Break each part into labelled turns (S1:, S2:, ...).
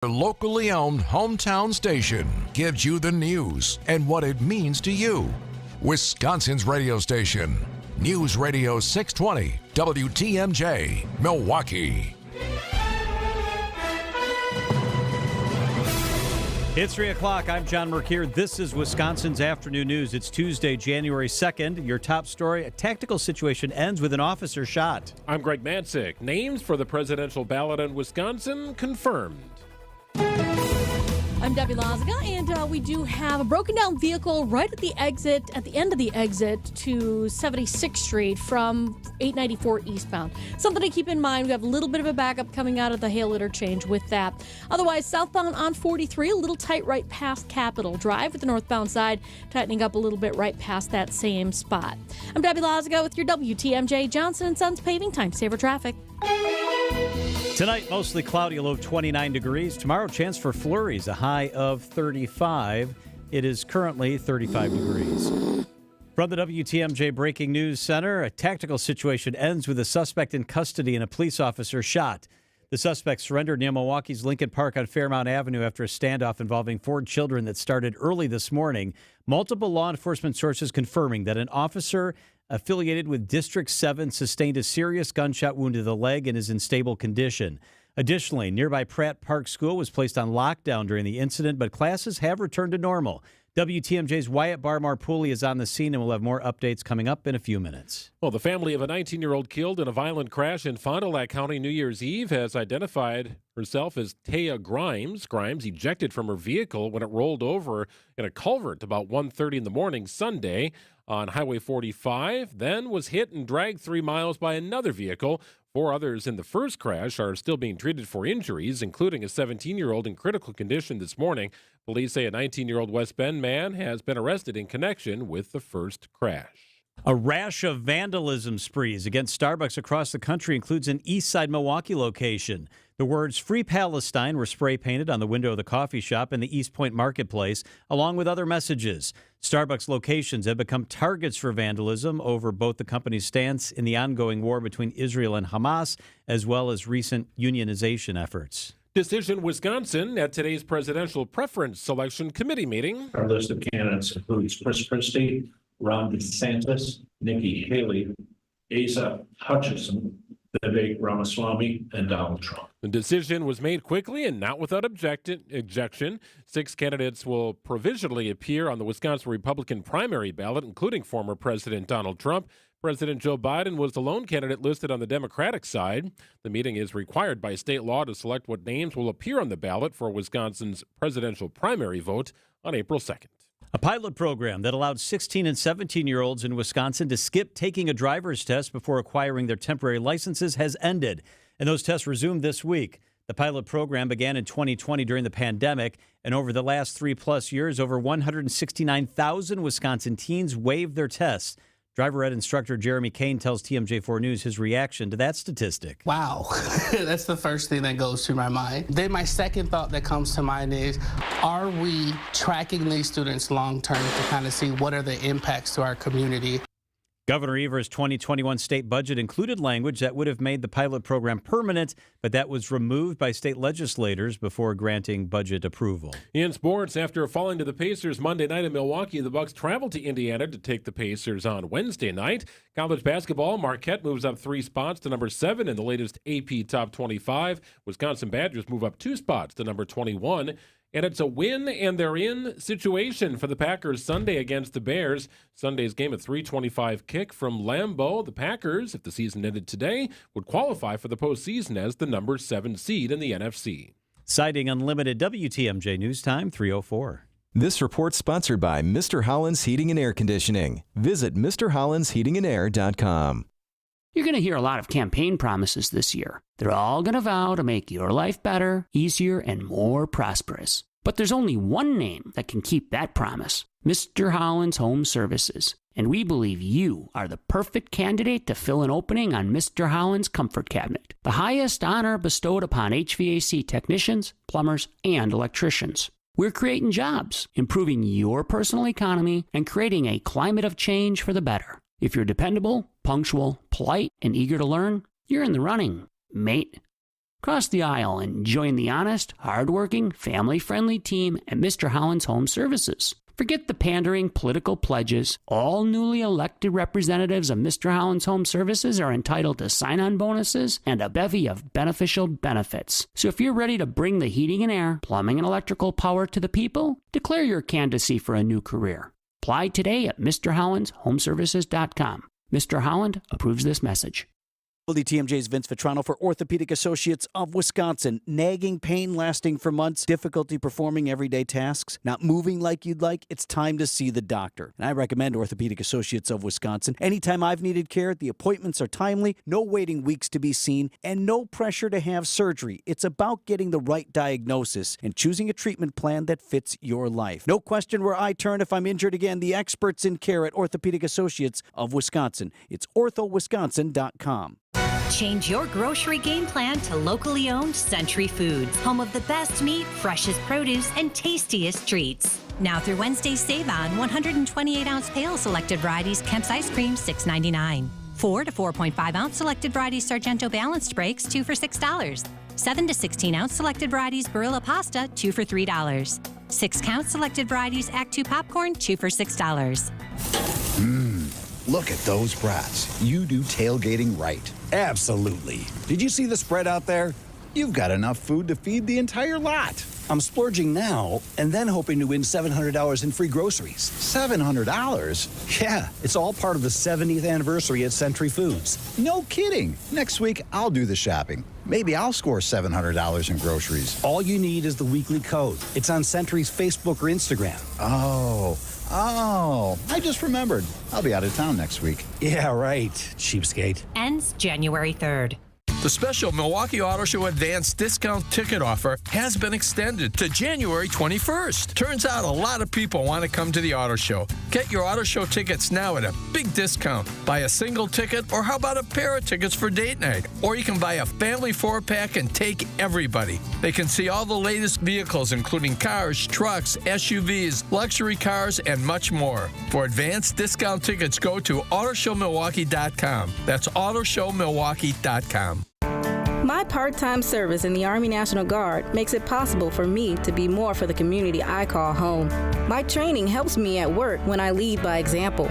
S1: The locally owned hometown station gives you the news and what it means to you. Wisconsin's radio station, News Radio 620 WTMJ, Milwaukee.
S2: It's 3 o'clock. I'm John Mercure. This is Wisconsin's Afternoon News. It's Tuesday, January 2nd. Your top story, a tactical situation ends with an officer shot.
S3: I'm Greg Matzik. Names for the presidential ballot in Wisconsin confirmed.
S4: I'm Debbie Lazaga, and we do have a broken down vehicle right at the end of the exit to 76th Street from 894 eastbound. Something to keep in mind. We have a little bit of a backup coming out of the Hale interchange with that. Otherwise, southbound on 43, a little tight right past Capitol Drive with the northbound side, tightening up a little bit right past that same spot. I'm Debbie Lazaga with your WTMJ Johnson & Sons Paving Time Saver Traffic.
S2: Tonight, mostly cloudy, a low of 29 degrees. Tomorrow, chance for flurries, a high of 35. It is currently 35 degrees. From the WTMJ Breaking News Center, a tactical situation ends with a suspect in custody and a police officer shot. The suspect surrendered near Milwaukee's Lincoln Park on Fairmount Avenue after a standoff involving 4 children that started early this morning. Multiple law enforcement sources confirming that an officer affiliated with District 7 sustained a serious gunshot wound to the leg and is in stable condition. Additionally, nearby Pratt Park School was placed on lockdown during the incident, but classes have returned to normal. WTMJ's Wyatt Barmore-Pooley is on the scene, and we'll have more updates coming up in a few minutes.
S3: Well, the family of a 19-year-old killed in a violent crash in Fond du Lac County New Year's Eve has identified herself as Taya Grimes. Grimes ejected from her vehicle when it rolled over in a culvert about 1:30 in the morning Sunday on Highway 45, then was hit and dragged 3 miles by another vehicle. 4 others in the first crash are still being treated for injuries, including a 17-year-old in critical condition this morning. Police say a 19-year-old West Bend man has been arrested in connection with the first crash.
S2: A rash of vandalism sprees against Starbucks across the country includes an East Side Milwaukee location. The words Free Palestine were spray painted on the window of the coffee shop in the East Point Marketplace, along with other messages. Starbucks locations have become targets for vandalism over both the company's stance in the ongoing war between Israel and Hamas, as well as recent unionization efforts.
S3: Decision Wisconsin at today's Presidential Preference Selection Committee meeting.
S5: Our list of candidates includes Chris Christie, Ron DeSantis, Nikki Haley, Asa Hutchinson, Vivek Ramaswamy, and Donald Trump.
S3: The decision was made quickly and not without objection. 6 candidates will provisionally appear on the Wisconsin Republican primary ballot, including former President Donald Trump. President Joe Biden was the lone candidate listed on the Democratic side. The meeting is required by state law to select what names will appear on the ballot for Wisconsin's presidential primary vote on April 2nd.
S2: A pilot program that allowed 16 and 17-year-olds in Wisconsin to skip taking a driver's test before acquiring their temporary licenses has ended, and those tests resumed this week. The pilot program began in 2020 during the pandemic, and over the last 3+ years, over 169,000 Wisconsin teens waived their tests. Driver ed instructor Jeremy Kane tells TMJ4 News his reaction to that statistic.
S6: Wow, that's the first thing that goes through my mind. Then my second thought that comes to mind is, are we tracking these students long term to kind of see what are the impacts to our community?
S2: Governor Evers' 2021 state budget included language that would have made the pilot program permanent, but that was removed by state legislators before granting budget approval.
S3: In sports, after falling to the Pacers Monday night in Milwaukee, the Bucks traveled to Indiana to take the Pacers on Wednesday night. College basketball, Marquette moves up 3 spots to number 7 in the latest AP Top 25. Wisconsin Badgers move up 2 spots to number 21. And it's a win and they're in situation for the Packers Sunday against the Bears. Sunday's game at 3:25 kick from Lambeau. The Packers, if the season ended today, would qualify for the postseason as the number 7 seed in the NFC.
S2: Citing Unlimited, WTMJ News Time 3:04.
S7: This report's sponsored by Mr. Holland's Heating and Air Conditioning. Visit MrHollandsHeatingandAir.com.
S8: You're going to hear a lot of campaign promises this year. They're all going to vow to make your life better, easier, and more prosperous. But there's only one name that can keep that promise, Mr. Holland's Home Services. And we believe you are the perfect candidate to fill an opening on Mr. Holland's Comfort Cabinet, the highest honor bestowed upon HVAC technicians, plumbers, and electricians. We're creating jobs, improving your personal economy, and creating a climate of change for the better. If you're dependable, punctual, polite, and eager to learn, you're in the running, mate. Cross the aisle and join the honest, hardworking, family-friendly team at Mr. Holland's Home Services. Forget the pandering political pledges. All newly elected representatives of Mr. Holland's Home Services are entitled to sign-on bonuses and a bevy of beneficial benefits. So if you're ready to bring the heating and air, plumbing and electrical power to the people, declare your candidacy for a new career. Apply today at MrHollandsHomeservices.com. Mr. Holland approves this message.
S9: WTMJ's Vince Vitrano for Orthopedic Associates of Wisconsin. Nagging pain lasting for months, difficulty performing everyday tasks, not moving like you'd like, it's time to see the doctor. And I recommend Orthopedic Associates of Wisconsin. Anytime I've needed care, the appointments are timely, no waiting weeks to be seen, and no pressure to have surgery. It's about getting the right diagnosis and choosing a treatment plan that fits your life. No question where I turn if I'm injured again. The experts in care at Orthopedic Associates of Wisconsin. It's orthowisconsin.com.
S10: Change your grocery game plan to locally owned Century Foods, home of the best meat, freshest produce, and tastiest treats. Now through Wednesday, save on 128-ounce pail selected varieties Kemp's ice cream, $6.99. 4 to 4.5-ounce selected varieties Sargento balanced breaks, 2 for $6. 7 to 16-ounce selected varieties Barilla pasta, 2 for $3. 6-count selected varieties Act 2 popcorn, 2 for $6.
S11: Look at those brats. You do tailgating right. Absolutely. Did you see the spread out there? You've got enough food to feed the entire lot. I'm splurging now and then hoping to win $700 in free groceries. $700? Yeah, it's all part of the 70th anniversary at Century Foods. No kidding. Next week, I'll do the shopping. Maybe I'll score $700 in groceries. All you need is the weekly code. It's on Century's Facebook or Instagram. Oh, I just remembered. I'll be out of town next week. Yeah, right, cheapskate.
S10: Ends January 3rd.
S12: The special Milwaukee Auto Show Advanced Discount Ticket Offer has been extended to January 21st. Turns out a lot of people want to come to the auto show. Get your auto show tickets now at a big discount. Buy a single ticket, or how about a pair of tickets for date night? Or you can buy a family 4-pack and take everybody. They can see all the latest vehicles, including cars, trucks, SUVs, luxury cars, and much more. For advanced discount tickets, go to autoshowmilwaukee.com. That's autoshowmilwaukee.com.
S13: My part-time service in the Army National Guard makes it possible for me to be more for the community I call home. My training helps me at work when I lead by example.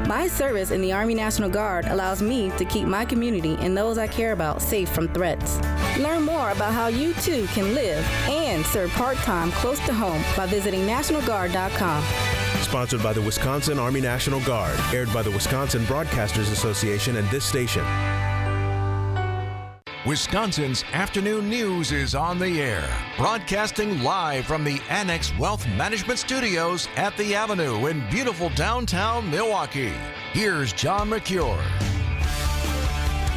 S13: My service in the Army National Guard allows me to keep my community and those I care about safe from threats. Learn more about how you too can live and serve part-time close to home by visiting NationalGuard.com.
S14: Sponsored by the Wisconsin Army National Guard, aired by the Wisconsin Broadcasters Association and this station.
S1: Wisconsin's afternoon news is on the air, broadcasting live from the Annex Wealth Management Studios at the Avenue in beautiful downtown Milwaukee. Here's John McCure.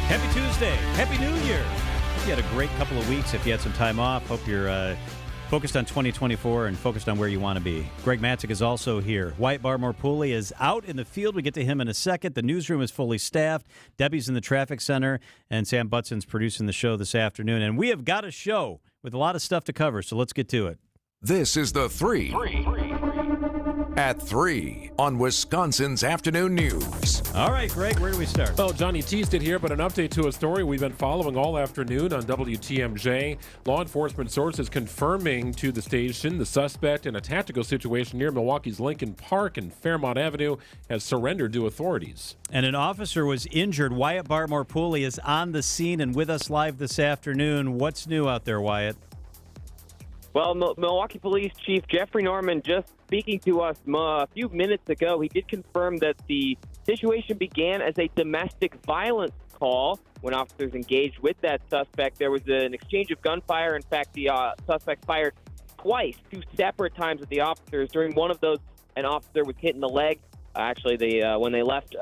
S2: Happy Tuesday. Happy New Year. You had a great couple of weeks if you had some time off. Hope you're focused on 2024 and focused on where you want to be. Greg Matzik is also here. Wyatt Barmore-Pooley is out in the field. We get to him in a second. The newsroom is fully staffed. Debbie's in the traffic center, and Sam Butson's producing the show this afternoon. And we have got a show with a lot of stuff to cover, so let's get to it.
S1: This is the 3 at 3 on Wisconsin's Afternoon News.
S2: All right, Greg, where do we start?
S3: Well, Johnny teased it here, but an update to a story we've been following all afternoon on WTMJ. Law enforcement sources confirming to the station the suspect in a tactical situation near Milwaukee's Lincoln Park and Fairmont Avenue has surrendered to authorities.
S2: And an officer was injured. Wyatt Barmore-Pooley is on the scene and with us live this afternoon. What's new out there, Wyatt?
S15: Well, Milwaukee Police Chief Jeffrey Norman just speaking to us a few minutes ago. He did confirm that the situation began as a domestic violence call. When officers engaged with that suspect, there was an exchange of gunfire. In fact, the suspect fired twice, 2 separate times at the officers. During one of those, an officer was hit in the leg. When they left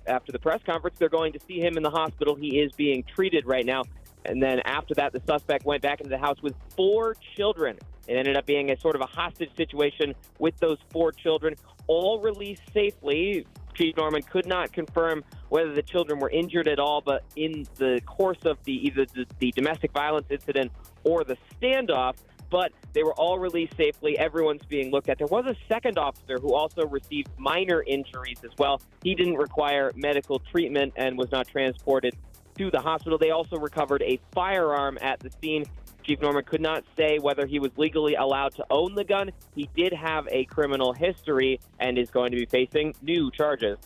S15: after the press conference, they're going to see him in the hospital. He is being treated right now. And then after that, the suspect went back into the house with 4 children. It ended up being a sort of a hostage situation with those 4 children, all released safely. Chief Norman could not confirm whether the children were injured at all, but in the course of either the domestic violence incident or the standoff, but they were all released safely. Everyone's being looked at. There was a second officer who also received minor injuries as well. He didn't require medical treatment and was not transported to the hospital. They also recovered a firearm at the scene. Chief Norman could not say whether he was legally allowed to own the gun. He did have a criminal history and is going to be facing new charges.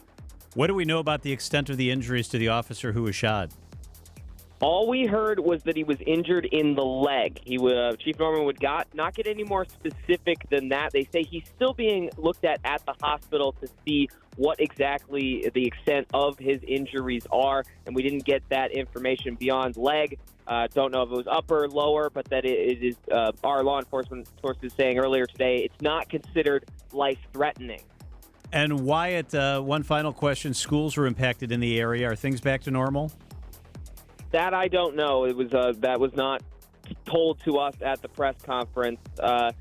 S2: What do we know about the extent of the injuries to the officer who was shot?
S15: All we heard was that he was injured in the leg. Chief Norman would not get any more specific than that. They say he's still being looked at the hospital to see what exactly the extent of his injuries are, and we didn't get that information beyond leg. Don't know if it was upper, lower, but that it is our law enforcement sources saying earlier today it's not considered life-threatening.
S2: And Wyatt, one final question. Schools were impacted in the area. Are things back to normal?
S15: That I don't know. It was that was not told to us at the press conference. I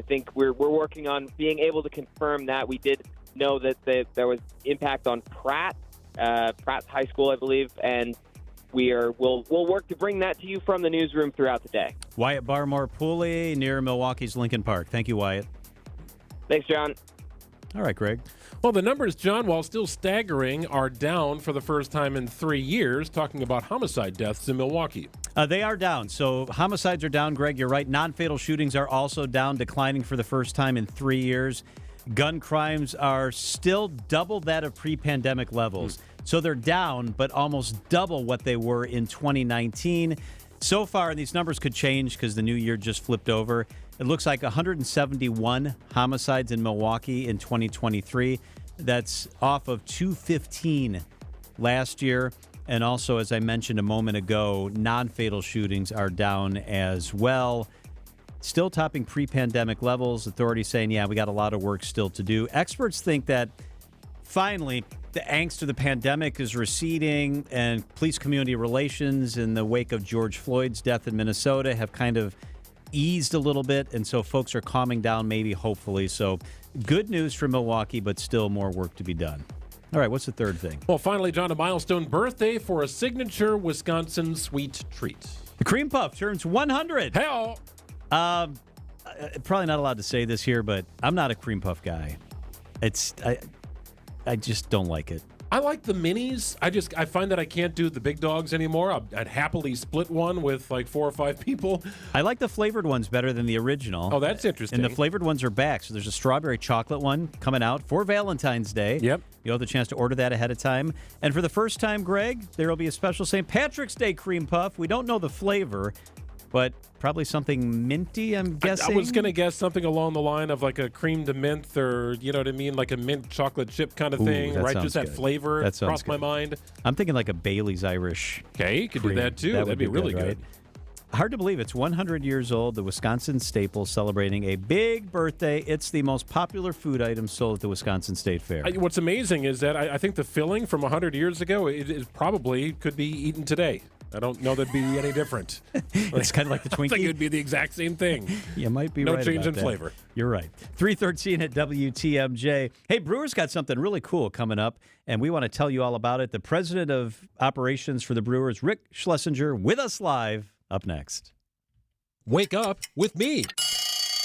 S15: think we're working on being able to confirm that. We did know that there was impact on Pratt's High School, I believe, and we'll work to bring that to you from the newsroom throughout the day.
S2: Wyatt Barmore Pooley near Milwaukee's Lincoln Park. Thank you, Wyatt.
S15: Thanks, John.
S2: All right, Greg.
S3: Well, the numbers, John, while still staggering, are down for the first time in 3 years, talking about homicide deaths in Milwaukee.
S2: They are down. So homicides are down, Greg. You're right. Non-fatal shootings are also down, declining for the first time in 3 years. Gun crimes are still double that of pre-pandemic levels. So they're down, but almost double what they were in 2019. So far, and these numbers could change because the new year just flipped over, it looks like 171 homicides in Milwaukee in 2023. That's off of 215 last year. And also, as I mentioned a moment ago, non-fatal shootings are down as well. Still topping pre-pandemic levels. Authorities saying, yeah, we got a lot of work still to do. Experts think that finally the angst of the pandemic is receding, and police community relations in the wake of George Floyd's death in Minnesota have kind of eased a little bit, and so folks are calming down, maybe, hopefully. So good news for Milwaukee, but still more work to be done. All right, what's the third thing?
S3: Well, finally, John, a milestone birthday for a signature Wisconsin sweet treat.
S2: The Cream Puff turns 100.
S3: Hell!
S2: Probably not allowed to say this here, but I'm not a Cream Puff guy. I just don't like it.
S3: I like the minis. I find that I can't do the big dogs anymore. I'd happily split one with like 4 or 5 people.
S2: I like the flavored ones better than the original.
S3: Oh, that's interesting.
S2: And the flavored ones are back. So there's a strawberry chocolate one coming out for Valentine's Day.
S3: Yep.
S2: You'll have the chance to order that ahead of time. And for the first time, Greg, there will be a special St. Patrick's Day Cream Puff. We don't know the flavor, but probably something minty, I'm guessing.
S3: I was going to guess something along the line of like a cream to mint, or, you know what I mean, like a mint chocolate chip kind of thing, right? Just that flavor crossed my mind.
S2: I'm thinking like a Bailey's Irish.
S3: Okay, you could do that too. That'd be really good.
S2: Hard to believe it's 100 years old. The Wisconsin staple celebrating a big birthday. It's the most popular food item sold at the Wisconsin State Fair.
S3: What's amazing is that I think the filling from 100 years ago, it probably could be eaten today. I don't know that'd be any different.
S2: It's kind of like the Twinkie.
S3: I think it'd be the exact same thing.
S2: You might be
S3: right.
S2: No
S3: change
S2: about
S3: in
S2: that.
S3: Flavor.
S2: You're right. 3:13 at WTMJ. Hey, Brewers got something really cool coming up, and we want to tell you all about it. The president of operations for the Brewers, Rick Schlesinger, with us live, up next.
S3: Wake up with me.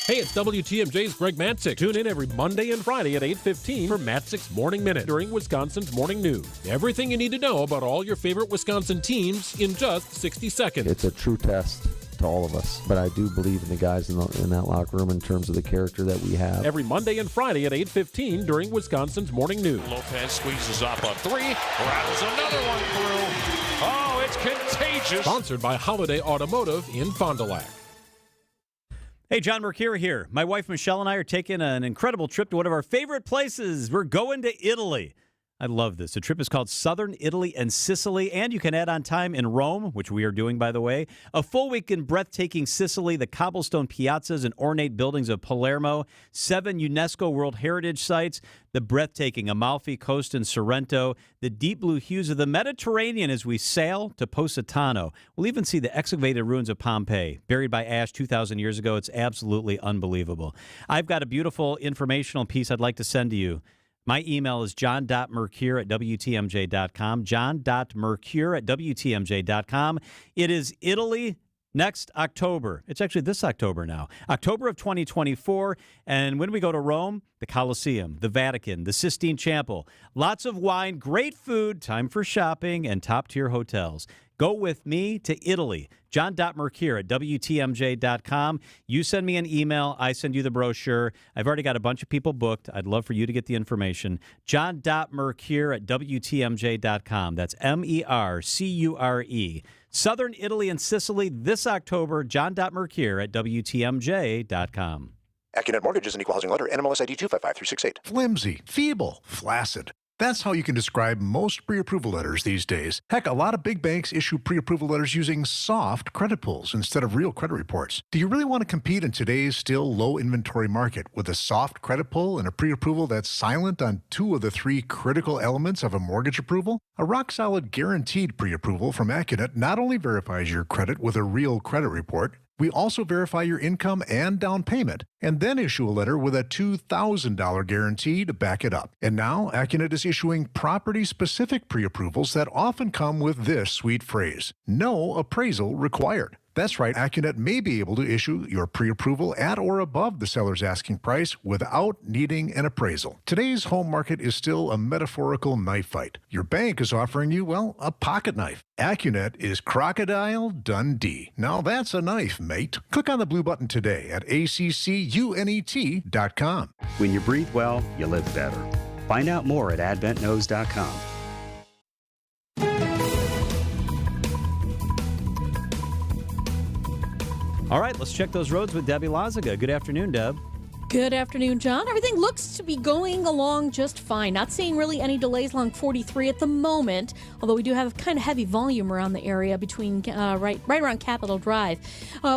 S3: Hey, it's WTMJ's Greg Matzik. Tune in every Monday and Friday at 8:15 for Matzik's Morning Minute during Wisconsin's Morning News. Everything you need to know about all your favorite Wisconsin teams in just 60 seconds.
S16: It's a true test to all of us, but I do believe in the guys in that locker room in terms of the character that we have.
S3: Every Monday and Friday at 8:15 during Wisconsin's Morning News.
S17: Lopez squeezes up a 3, rattles another one through. Oh, it's contagious.
S3: Sponsored by Holiday Automotive in Fond du Lac.
S2: Hey, John Mercure here. My wife Michelle and I are taking an incredible trip to one of our favorite places. We're going to Italy. I love this. The trip is called Southern Italy and Sicily, and you can add on time in Rome, which we are doing, by the way. A full week in breathtaking Sicily, the cobblestone piazzas and ornate buildings of Palermo, 7 UNESCO World Heritage Sites, the breathtaking Amalfi Coast in Sorrento, the deep blue hues of the Mediterranean as we sail to Positano. We'll even see the excavated ruins of Pompeii, buried by ash 2,000 years ago. It's absolutely unbelievable. I've got a beautiful informational piece I'd like to send to you. My email is john.mercure@WTMJ.com, john.mercure@WTMJ.com. It is Italy next October. It's actually this October now, October of 2024. And when we go to Rome, the Colosseum, the Vatican, the Sistine Chapel, lots of wine, great food, time for shopping, and top-tier hotels. Go with me to Italy. John.Mercure at WTMJ.com. You send me an email. I send you the brochure. I've already got a bunch of people booked. I'd love for you to get the information. John.Mercure at WTMJ.com. That's MERCURE. Southern Italy and Sicily this October. John.Mercure at WTMJ.com.
S18: AccuNet Mortgage is an equal housing lender. NMLS ID 255368.
S19: Flimsy, feeble, flaccid. That's how you can describe most pre-approval letters these days. Heck, a lot of big banks issue pre-approval letters using soft credit pulls instead of real credit reports. Do you really want to compete in today's still low inventory market with a soft credit pull and a pre-approval that's silent on 2 of the 3 critical elements of a mortgage approval? A rock-solid guaranteed pre-approval from AccuNet not only verifies your credit with a real credit report, we also verify your income and down payment, and then issue a letter with a $2,000 guarantee to back it up. And now, AccuNet is issuing property-specific pre-approvals that often come with this sweet phrase: no appraisal required. That's right, AccuNet may be able to issue your pre-approval at or above the seller's asking price without needing an appraisal. Today's home market is still a metaphorical knife fight. Your bank is offering you, well, a pocket knife. AccuNet is Crocodile Dundee. Now that's a knife, mate. Click on the blue button today at ACCUNET.com.
S20: When you breathe well, you live better. Find out more at AdventKnows.com.
S2: All right, let's check those roads with Debbie Lazaga. Good afternoon, Deb.
S4: Good afternoon, John. Everything looks to be going along just fine. Not seeing really any delays along 43 at the moment, although we do have kind of heavy volume around the area between right around Capitol Drive.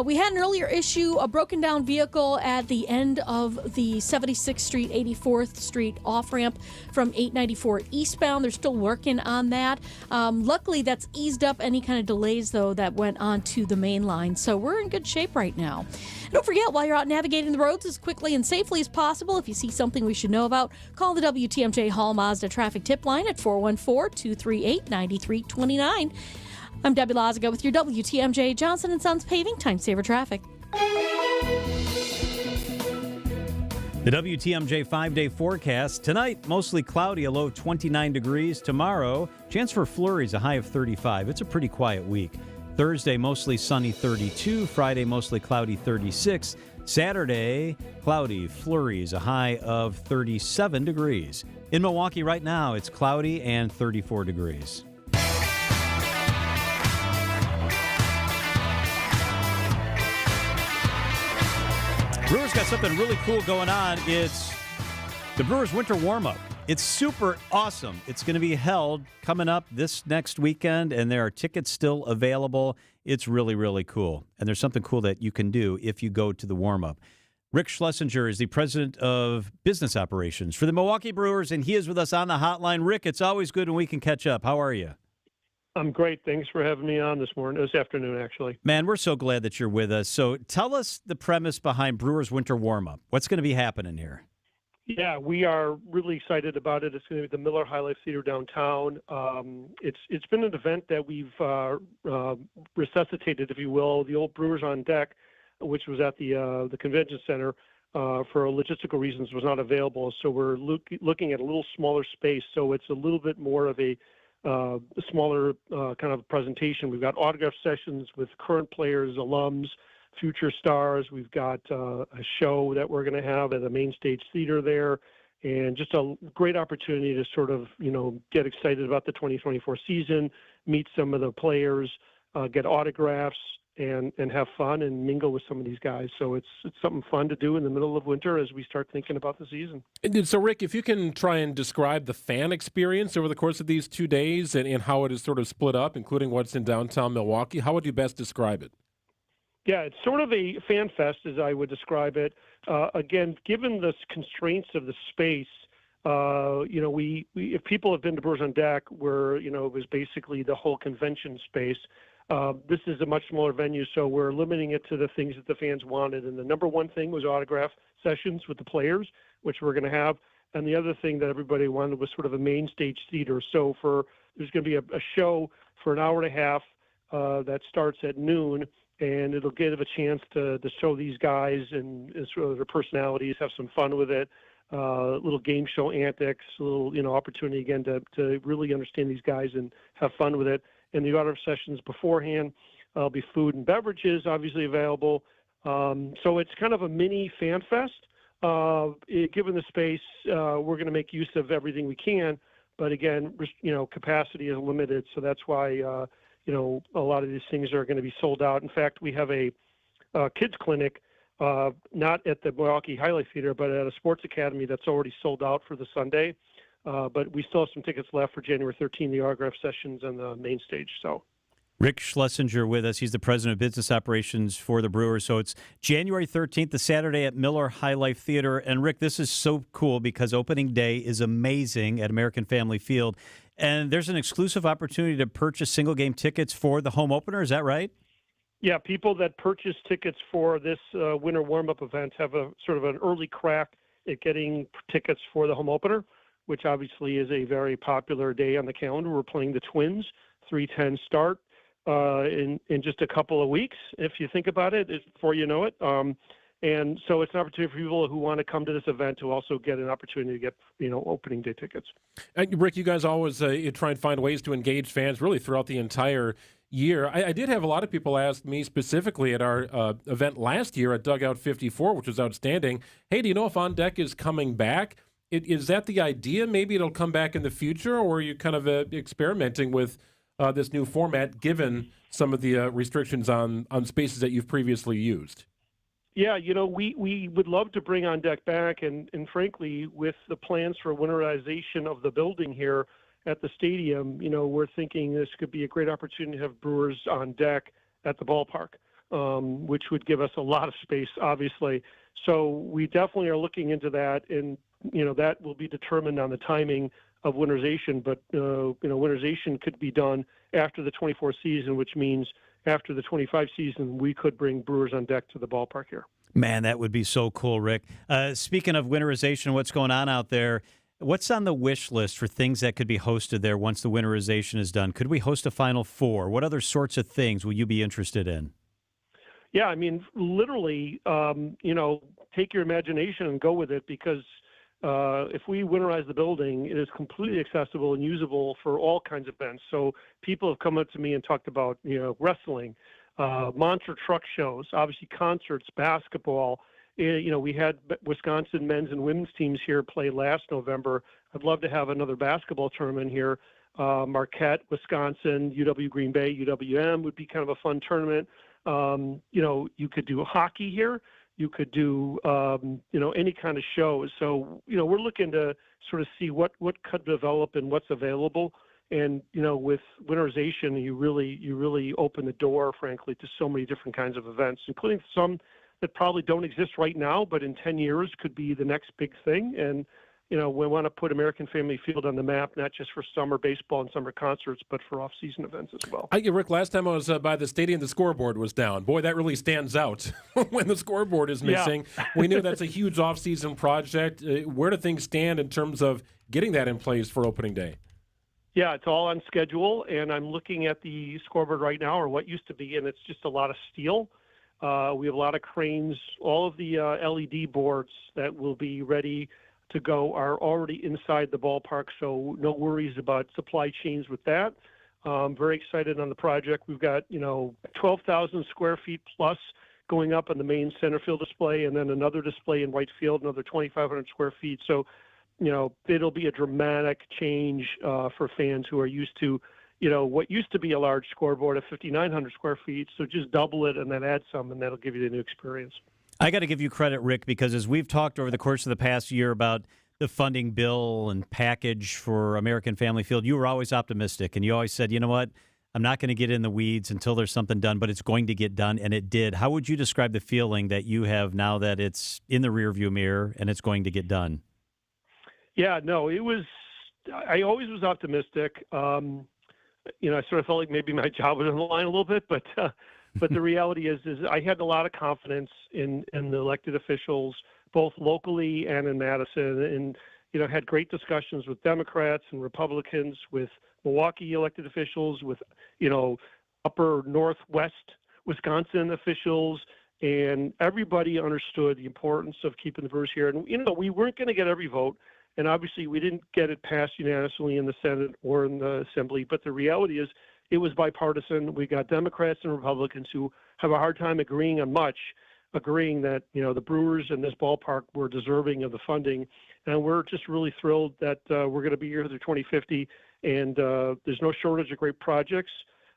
S4: We had an earlier issue, a broken down vehicle at the end of the 76th Street, 84th Street off-ramp from 894 eastbound. They're still working on that. Luckily, that's eased up any kind of delays, though, that went on to the main line. So we're in good shape right now. Don't forget, while you're out navigating the roads as quickly and safely as possible, if you see something we should know about, call the WTMJ Hall Mazda traffic tip line at 414-238-9329. I'm Debbie Lazaga with your WTMJ Johnson & Sons Paving Time Saver Traffic.
S2: The WTMJ 5-day forecast. Tonight, mostly cloudy, a low of 29 degrees. Tomorrow, chance for flurries, a high of 35. It's a pretty quiet week. Thursday, mostly sunny, 32. Friday, mostly cloudy, 36. Saturday, cloudy, flurries, a high of 37 degrees. In Milwaukee right now, it's cloudy and 34 degrees. Brewers got something really cool going on. It's the Brewers winter warm-up. It's super awesome. It's going to be held coming up this next weekend, and there are tickets still available. It's really, really cool. And there's something cool that you can do if you go to the warm-up. Rick Schlesinger is the president of business operations for the Milwaukee Brewers, and he is with us on the hotline. Rick, it's always good when we can catch up. How are you?
S21: I'm great. Thanks for having me on this afternoon, actually.
S2: Man, we're so glad that you're with us. So tell us the premise behind Brewers winter warm-up. What's going to be happening here?
S21: Yeah, we are really excited about it. It's going to be the Miller High Life Theater downtown. It's been an event that we've resuscitated, if you will. The old Brewers on Deck, which was at the convention center, for logistical reasons, was not available. So we're looking at a little smaller space. So it's a little bit more of a smaller kind of presentation. We've got autograph sessions with current players, alums, future stars. We've got a show that we're going to have at the main stage theater there, and just a great opportunity to sort of, get excited about the 2024 season, meet some of the players, get autographs, and have fun and mingle with some of these guys. So it's something fun to do in the middle of winter as we start thinking about the season.
S3: And so, Rick, if you can try and describe the fan experience over the course of these 2 days and how it is sort of split up, including what's in downtown Milwaukee, how would you best describe it?
S21: Yeah, it's sort of a fan fest, as I would describe it. Again, given the constraints of the space, we if people have been to Brewers on Deck, where it was basically the whole convention space. This is a much smaller venue, so we're limiting it to the things that the fans wanted. And the number one thing was autograph sessions with the players, which we're going to have. And the other thing that everybody wanted was sort of a main stage theater. So there's going to be a show for an hour and a half that starts at noon. And it'll give a chance to show these guys and sort of their personalities, have some fun with it, little game show antics, a little opportunity again to really understand these guys and have fun with it. and the autograph sessions beforehand. There'll be food and beverages obviously available. So it's kind of a mini fan fest. Given the space, we're going to make use of everything we can. But again, capacity is limited. So that's why, a lot of these things are going to be sold out. In fact, we have a kids clinic, not at the Milwaukee Highlight Theater, but at a sports academy that's already sold out for the Sunday. But we still have some tickets left for January 13, the autograph sessions and the main stage. So.
S2: Rick Schlesinger with us. He's the president of business operations for the Brewers. So it's January 13th, the Saturday at Miller High Life Theater. And Rick, this is so cool because opening day is amazing at American Family Field. And there's an exclusive opportunity to purchase single game tickets for the home opener. Is that right?
S21: Yeah, people that purchase tickets for this winter warm-up event have a sort of an early crack at getting tickets for the home opener, which obviously is a very popular day on the calendar. We're playing the Twins, 3:10 start. In just a couple of weeks, if you think about it, before you know it. And so it's an opportunity for people who want to come to this event to also get an opportunity to get, opening day tickets.
S3: Rick, you guys always try and find ways to engage fans really throughout the entire year. I did have a lot of people ask me specifically at our event last year at Dugout 54, which was outstanding. Hey, do you know if On Deck is coming back? Is that the idea? Maybe it'll come back in the future, or are you kind of experimenting with this new format, given some of the restrictions on spaces that you've previously used?
S21: Yeah, we would love to bring On Deck back, and frankly, with the plans for winterization of the building here at the stadium, we're thinking this could be a great opportunity to have Brewers on deck at the ballpark, which would give us a lot of space, obviously. So we definitely are looking into that, and that will be determined on the timing of winterization, but winterization could be done after the 24 season, which means after the 25 season, we could bring Brewers on deck to the ballpark here.
S2: Man, that would be so cool, Rick. Speaking of winterization and what's going on out there, what's on the wish list for things that could be hosted there once the winterization is done? Could we host a Final Four? What other sorts of things will you be interested in?
S21: Yeah, I mean, literally, take your imagination and go with it, because if we winterize the building, it is completely accessible and usable for all kinds of events. So people have come up to me and talked about, wrestling, monster truck shows, obviously concerts, basketball. We had Wisconsin men's and women's teams here play last November. I'd love to have another basketball tournament here. Marquette, Wisconsin, UW Green Bay, UWM would be kind of a fun tournament. You could do hockey here. You could do, any kind of shows. So, we're looking to sort of see what could develop and what's available. And, with winterization, you really open the door, frankly, to so many different kinds of events, including some that probably don't exist right now, but in 10 years could be the next big thing. And, we want to put American Family Field on the map, not just for summer baseball and summer concerts, but for off-season events as well.
S3: Rick, last time I was by the stadium, the scoreboard was down. Boy, that really stands out when the scoreboard is missing. Yeah. We knew that's a huge off-season project. Where do things stand in terms of getting that in place for opening day?
S21: Yeah, it's all on schedule, and I'm looking at the scoreboard right now, or what used to be, and it's just a lot of steel. We have a lot of cranes. All of the LED boards that will be ready to go are already inside the ballpark, so no worries about supply chains with that. Very excited on the project. We've got, 12,000 square feet plus going up on the main center field display, and then another display in right field, another 2,500 square feet. So, it'll be a dramatic change for fans who are used to, what used to be a large scoreboard of 5,900 square feet. So just double it and then add some, and that'll give you the new experience.
S2: I got to give you credit, Rick, because as we've talked over the course of the past year about the funding bill and package for American Family Field, you were always optimistic, and you always said, you know what, I'm not going to get in the weeds until there's something done, but it's going to get done, and it did. How would you describe the feeling that you have now that it's in the rearview mirror and it's going to get done?
S21: Yeah, no, I always was optimistic. I sort of felt like maybe my job was on the line a little bit, but the reality is I had a lot of confidence in the elected officials, both locally and in Madison, and had great discussions with Democrats and Republicans, with Milwaukee elected officials, with upper Northwest Wisconsin officials, and everybody understood the importance of keeping the Brewers here. And we weren't going to get every vote, and obviously we didn't get it passed unanimously in the Senate or in the Assembly. But the reality is, it was bipartisan. We got Democrats and Republicans who have a hard time agreeing on much, agreeing that, the Brewers and this ballpark were deserving of the funding. And we're just really thrilled that we're going to be here through 2050. And there's no shortage of great projects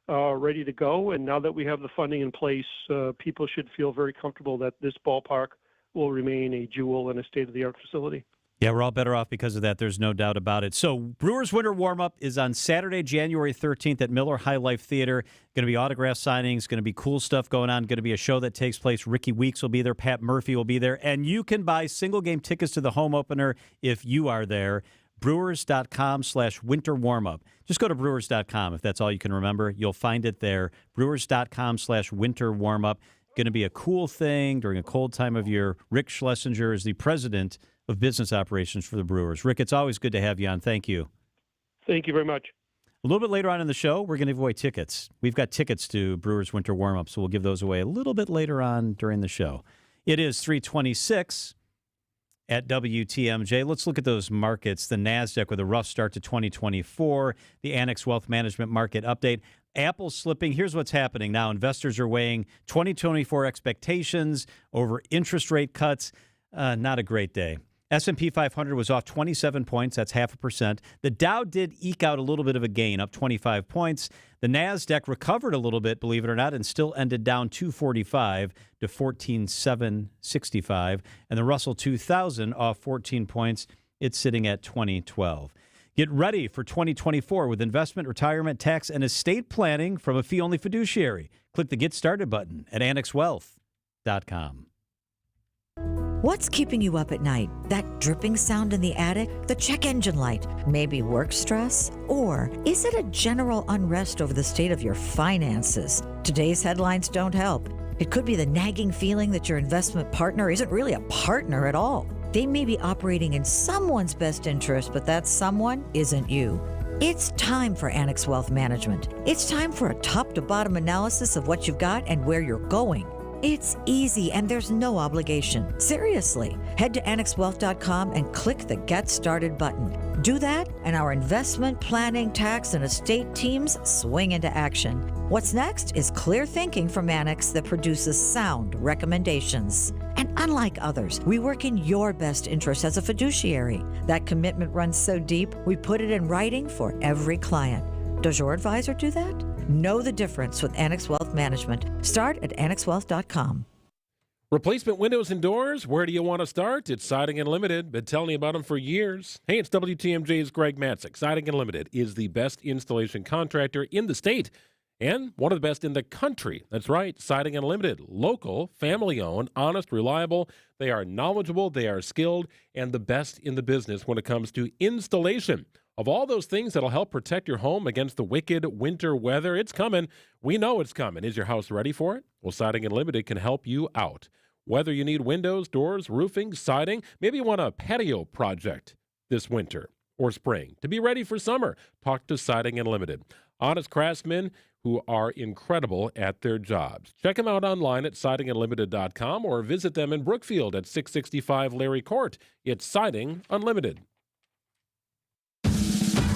S21: ready to go. And now that we have the funding in place, people should feel very comfortable that this ballpark will remain a jewel and a state-of-the-art facility.
S2: Yeah, we're all better off because of that. There's no doubt about it. So Brewers Winter Warm-Up is on Saturday, January 13th at Miller High Life Theater. Going to be autograph signings, going to be cool stuff going on, going to be a show that takes place. Ricky Weeks will be there, Pat Murphy will be there, and you can buy single-game tickets to the home opener if you are there. Brewers.com/winter warmup. Just go to Brewers.com if that's all you can remember. You'll find it there. Brewers.com/winter warmup. Going to be a cool thing during a cold time of year. Rick Schlesinger is the president of business operations for the Brewers. Rick, it's always good to have you on. Thank you.
S21: Thank you very much.
S2: A little bit later on in the show, we're going to give away tickets. We've got tickets to Brewers Winter Warm-Up, so we'll give those away a little bit later on during the show. It is 3:26 at WTMJ. Let's look at those markets. The NASDAQ with a rough start to 2024. The Annex Wealth Management Market Update. Apple slipping. Here's what's happening now. Investors are weighing 2024 expectations over interest rate cuts. Not a great day. S&P 500 was off 27 points. That's 0.5%. The Dow did eke out a little bit of a gain, up 25 points. The NASDAQ recovered a little bit, believe it or not, and still ended down 245 to 14,765. And the Russell 2000 off 14 points. It's sitting at 2012. Get ready for 2024 with investment, retirement, tax, and estate planning from a fee-only fiduciary. Click the Get Started button at annexwealth.com.
S5: What's keeping you up at night? That dripping sound in the attic? The check engine light? Maybe work stress? Or is it a general unrest over the state of your finances? Today's headlines don't help. It could be the nagging feeling that your investment partner isn't really a partner at all. They may be operating in someone's best interest, but that someone isn't you. It's time for Annex Wealth Management. It's time for a top-to-bottom analysis of what you've got and where you're going. It's easy and there's no obligation. Seriously, head to annexwealth.com and click the Get Started button. Do that, and our investment, planning, tax, and estate teams swing into action. What's next is clear thinking from Annex that produces sound recommendations. And unlike others, we work in your best interest as a fiduciary. That commitment runs so deep, we put it in writing for every client. Does your advisor do that? Know the difference with Annex Wealth Management. Start at annexwealth.com.
S3: Replacement windows and doors, where do you want to start? It's Siding Unlimited. Been telling you about them for years. Hey, it's WTMJ's Greg Matzik. Siding Unlimited is the best installation contractor in the state and one of the best in the country. That's right, Siding Unlimited. Local, family-owned, honest, reliable. They are knowledgeable, they are skilled, and the best in the business when it comes to installation. Of all those things that'll help protect your home against the wicked winter weather, it's coming. We know it's coming. Is your house ready for it? Well, Siding Unlimited can help you out. Whether you need windows, doors, roofing, siding, maybe you want a patio project this winter or spring to be ready for summer, talk to Siding Unlimited. Honest craftsmen who are incredible at their jobs. Check them out online at sidingunlimited.com or visit them in Brookfield at 665 Larry Court. It's Siding Unlimited.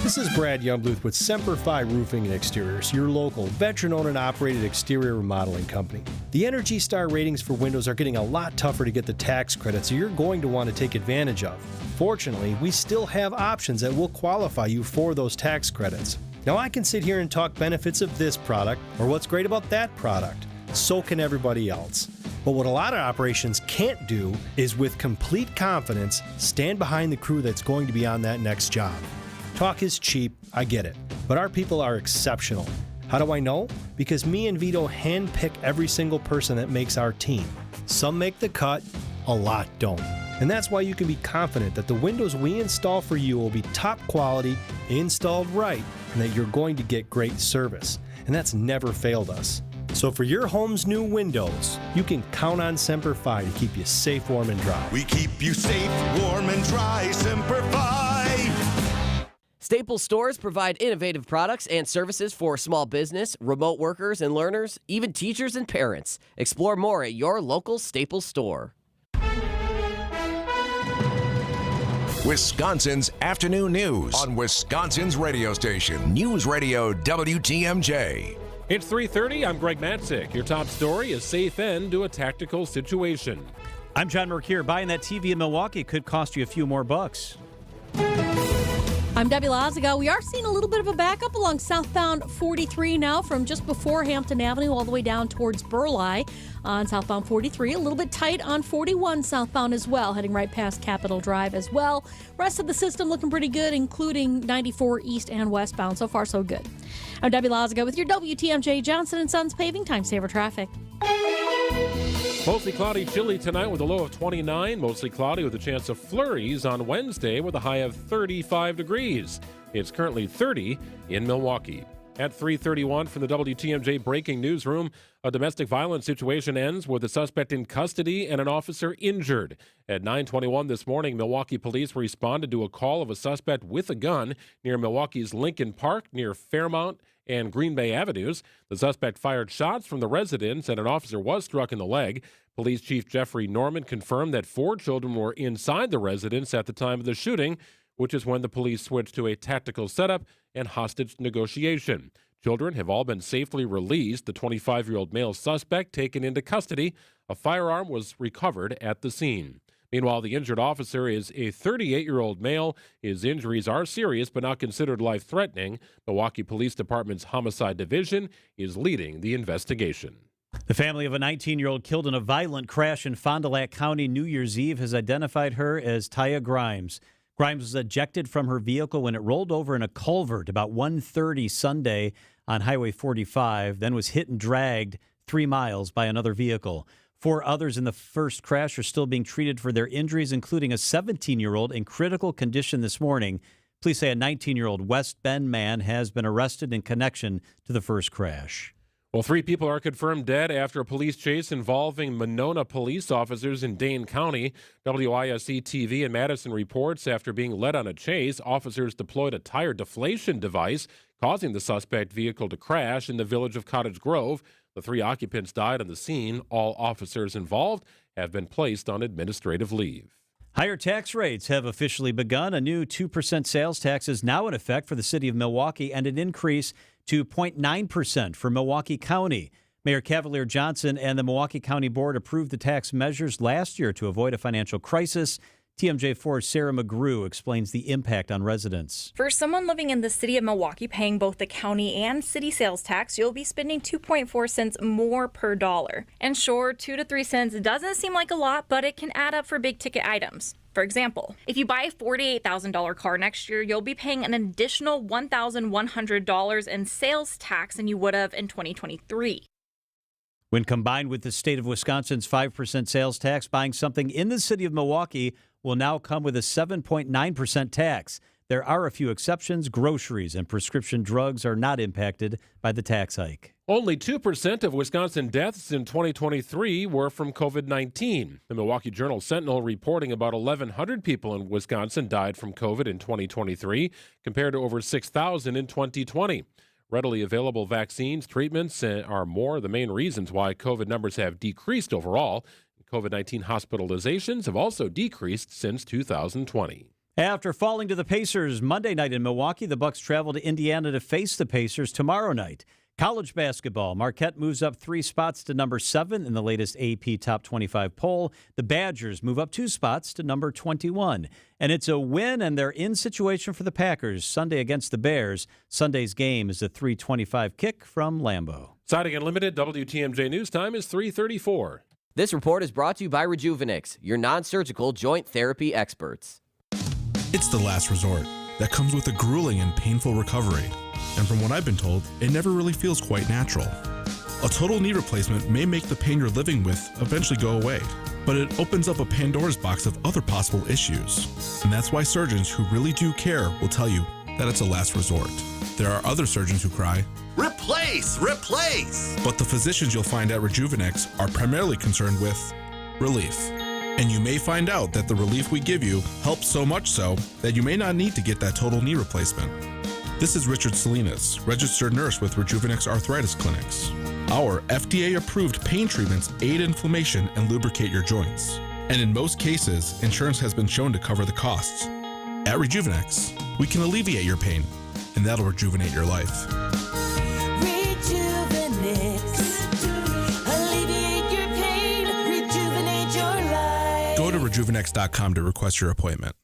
S22: This is Brad Youngbluth with Semper Fi Roofing and Exteriors, your local, veteran-owned and operated exterior remodeling company. The Energy Star ratings for windows are getting a lot tougher to get the tax credits you're going to want to take advantage of. Fortunately, we still have options that will qualify you for those tax credits. Now, I can sit here and talk benefits of this product or what's great about that product. So can everybody else. But what a lot of operations can't do is, with complete confidence, stand behind the crew that's going to be on that next job. Talk is cheap, I get it, but our people are exceptional. How do I know? Because me and Vito handpick every single person that makes our team. Some make the cut, a lot don't. And that's why you can be confident that the windows we install for you will be top quality, installed right, and that you're going to get great service. And that's never failed us. So for your home's new windows, you can count on Semper Fi to keep you safe, warm, and dry.
S23: We keep you safe, warm, and dry, Semper Fi.
S24: Staples stores provide innovative products and services for small business, remote workers and learners, even teachers and parents. Explore more at your local Staples store.
S1: Wisconsin's afternoon news on Wisconsin's radio station, News Radio WTMJ.
S3: It's 3:30. I'm Greg Matzik. Your top story is safe end to a tactical situation.
S2: I'm John Mercure. Buying that TV in Milwaukee could cost you a few more bucks.
S4: I'm Debbie Lazaga. We are seeing a little bit of a backup along southbound 43 now from just before Hampton Avenue all the way down towards Burleigh on southbound 43. A little bit tight on 41 southbound as well, heading right past Capitol Drive as well. Rest of the system looking pretty good, including 94 east and westbound. So far, so good. I'm Debbie Lazaga with your WTMJ Johnson & Sons Paving Time Saver Traffic.
S3: Mostly cloudy, chilly tonight with a low of 29. Mostly cloudy with a chance of flurries on Wednesday with a high of 35 degrees. It's currently 30 in Milwaukee. At 3:31 from the WTMJ breaking newsroom, a domestic violence situation ends with a suspect in custody and an officer injured. At 9:21 this morning, Milwaukee police responded to a call of a suspect with a gun near Milwaukee's Lincoln Park near Fairmount and Green Bay Avenues. The suspect fired shots from the residence and an officer was struck in the leg. Police Chief Jeffrey Norman confirmed that 4 children were inside the residence at the time of the shooting, which is when the police switched to a tactical setup and hostage negotiation. Children have all been safely released. The 25-year-old male suspect taken into custody. A firearm was recovered at the scene. Meanwhile, the injured officer is a 38-year-old male. His injuries are serious but not considered life-threatening. Milwaukee Police Department's Homicide Division is leading the investigation.
S2: The family of a 19-year-old killed in a violent crash in Fond du Lac County New Year's Eve has identified her as Taya Grimes. Grimes was ejected from her vehicle when it rolled over in a culvert about 1:30 Sunday on Highway 45, then was hit and dragged 3 miles by another vehicle. 4 others in the first crash are still being treated for their injuries, including a 17-year-old in critical condition this morning. Police say a 19-year-old West Bend man has been arrested in connection to the first crash.
S3: Well, 3 people are confirmed dead after a police chase involving Monona police officers in Dane County. WISC TV in Madison reports after being led on a chase, officers deployed a tire deflation device, causing the suspect vehicle to crash in the village of Cottage Grove. The 3 occupants died on the scene. All officers involved have been placed on administrative leave.
S2: Higher tax rates have officially begun. A new 2% sales tax is now in effect for the city of Milwaukee and an increase to 0.9% for Milwaukee County. Mayor Cavalier Johnson and the Milwaukee County Board approved the tax measures last year to avoid a financial crisis. TMJ4's Sarah McGrew explains the impact on residents.
S6: For someone living in the city of Milwaukee paying both the county and city sales tax, you'll be spending 2.4 cents more per dollar. And sure, 2 to 3 cents doesn't seem like a lot, but it can add up for big ticket items. For example, if you buy a $48,000 car next year, you'll be paying an additional $1,100 in sales tax than you would have in 2023.
S2: When combined with the state of Wisconsin's 5% sales tax, buying something in the city of Milwaukee will now come with a 7.9% tax. There are a few exceptions. Groceries and prescription drugs are not impacted by the tax hike.
S3: Only 2% of Wisconsin deaths in 2023 were from COVID-19. The Milwaukee Journal-Sentinel reporting about 1,100 people in Wisconsin died from COVID in 2023, compared to over 6,000 in 2020. Readily available vaccines, treatments are more of the main reasons why COVID numbers have decreased overall. COVID-19 hospitalizations have also decreased since 2020.
S2: After falling to the Pacers Monday night in Milwaukee, the Bucks travel to Indiana to face the Pacers tomorrow night. College basketball, Marquette moves up 3 spots to number 7 in the latest AP Top 25 poll. The Badgers move up 2 spots to number 21. And it's a win, and they're in situation for the Packers Sunday against the Bears. Sunday's game is a 3:25 kick from Lambeau.
S3: Siding Unlimited, WTMJ News Time is 3:34.
S24: This report is brought to you by Rejuvenix, your non-surgical joint therapy experts.
S7: It's the last resort that comes with a grueling and painful recovery. And from what I've been told, it never really feels quite natural. A total knee replacement may make the pain you're living with eventually go away, but it opens up a Pandora's box of other possible issues. And that's why surgeons who really do care will tell you that it's a last resort. There are other surgeons who cry, "Replace! Replace!" But the physicians you'll find at Rejuvenix are primarily concerned with relief. And you may find out that the relief we give you helps so much so that you may not need to get that total knee replacement. This is Richard Salinas, registered nurse with Rejuvenix Arthritis Clinics. Our FDA-approved pain treatments aid inflammation and lubricate your joints. And in most cases, insurance has been shown to cover the costs. At Rejuvenex, we can alleviate your pain, and that'll rejuvenate your life.
S8: Alleviate your pain, rejuvenate your life.
S7: Go to rejuvenex.com to request your appointment.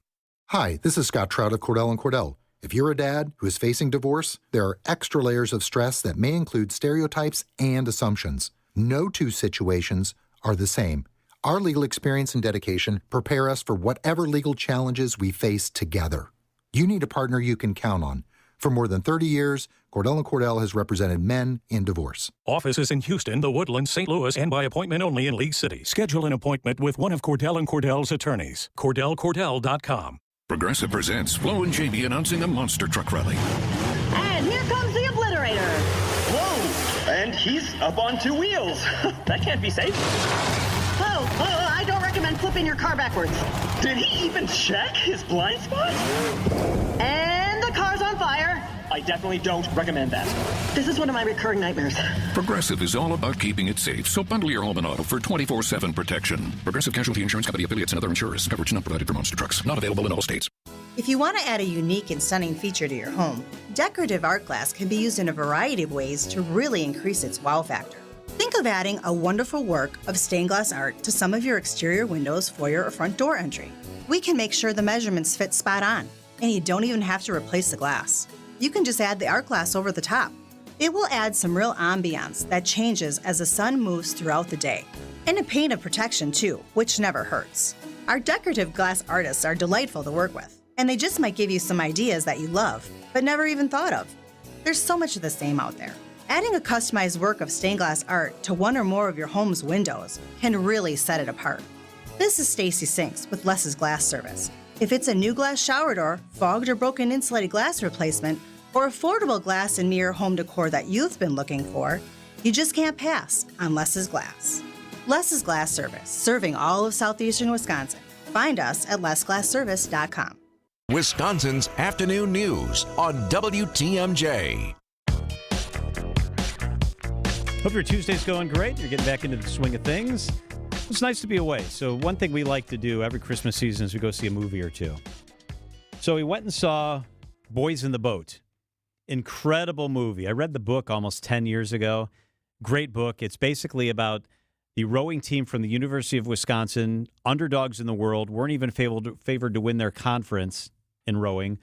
S9: Hi, this is Scott Trout of Cordell & Cordell. If you're a dad who is facing divorce, there are extra layers of stress that may include stereotypes and assumptions. No two situations are the same. Our legal experience and dedication prepare us for whatever legal challenges we face together. You need a partner you can count on. For more than 30 years, Cordell & Cordell has represented men in divorce.
S10: Offices in Houston, The Woodlands, St. Louis, and by appointment only in League City. Schedule an appointment with one of Cordell & Cordell's attorneys. CordellCordell.com.
S11: Progressive presents Flo and Jamie announcing a monster truck rally.
S25: And here comes the Obliterator.
S26: Whoa! And he's up on two wheels. That can't be safe.
S25: Oh, I don't recommend flipping your car backwards.
S26: Did he even check his blind spot?
S25: And the car's on fire.
S26: I definitely don't recommend that.
S25: This is one of my recurring nightmares.
S11: Progressive is all about keeping it safe, so bundle your home and auto for 24/7 protection. Progressive Casualty Insurance Company affiliates and other insurers. Coverage not provided for monster trucks. Not available in all states.
S27: If you want to add a unique and stunning feature to your home, decorative art glass can be used in a variety of ways to really increase its wow factor. Think of adding a wonderful work of stained glass art to some of your exterior windows, foyer, or front door entry. We can make sure the measurements fit spot on, and you don't even have to replace the glass. You can just add the art glass over the top. It will add some real ambiance that changes as the sun moves throughout the day. And a paint of protection too, which never hurts. Our decorative glass artists are delightful to work with, and they just might give you some ideas that you love, but never even thought of. There's so much of the same out there. Adding a customized work of stained glass art to one or more of your home's windows can really set it apart. This is Stacy Sinks with Les's Glass Service. If it's a new glass shower door, fogged or broken insulated glass replacement, or affordable glass and mirror home decor that you've been looking for, you just can't pass on Les's Glass. Les's Glass Service, serving all of southeastern Wisconsin. Find us at lesglassservice.com.
S1: Wisconsin's afternoon news on WTMJ.
S2: Hope your Tuesday's going great. You're getting back into the swing of things. It's nice to be away. So one thing we like to do every Christmas season is we go see a movie or two. So we went and saw Boys in the Boat. Incredible movie. I read the book almost 10 years ago. Great book. It's basically about the rowing team from the University of Wisconsin, underdogs in the world, weren't even favored to win their conference in rowing,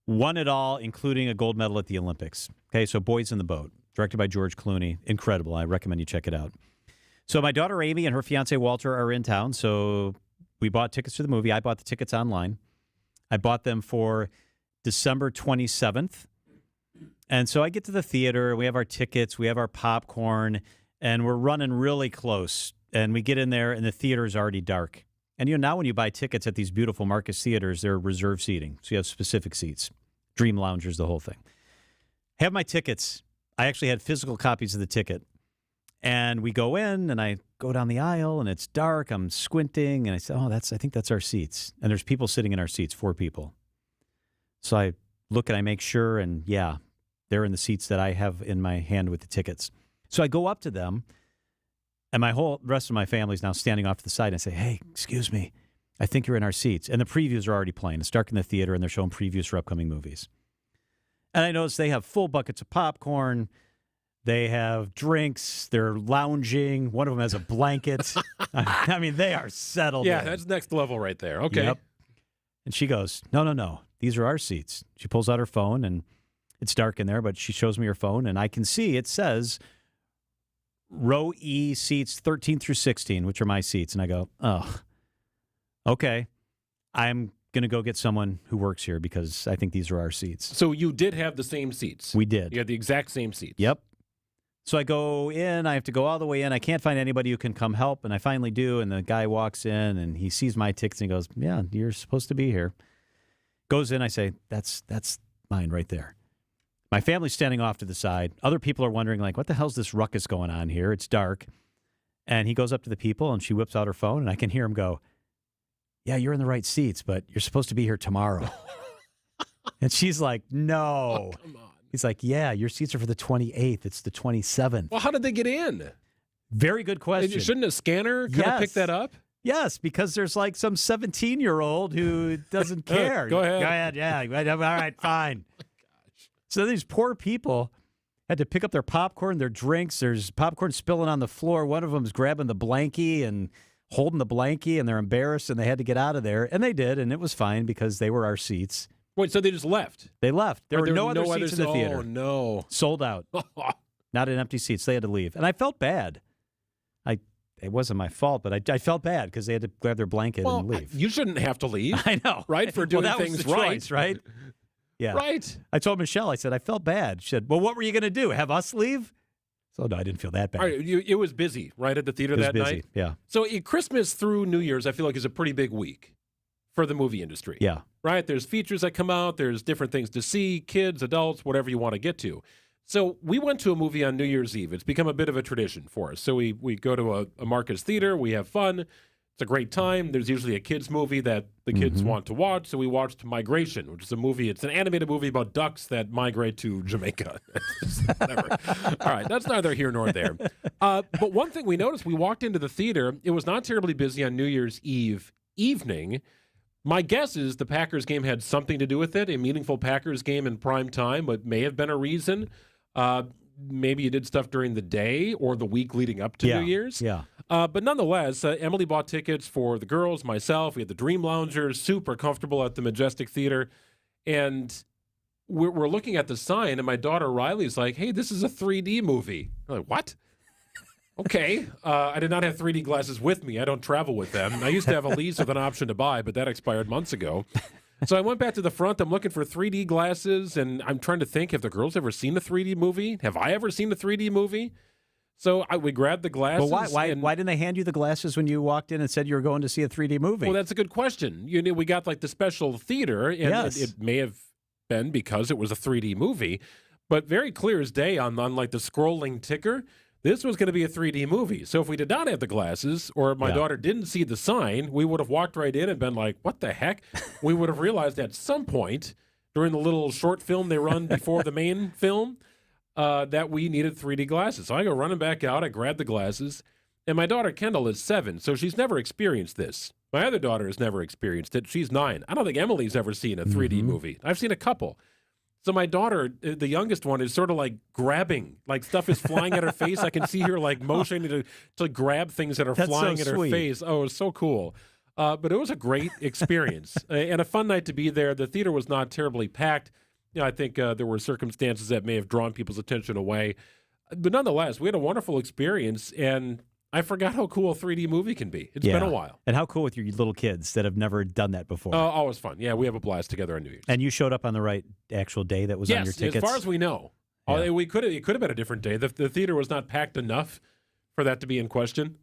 S2: won it all, including a gold medal at the Olympics. Okay, so Boys in the Boat, directed by George Clooney. Incredible. I recommend you check it out. So my daughter Amy and her fiancé Walter are in town, so we bought tickets to the movie. I bought the tickets online. I bought them for December 27th. And so I get to the theater, we have our tickets, we have our popcorn, and we're running really close. And we get in there, and the theater is already dark. And now when you buy tickets at these beautiful Marcus theaters, they're reserved seating. So you have specific seats, dream loungers, the whole thing. Have my tickets. I actually had physical copies of the ticket. And we go in, and I go down the aisle, and it's dark. I'm squinting, and I say, I think that's our seats. And there's people sitting in our seats, 4 people. So I look, and I make sure, and yeah, they're in the seats that I have in my hand with the tickets. So I go up to them, and my whole rest of my family's now standing off to the side, and I say, hey, excuse me, I think you're in our seats. And the previews are already playing. It's dark in the theater, and they're showing previews for upcoming movies. And I notice they have full buckets of popcorn. They have drinks. They're lounging. One of them has a blanket. I mean, they are settled in.
S3: That's next level right there. Okay.
S2: Yep. And she goes, no. These are our seats. She pulls out her phone, and it's dark in there, but she shows me her phone, and I can see it says row E seats 13 through 16, which are my seats. And I go, okay. I'm going to go get someone who works here because I think these are our seats.
S3: So you did have the same seats?
S2: We did.
S3: You had the exact same seats?
S2: Yep. So I go in. I have to go all the way in. I can't find anybody who can come help, and I finally do, and the guy walks in, and he sees my tickets, and he goes, yeah, you're supposed to be here. Goes in. I say, that's mine right there. My family's standing off to the side. Other people are wondering, like, what the hell's this ruckus going on here? It's dark. And he goes up to the people, and she whips out her phone, and I can hear him go, yeah, you're in the right seats, but you're supposed to be here tomorrow. And she's like, no.
S3: Oh, come on.
S2: He's like, yeah, your seats are for the 28th. It's the 27th.
S3: Well, how did they get in?
S2: Very good question.
S3: Shouldn't a scanner kind of pick that up?
S2: Yes, because there's like some 17-year-old who doesn't care.
S3: Go ahead.
S2: Go ahead, yeah. All right, fine. Oh, gosh. So these poor people had to pick up their popcorn, their drinks. There's popcorn spilling on the floor. One of them's grabbing the blankie and holding the blankie, and they're embarrassed, and they had to get out of there. And they did, and it was fine because they were our seats.
S3: Wait, so they just left?
S2: They left. There were no other seats in the theater.
S3: Oh, no.
S2: Sold out. Not in empty seats. They had to leave. And I felt bad. It wasn't my fault, but I felt bad because they had to grab their blanket and leave.
S3: You shouldn't have to leave.
S2: I know.
S3: Right? For doing
S2: that
S3: things
S2: was the
S3: right.
S2: Choice, right? Yeah.
S3: Right.
S2: I told Michelle, I said, I felt bad. She said, well, what were you going to do? Have us leave? So, no, I didn't feel that bad.
S3: All right, it was busy, right, at the theater that
S2: busy,
S3: night?
S2: Yeah.
S3: So Christmas through New Year's, I feel like, is a pretty big week for the movie industry.
S2: Yeah.
S3: Right? There's features that come out. There's different things to see, kids, adults, whatever you want to get to. So we went to a movie on New Year's Eve. It's become a bit of a tradition for us. So we go to a Marcus Theater. We have fun. It's a great time. There's usually a kids movie that the kids want to watch. So we watched Migration, which is a movie. It's an animated movie about ducks that migrate to Jamaica. Whatever. All right. That's neither here nor there. But one thing we noticed, we walked into the theater. It was not terribly busy on New Year's Eve evening. My guess is the Packers game had something to do with it, a meaningful Packers game in prime time, but may have been a reason. Maybe you did stuff during the day or the week leading up to New Year's.
S2: Yeah.
S3: But nonetheless, Emily bought tickets for the girls, myself. We had the Dream Loungers, super comfortable at the Majestic Theater. And we're looking at the sign, and my daughter Riley's like, hey, this is a 3D movie. I'm like, what? Okay. I did not have 3D glasses with me. I don't travel with them. I used to have a lease with an option to buy, but that expired months ago. So I went back to the front. I'm looking for 3D glasses, and I'm trying to think, have the girls ever seen a 3D movie? Have I ever seen a 3D movie? So we grabbed the glasses.
S2: Well, why didn't they hand you the glasses when you walked in and said you were going to see a 3D movie?
S3: Well, that's a good question. We got like the special theater, and
S2: yes.
S3: it may have been because it was a 3D movie, but very clear as day on like the scrolling ticker, this was going to be a 3D movie. So if we did not have the glasses, or my daughter didn't see the sign, we would have walked right in and been like, what the heck? We would have realized at some point during the little short film they run before the main film that we needed 3D glasses. So I go running back out, I grab the glasses, and my daughter Kendall is 7, so she's never experienced this. My other daughter has never experienced it. She's 9. I don't think Emily's ever seen a 3D movie. I've seen a couple. So my daughter, the youngest one, is sort of like grabbing, like stuff is flying at her face. I can see her like motioning to grab things that are flying at her face. Oh, it's so cool. But it was a great experience and a fun night to be there. The theater was not terribly packed. I think there were circumstances that may have drawn people's attention away. But nonetheless, we had a wonderful experience, and I forgot how cool a 3D movie can be. It's been a while.
S2: And how cool with your little kids that have never done that before.
S3: Always fun. Yeah, we have a blast together on New Year's.
S2: And you showed up on the right actual day that was on your tickets?
S3: Yes, as far as we know. Yeah. It could have been a different day. The theater was not packed enough for that to be in question.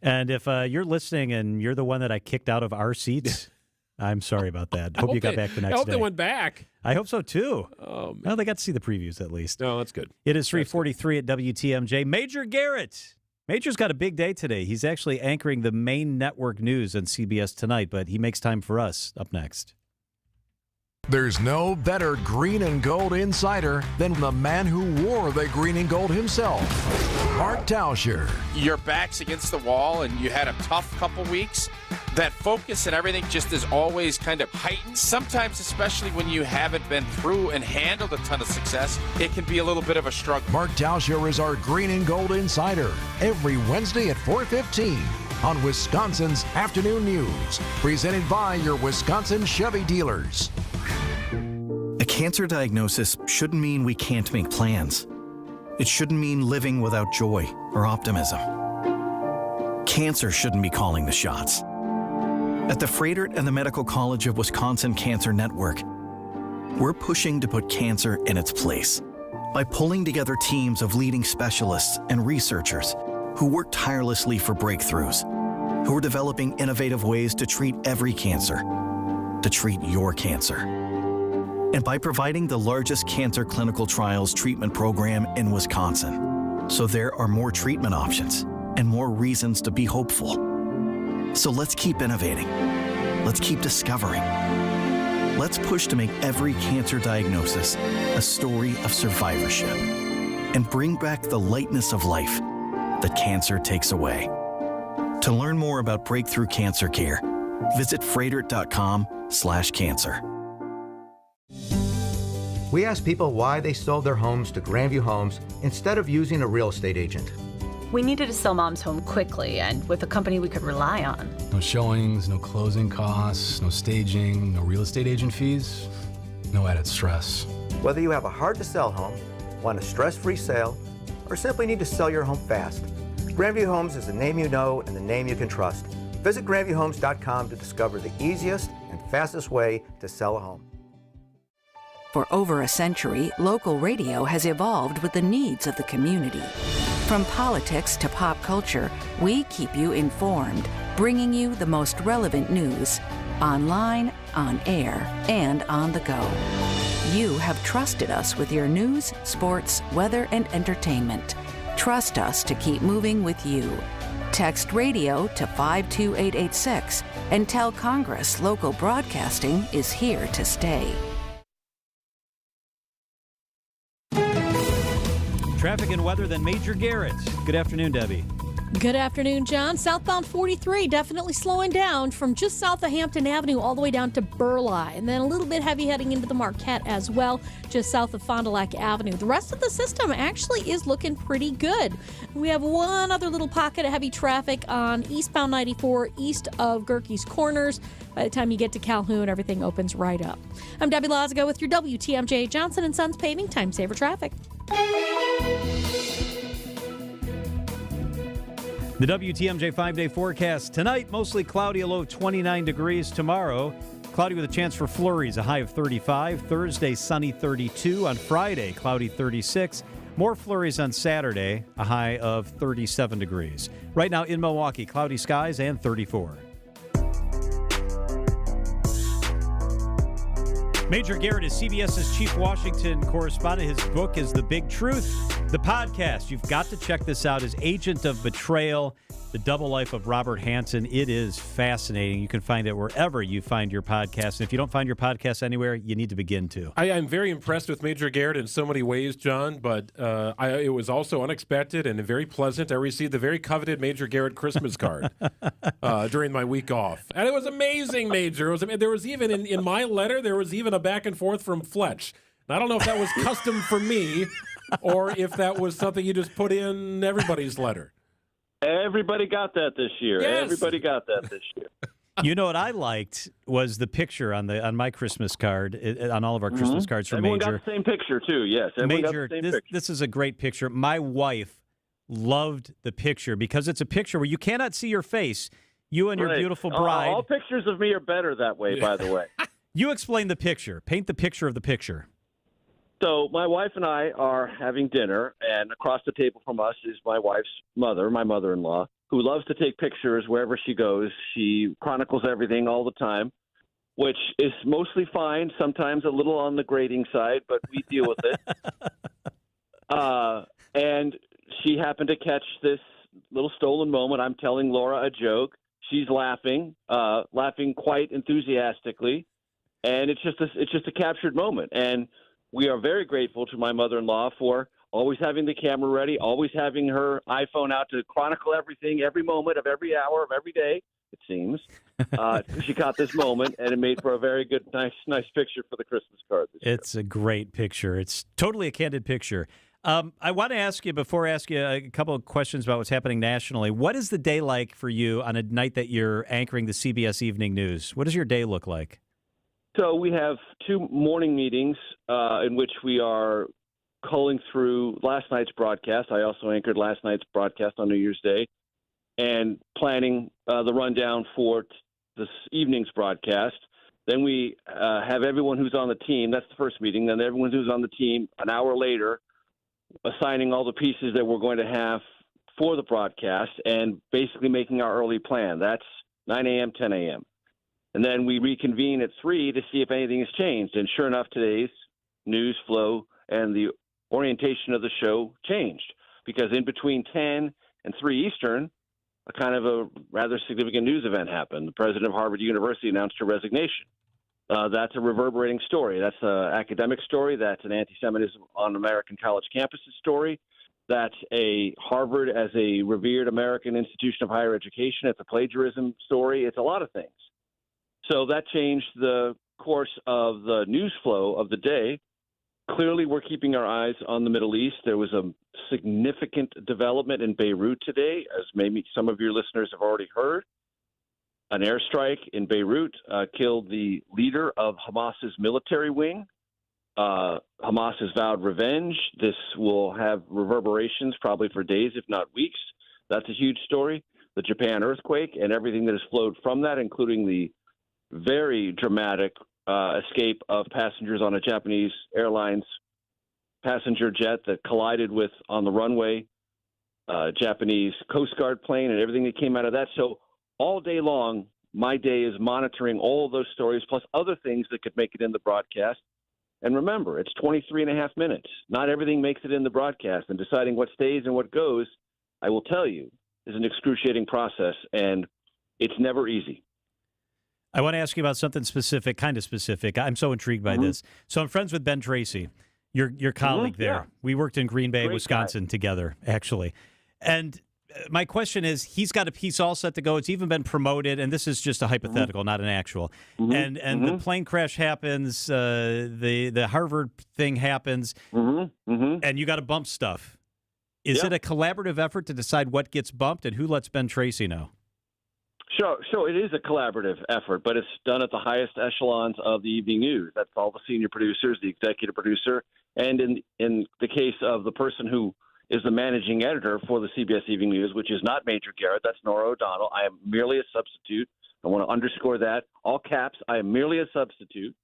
S2: And if you're listening and you're the one that I kicked out of our seats, I'm sorry about that. Hope you got back the next day.
S3: I hope they went back.
S2: I hope so, too.
S3: Oh,
S2: well, they got to see the previews at least.
S3: No, that's good.
S2: It is 3:43 at WTMJ. Major Garrett. Major's got a big day today. He's actually anchoring the main network news on CBS tonight, but he makes time for us up next.
S1: There's no better green and gold insider than the man who wore the green and gold himself, Mark Tauscher.
S12: Your back's against the wall and you had a tough couple weeks. That focus and everything just is always kind of heightened. Sometimes, especially when you haven't been through and handled a ton of success, it can be a little bit of a struggle.
S1: Mark Tauscher is our green and gold insider every Wednesday at 4:15 on Wisconsin's Afternoon News, presented by your Wisconsin Chevy dealers.
S13: A cancer diagnosis shouldn't mean we can't make plans. It shouldn't mean living without joy or optimism. Cancer shouldn't be calling the shots. At the Froedtert and the Medical College of Wisconsin Cancer Network, we're pushing to put cancer in its place by pulling together teams of leading specialists and researchers who work tirelessly for breakthroughs, who are developing innovative ways to treat every cancer, to treat your cancer. And by providing the largest cancer clinical trials treatment program in Wisconsin, so there are more treatment options and more reasons to be hopeful. So let's keep innovating. Let's keep discovering. Let's push to make every cancer diagnosis a story of survivorship and bring back the lightness of life that cancer takes away. To learn more about breakthrough cancer care, visit froedtert.com/cancer.
S14: We asked people why they sold their homes to Grandview Homes instead of using a real estate agent.
S15: We needed to sell Mom's home quickly and with a company we could rely on.
S16: No showings, no closing costs, no staging, no real estate agent fees, no added stress.
S14: Whether you have a hard-to-sell home, want a stress-free sale, or simply need to sell your home fast, Grandview Homes is the name you know and the name you can trust. Visit GrandviewHomes.com to discover the easiest and fastest way to sell a home.
S17: For over a century, local radio has evolved with the needs of the community. From politics to pop culture, we keep you informed, bringing you the most relevant news, online, on air, and on the go. You have trusted us with your news, sports, weather, and entertainment. Trust us to keep moving with you. Text radio to 52886 and tell Congress local broadcasting is here to stay.
S2: Traffic and weather, then Major Garrett. Good afternoon, Debbie.
S4: Good afternoon, John. Southbound 43 definitely slowing down from just south of Hampton Avenue all the way down to Burleigh. And then a little bit heavy heading into the Marquette as well, just south of Fond du Lac Avenue. The rest of the system actually is looking pretty good. We have one other little pocket of heavy traffic on eastbound 94 east of Gerke's Corners. By the time you get to Calhoun, everything opens right up. I'm Debbie Lazago with your WTMJ Johnson & Sons Paving Time Saver Traffic.
S2: The WTMJ 5-day forecast. Tonight, mostly cloudy, a low of 29 degrees. Tomorrow, cloudy with a chance for flurries, a high of 35. Thursday, sunny, 32. On Friday, cloudy, 36. More flurries on Saturday, a high of 37 degrees. Right now in Milwaukee, cloudy skies and 34. Major Garrett is CBS's chief Washington correspondent. His book is The Big Truth. The podcast, you've got to check this out, is Agent of Betrayal, The Double Life of Robert Hansen. It is fascinating. You can find it wherever you find your podcast. And if you don't find your podcast anywhere, you need to begin to.
S3: I'm very impressed with Major Garrett in so many ways, John, but it was also unexpected and very pleasant. I received the very coveted Major Garrett Christmas card during my week off. And it was amazing, Major. There was even, in my letter, there was even a back and forth from Fletch. And I don't know if that was custom for me or if that was something you just put in everybody's letter.
S18: Everybody got that this year.
S3: Yes.
S18: Everybody got that this year.
S2: You know what I liked was the picture on my Christmas card, on all of our Christmas cards from
S18: Everyone
S2: Major.
S18: got the same picture, too, yes. Everyone
S2: Major,
S18: got the same picture.
S2: this is a great picture. My wife loved the picture because it's a picture where you cannot see your face. You and your beautiful bride.
S18: All pictures of me are better that way, by the way.
S2: You explain the picture. Paint the picture of the picture.
S18: So my wife and I are having dinner, and across the table from us is my wife's mother, my mother-in-law, who loves to take pictures wherever she goes. She chronicles everything all the time, which is mostly fine, sometimes a little on the grating side, but we deal with it. And she happened to catch this little stolen moment. I'm telling Laura a joke. She's laughing quite enthusiastically, and it's just a captured moment. And we are very grateful to my mother-in-law for always having the camera ready, always having her iPhone out to chronicle everything, every moment of every hour of every day, it seems. She caught this moment, and it made for a very good, nice picture for the Christmas card this year.
S2: It's a great picture. It's totally a candid picture. I want to ask you, before I ask you a couple of questions about what's happening nationally, what is the day like for you on a night that you're anchoring the CBS Evening News? What does your day look like?
S18: So we have two morning meetings in which we are culling through last night's broadcast. I also anchored last night's broadcast on New Year's Day and planning the rundown for this evening's broadcast. Then we have everyone who's on the team. That's the first meeting. Then everyone who's on the team an hour later assigning all the pieces that we're going to have for the broadcast and basically making our early plan. That's 9 a.m., 10 a.m. And then we reconvene at 3 to see if anything has changed. And sure enough, today's news flow and the orientation of the show changed because in between 10 and 3 Eastern, a kind of a rather significant news event happened. The president of Harvard University announced her resignation. That's a reverberating story. That's an academic story. That's an anti-Semitism on American college campuses story. That's a Harvard as a revered American institution of higher education. It's a plagiarism story. It's a lot of things. So that changed the course of the news flow of the day. Clearly, we're keeping our eyes on the Middle East. There was a significant development in Beirut today, as maybe some of your listeners have already heard. An airstrike in Beirut killed the leader of Hamas's military wing. Hamas has vowed revenge. This will have reverberations probably for days, if not weeks. That's a huge story. The Japan earthquake and everything that has flowed from that, including the very dramatic escape of passengers on a Japanese Airlines passenger jet that collided with, on the runway, Japanese Coast Guard plane and everything that came out of that. So all day long, my day is monitoring all of those stories, plus other things that could make it in the broadcast. And remember, it's 23 and a half minutes. Not everything makes it in the broadcast. And deciding what stays and what goes, I will tell you, is an excruciating process, and it's never easy.
S2: I want to ask you about something specific, kind of specific. I'm so intrigued by this. So I'm friends with Ben Tracy, your colleague there.
S18: Yeah.
S2: We worked in Green Bay,
S18: Great
S2: Wisconsin together, actually. And my question is, he's got a piece all set to go. It's even been promoted, and this is just a hypothetical, not an actual. And the plane crash happens, the Harvard thing happens, and you got to bump stuff. Is it a collaborative effort to decide what gets bumped, and who lets Ben Tracy know?
S18: Sure, it is a collaborative effort, but it's done at the highest echelons of the evening news. That's all the senior producers, the executive producer, and in the case of the person who is the managing editor for the CBS Evening News, which is not Major Garrett. That's Nora O'Donnell. I am merely a substitute. I want to underscore that. All caps, I am merely a substitute.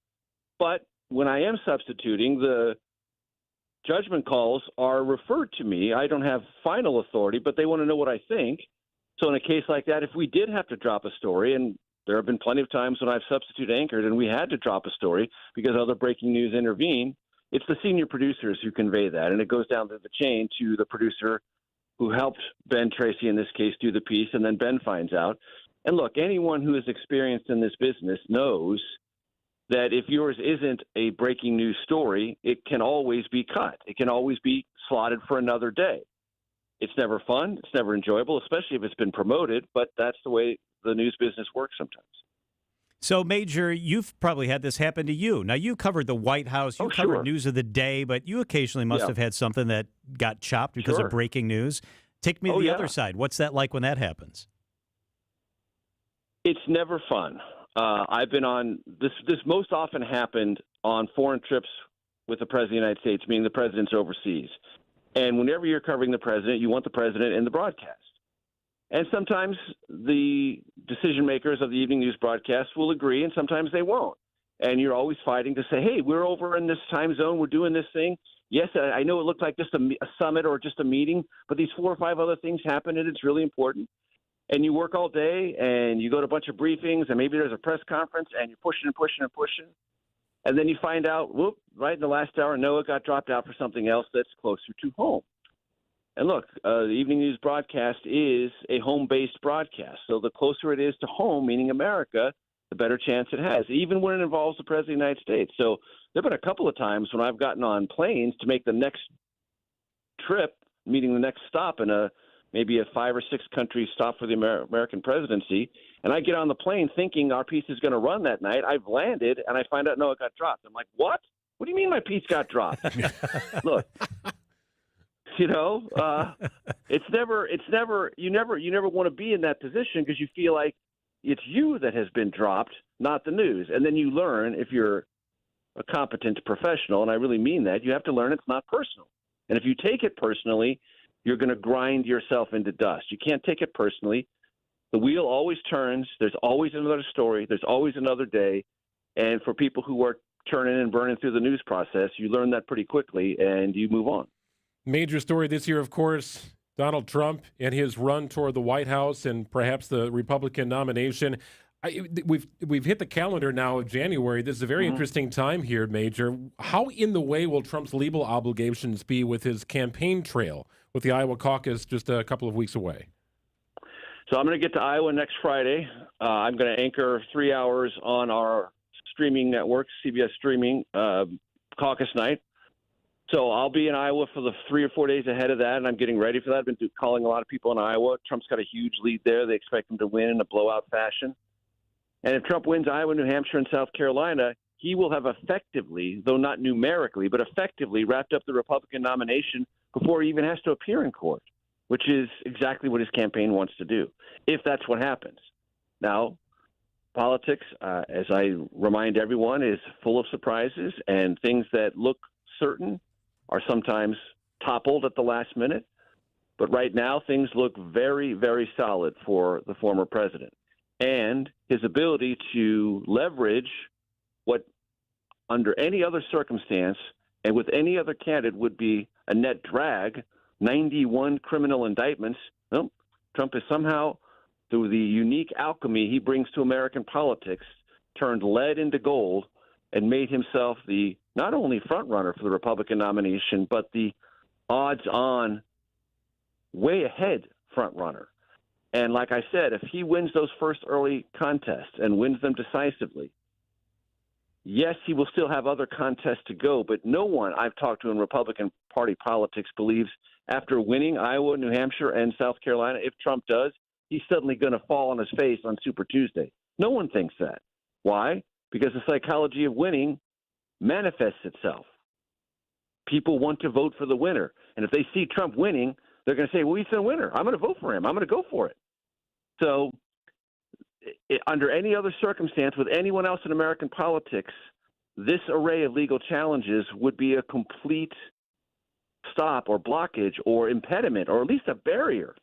S18: But when I am substituting, the judgment calls are referred to me. I don't have final authority, but they want to know what I think. So in a case like that, if we did have to drop a story, and there have been plenty of times when I've substitute anchored and we had to drop a story because other breaking news intervened, it's the senior producers who convey that, and it goes down the chain to the producer who helped Ben Tracy, in this case, do the piece, and then Ben finds out. And look, anyone who is experienced in this business knows that if yours isn't a breaking news story, it can always be cut. It can always be slotted for another day. It's never fun. It's never enjoyable, especially if it's been promoted, but that's the way the news business works sometimes.
S2: So, Major, you've probably had this happen to you. Now, you covered the White House. You covered news of the day, but you occasionally must have had something that got chopped because of breaking news. Take me to the other side. What's that like when that happens?
S18: It's never fun. I've been on this. This most often happened on foreign trips with the President of the United States, meaning the president's overseas. And whenever you're covering the president, you want the president in the broadcast. And sometimes the decision makers of the evening news broadcast will agree, and sometimes they won't. And you're always fighting to say, hey, we're over in this time zone. We're doing this thing. Yes, I know it looked like just a summit or just a meeting, but these 4 or 5 other things happen, and it's really important. And you work all day, and you go to a bunch of briefings, and maybe there's a press conference, and you're pushing and pushing and pushing. And then you find out, whoop, right in the last hour, Noah got dropped out for something else that's closer to home. And look, the evening news broadcast is a home-based broadcast. So the closer it is to home, meaning America, the better chance it has, even when it involves the President of the United States. So there have been a couple of times when I've gotten on planes to make the next trip, meaning the next stop in maybe a 5 or 6 country stop for the American presidency, and I get on the plane thinking our piece is going to run that night. I've landed, and I find out, no, it got dropped. I'm like, what? What do you mean my piece got dropped? Look. You know, you never want to be in that position because you feel like it's you that has been dropped, not the news. And then you learn, if you're a competent professional, and I really mean that, you have to learn it's not personal. And if you take it personally, you're going to grind yourself into dust. You can't take it personally. The wheel always turns. There's always another story. There's always another day. And for people who are turning and burning through the news process, you learn that pretty quickly and you move on.
S3: Major story this year, of course, Donald Trump and his run toward the White House and perhaps the Republican nomination. We've hit the calendar now of January. This is a very interesting time here, Major. How in the way will Trump's legal obligations be with his campaign trail with the Iowa caucus just a couple of weeks away?
S18: So I'm going to get to Iowa next Friday. I'm going to anchor 3 hours on our streaming network, CBS Streaming, caucus night. So I'll be in Iowa for the 3 or 4 days ahead of that, and I'm getting ready for that. I've been calling a lot of people in Iowa. Trump's got a huge lead there. They expect him to win in a blowout fashion. And if Trump wins Iowa, New Hampshire, and South Carolina, he will have effectively, though not numerically, but effectively wrapped up the Republican nomination before he even has to appear in court, which is exactly what his campaign wants to do, if that's what happens. Now, politics, as I remind everyone, is full of surprises, and things that look certain are sometimes toppled at the last minute. But right now, things look very, very solid for the former president. And his ability to leverage what, under any other circumstance and with any other candidate, would be a net drag, 91 criminal indictments. Well, Trump is somehow, through the unique alchemy he brings to American politics, turned lead into gold and made himself the not only front runner for the Republican nomination, but the odds-on, way ahead front runner. And like I said, if he wins those first early contests and wins them decisively, yes, he will still have other contests to go, but no one I've talked to in Republican Party politics believes after winning Iowa, New Hampshire, and South Carolina, if Trump does, he's suddenly going to fall on his face on Super Tuesday. No one thinks that. Why? Because the psychology of winning manifests itself. People want to vote for the winner. And if they see Trump winning, they're going to say, well, he's the winner. I'm going to vote for him. I'm going to go for it. So under any other circumstance with anyone else in American politics, this array of legal challenges would be a complete stop or blockage or impediment or at least a barrier.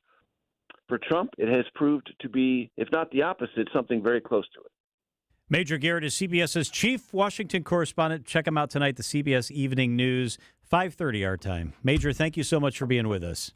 S18: For Trump, it has proved to be, if not the opposite, something very close to it.
S2: Major Garrett is CBS's chief Washington correspondent. Check him out tonight, the CBS Evening News, 5:30 our time. Major, thank you so much for being with us.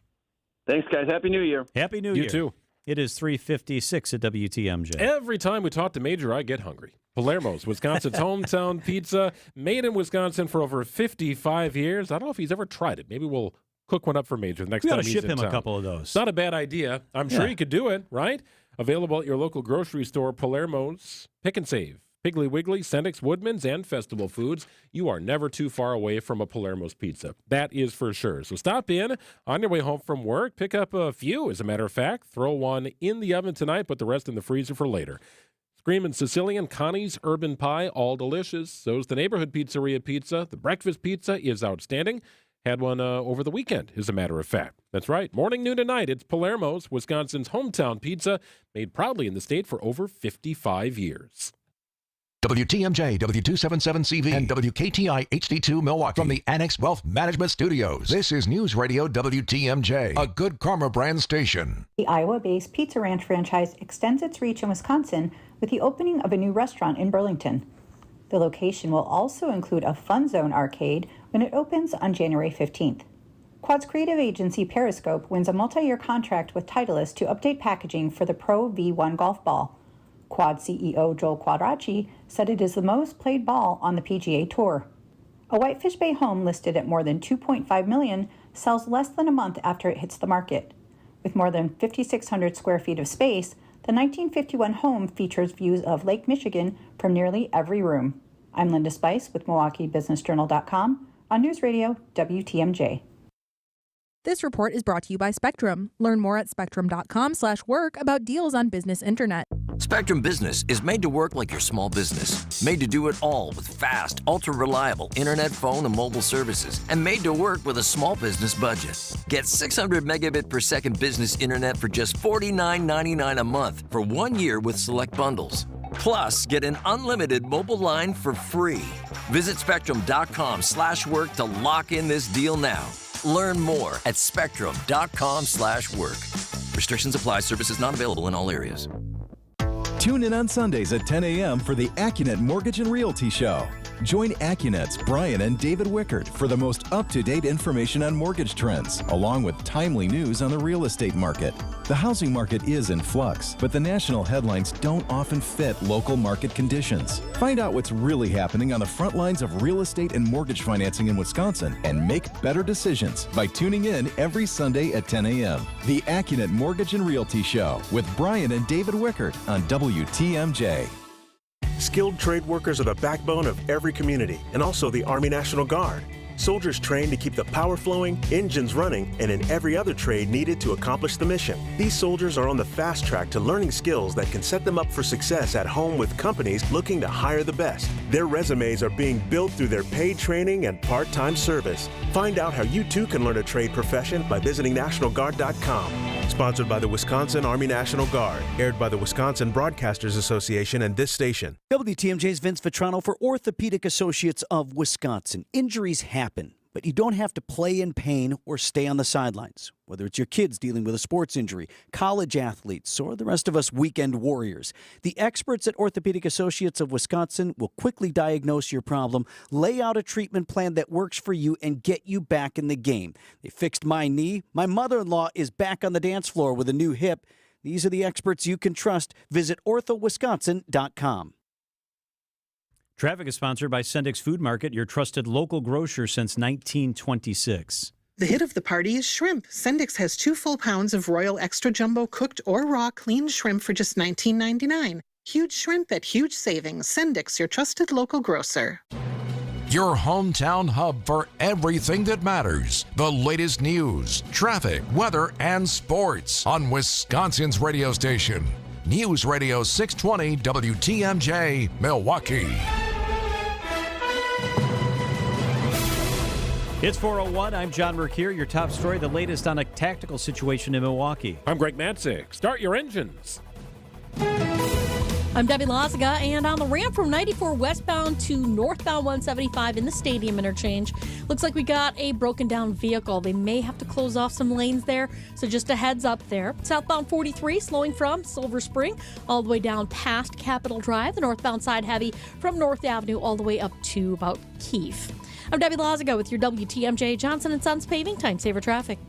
S18: Thanks, guys. Happy New Year.
S2: Happy New Year.
S3: You too.
S2: It is 3:56 at WTMJ.
S3: Every time we talk to Major, I get hungry. Palermo's, Wisconsin's hometown pizza, made in Wisconsin for over 55 years. I don't know if he's ever tried it. Maybe we'll cook one up for Major the next time he's in town.
S2: We ought to ship him a couple of those.
S3: It's not a bad idea. I'm sure he could do it, right? Available at your local grocery store, Palermo's, Pick and Save, Piggly Wiggly, Senix, Woodman's, and Festival Foods. You are never too far away from a Palermo's pizza. That is for sure. So stop in on your way home from work. Pick up a few, as a matter of fact. Throw one in the oven tonight, put the rest in the freezer for later. Screamin' Sicilian, Connie's Urban Pie, all delicious. So's the Neighborhood Pizzeria Pizza. The breakfast pizza is outstanding. Had one over the weekend, as a matter of fact. That's right. Morning, noon, and night. It's Palermo's, Wisconsin's hometown pizza, made proudly in the state for over 55 years.
S1: WTMJ, W277CV, and WKTI HD2 Milwaukee from the Annex Wealth Management Studios. This is News Radio WTMJ, a Good Karma brand station.
S5: The Iowa-based Pizza Ranch franchise extends its reach in Wisconsin with the opening of a new restaurant in Burlington. The location will also include a Fun Zone arcade when it opens on January 15th. Quad's creative agency Periscope wins a multi-year contract with Titleist to update packaging for the Pro V1 golf ball. Quad CEO Joel Quadracci said it is the most played ball on the PGA Tour. A Whitefish Bay home listed at more than $2.5 million sells less than a month after it hits the market. With more than 5,600 square feet of space, the 1951 home features views of Lake Michigan from nearly every room. I'm Linda Spice with MilwaukeeBusinessJournal.com on News Radio WTMJ.
S6: This report is brought to you by Spectrum. Learn more at spectrum.com/work about deals on business internet.
S19: Spectrum Business is made to work like your small business. Made to do it all with fast, ultra-reliable internet, phone, and mobile services. And made to work with a small business budget. Get 600 megabit per second business internet for just $49.99 a month for 1 year with select bundles. Plus, get an unlimited mobile line for free. Visit spectrum.com/work to lock in this deal now. Learn more at spectrum.com/work. Restrictions apply. Services not available in all areas.
S20: Tune in on Sundays at 10 a.m. for the AccuNet Mortgage and Realty Show. Join AccuNet's Brian and David Wickert for the most up-to-date information on mortgage trends, along with timely news on the real estate market. The housing market is in flux, but the national headlines don't often fit local market conditions. Find out what's really happening on the front lines of real estate and mortgage financing in Wisconsin and make better decisions by tuning in every Sunday at 10 a.m. The AccuNet Mortgage and Realty Show with Brian and David Wickert on WTMJ.
S21: Skilled trade workers are the backbone of every community and also the Army National Guard.
S7: soldiers train to keep the power flowing, engines running, and in every other trade needed to accomplish the mission. These soldiers are on the fast track to learning skills that can set them up for success at home with companies looking to hire the best. Their resumes are being built through their paid training and part-time service. Find out how you too can learn a trade profession by visiting NationalGuard.com. Sponsored by the Wisconsin Army National Guard. Aired by the Wisconsin Broadcasters Association and this station.
S8: WTMJ's Vince Vitrano for Orthopedic Associates of Wisconsin. Injuries happen, but you don't have to play in pain or stay on the sidelines. Whether it's your kids dealing with a sports injury, college athletes, or the rest of us weekend warriors, the experts at Orthopedic Associates of Wisconsin will quickly diagnose your problem, lay out a treatment plan that works for you, and get you back in the game. They fixed my knee. My mother-in-law is back on the dance floor with a new hip. These are the experts you can trust. Visit orthowisconsin.com.
S2: Traffic is sponsored by Sendik's Food Market, your trusted local grocer since 1926.
S9: The hit of the party is shrimp. Sendik's has 2 full pounds of Royal Extra Jumbo cooked or raw clean shrimp for just $19.99. Huge shrimp at huge savings. Sendik's, your trusted local grocer.
S1: Your hometown hub for everything that matters. The latest news, traffic, weather, and sports on Wisconsin's radio station. News Radio 620 WTMJ, Milwaukee.
S2: It's 4:01. I'm John Mercure. Your top story, the latest on a tactical situation in Milwaukee.
S3: I'm Greg Matzik. Start your engines.
S4: I'm Debbie Lazaga, and on the ramp from 94 westbound to northbound 175 in the Stadium interchange, looks like we got a broken down vehicle. They may have to close off some lanes there, so just a heads up there. Southbound 43 slowing from Silver Spring all the way down past Capitol Drive. The northbound side heavy from North Avenue all the way up to about Keefe. I'm Debbie Lazaga with your WTMJ Johnson & Sons Paving Time Saver Traffic.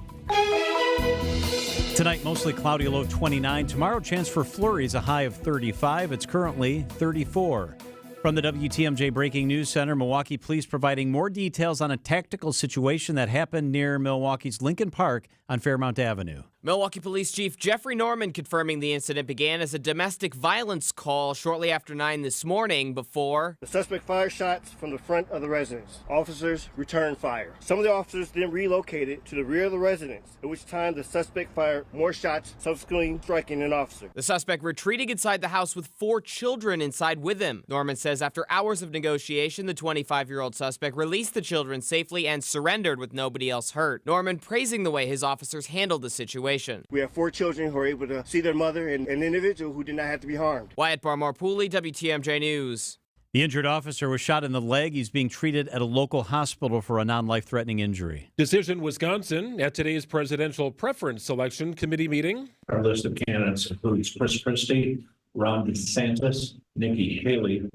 S2: Tonight, mostly cloudy, low 29. Tomorrow, chance for flurries, a high of 35. It's currently 34. From the WTMJ Breaking News Center, Milwaukee Police providing more details on a tactical situation that happened near Milwaukee's Lincoln Park on Fairmount Avenue.
S21: Milwaukee Police Chief Jeffrey Norman confirming the incident began as a domestic violence call shortly after 9 this morning before
S22: the suspect fired shots from the front of the residence. Officers returned fire. Some of the officers then relocated to the rear of the residence, at which time the suspect fired more shots, subsequently striking an officer.
S21: The suspect retreating inside the house with 4 children inside with him. Norman says after hours of negotiation, the 25-year-old suspect released the children safely and surrendered with nobody else hurt. Norman praising the way his officers handled the situation.
S22: We have 4 children who were able to see their mother and an individual who did not have to be harmed.
S21: Wyatt Barmore-Pooley, WTMJ News.
S2: The injured officer was shot in the leg. He's being treated at a local hospital for a non-life-threatening injury.
S3: Decision Wisconsin at today's Presidential Preference Selection Committee meeting.
S23: Our list of candidates includes Chris Christie, Ron DeSantis, Nikki Haley,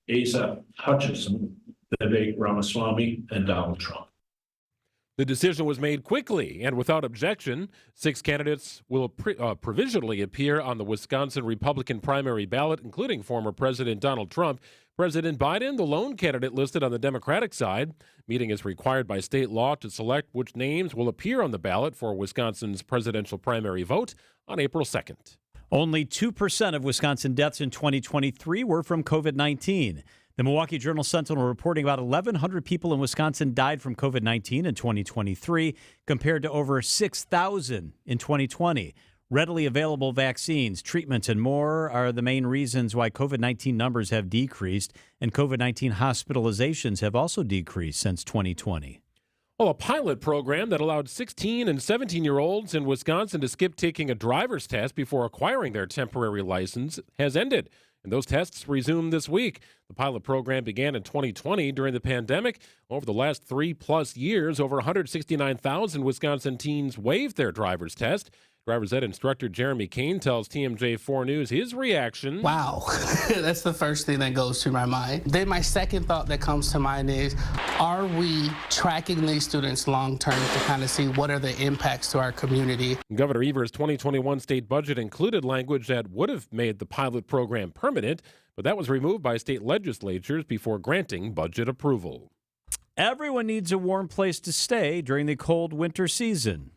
S23: Asa Hutchinson, Vivek Ramaswamy, and Donald Trump.
S3: The decision was made quickly and without objection. 6 candidates will provisionally appear on the Wisconsin Republican primary ballot, including former President Donald Trump. President Biden, the lone candidate listed on the Democratic side. Meeting is required by state law to select which names will appear on the ballot for Wisconsin's presidential primary vote on April 2nd.
S2: Only 2% of Wisconsin deaths in 2023 were from COVID-19. The Milwaukee Journal-Sentinel reporting about 1,100 people in Wisconsin died from COVID-19 in 2023, compared to over 6,000 in 2020. Readily available vaccines, treatments, and more are the main reasons why COVID-19 numbers have decreased, and COVID-19 hospitalizations have also decreased since 2020.
S3: Well, a pilot program that allowed 16 and 17-year-olds in Wisconsin to skip taking a driver's test before acquiring their temporary license has ended, and those tests resumed this week. The pilot program began in 2020 during the pandemic. Over the last 3+ years, over 169,000 Wisconsin teens waived their driver's test. Driver's ed instructor Jeremy Kane tells TMJ4 News his reaction.
S24: Wow, that's the first thing that goes through my mind. Then my second thought that comes to mind is, are we tracking these students long term to kind of see what are the impacts to our community?
S3: Governor Evers' 2021 state budget included language that would have made the pilot program permanent, but that was removed by state legislatures before granting budget approval.
S2: Everyone needs a warm place to stay during the cold winter season.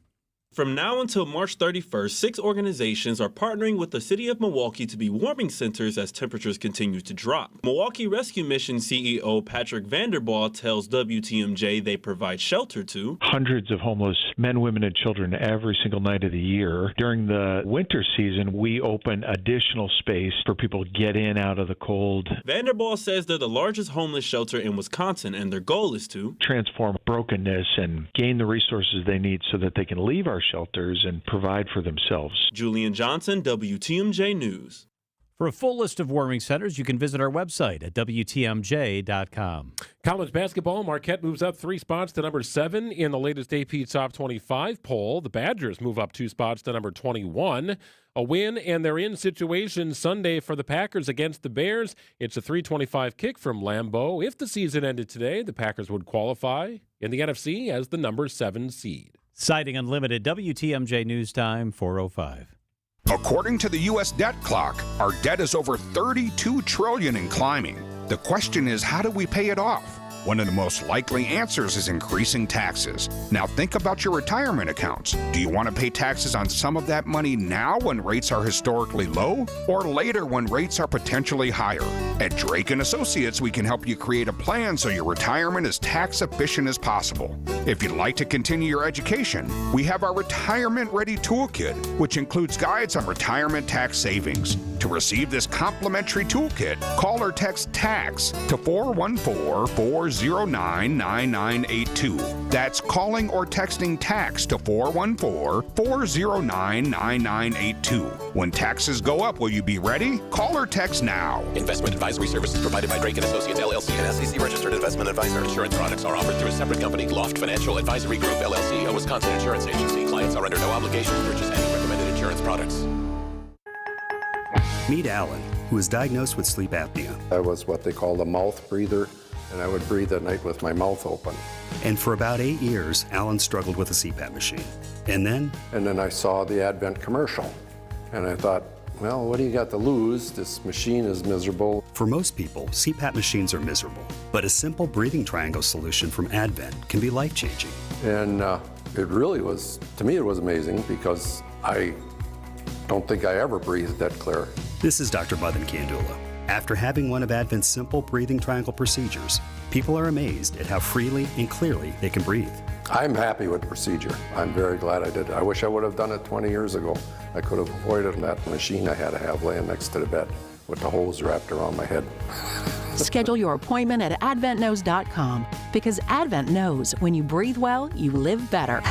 S10: From now until March 31st, 6 organizations are partnering with the City of Milwaukee to be warming centers as temperatures continue to drop. Milwaukee Rescue Mission CEO Patrick Vanderbaugh tells WTMJ they provide shelter to
S11: hundreds of homeless men, women, and children every single night of the year. During the winter season, we open additional space for people to get in out of the cold.
S10: Vanderbaugh says they're the largest homeless shelter in Wisconsin, and their goal is to
S11: transform brokenness and gain the resources they need so that they can leave our shelters and provide for themselves.
S10: Julian Johnson, WTMJ News.
S2: For a full list of warming centers, you can visit our website at WTMJ.com.
S3: College basketball, Marquette moves up 3 spots to number 7 in the latest AP Top 25 poll. The Badgers move up 2 spots to number 21. A win, and they're in situation Sunday for the Packers against the Bears. It's a 3:25 kick from Lambeau. If the season ended today, the Packers would qualify in the NFC as the number 7 seed.
S2: Citing Unlimited, WTMJ News Time, 4:05.
S12: According to the U.S. debt clock, our debt is over $32 trillion and climbing. The question is, how do we pay it off? One of the most likely answers is increasing taxes. Now think about your retirement accounts. Do you want to pay taxes on some of that money now when rates are historically low, or later when rates are potentially higher? At Drake & Associates, we can help you create a plan so your retirement is tax efficient as possible. If you'd like to continue your education, we have our Retirement Ready Toolkit, which includes guides on retirement tax savings. To receive this complimentary toolkit, call or text TAX to 414-409-9982. That's calling or texting TAX to 414-409-9982. When taxes go up, will you be ready? Call or text now.
S13: Investment advisory services provided by Drake & Associates, LLC, an SEC-registered investment advisor. Insurance products are offered through a separate company, Loft Financial Advisory Group, LLC, a Wisconsin insurance agency. Clients are under no obligation to purchase any recommended insurance products.
S25: Meet Alan, who was diagnosed with sleep apnea.
S26: I was what they call a mouth breather, and I would breathe at night with my mouth open.
S25: And for about 8 years, Alan struggled with a CPAP machine. And then
S26: I saw the Advent commercial, and I thought, well, what do you got to lose? This machine is miserable.
S25: For most people, CPAP machines are miserable, but a simple breathing triangle solution from Advent can be life-changing.
S26: And it really was, to me, it was amazing because I don't think I ever breathed that clear.
S25: This is Dr. Buthan Kandula. After having one of Advent's simple breathing triangle procedures, people are amazed at how freely and clearly they can breathe.
S26: I'm happy with the procedure. I'm very glad I did it. I wish I would have done it 20 years ago. I could have avoided that machine I had to have laying next to the bed with the hose wrapped around my head.
S27: Schedule your appointment at AdventKnows.com because Advent knows when you breathe well, you live better.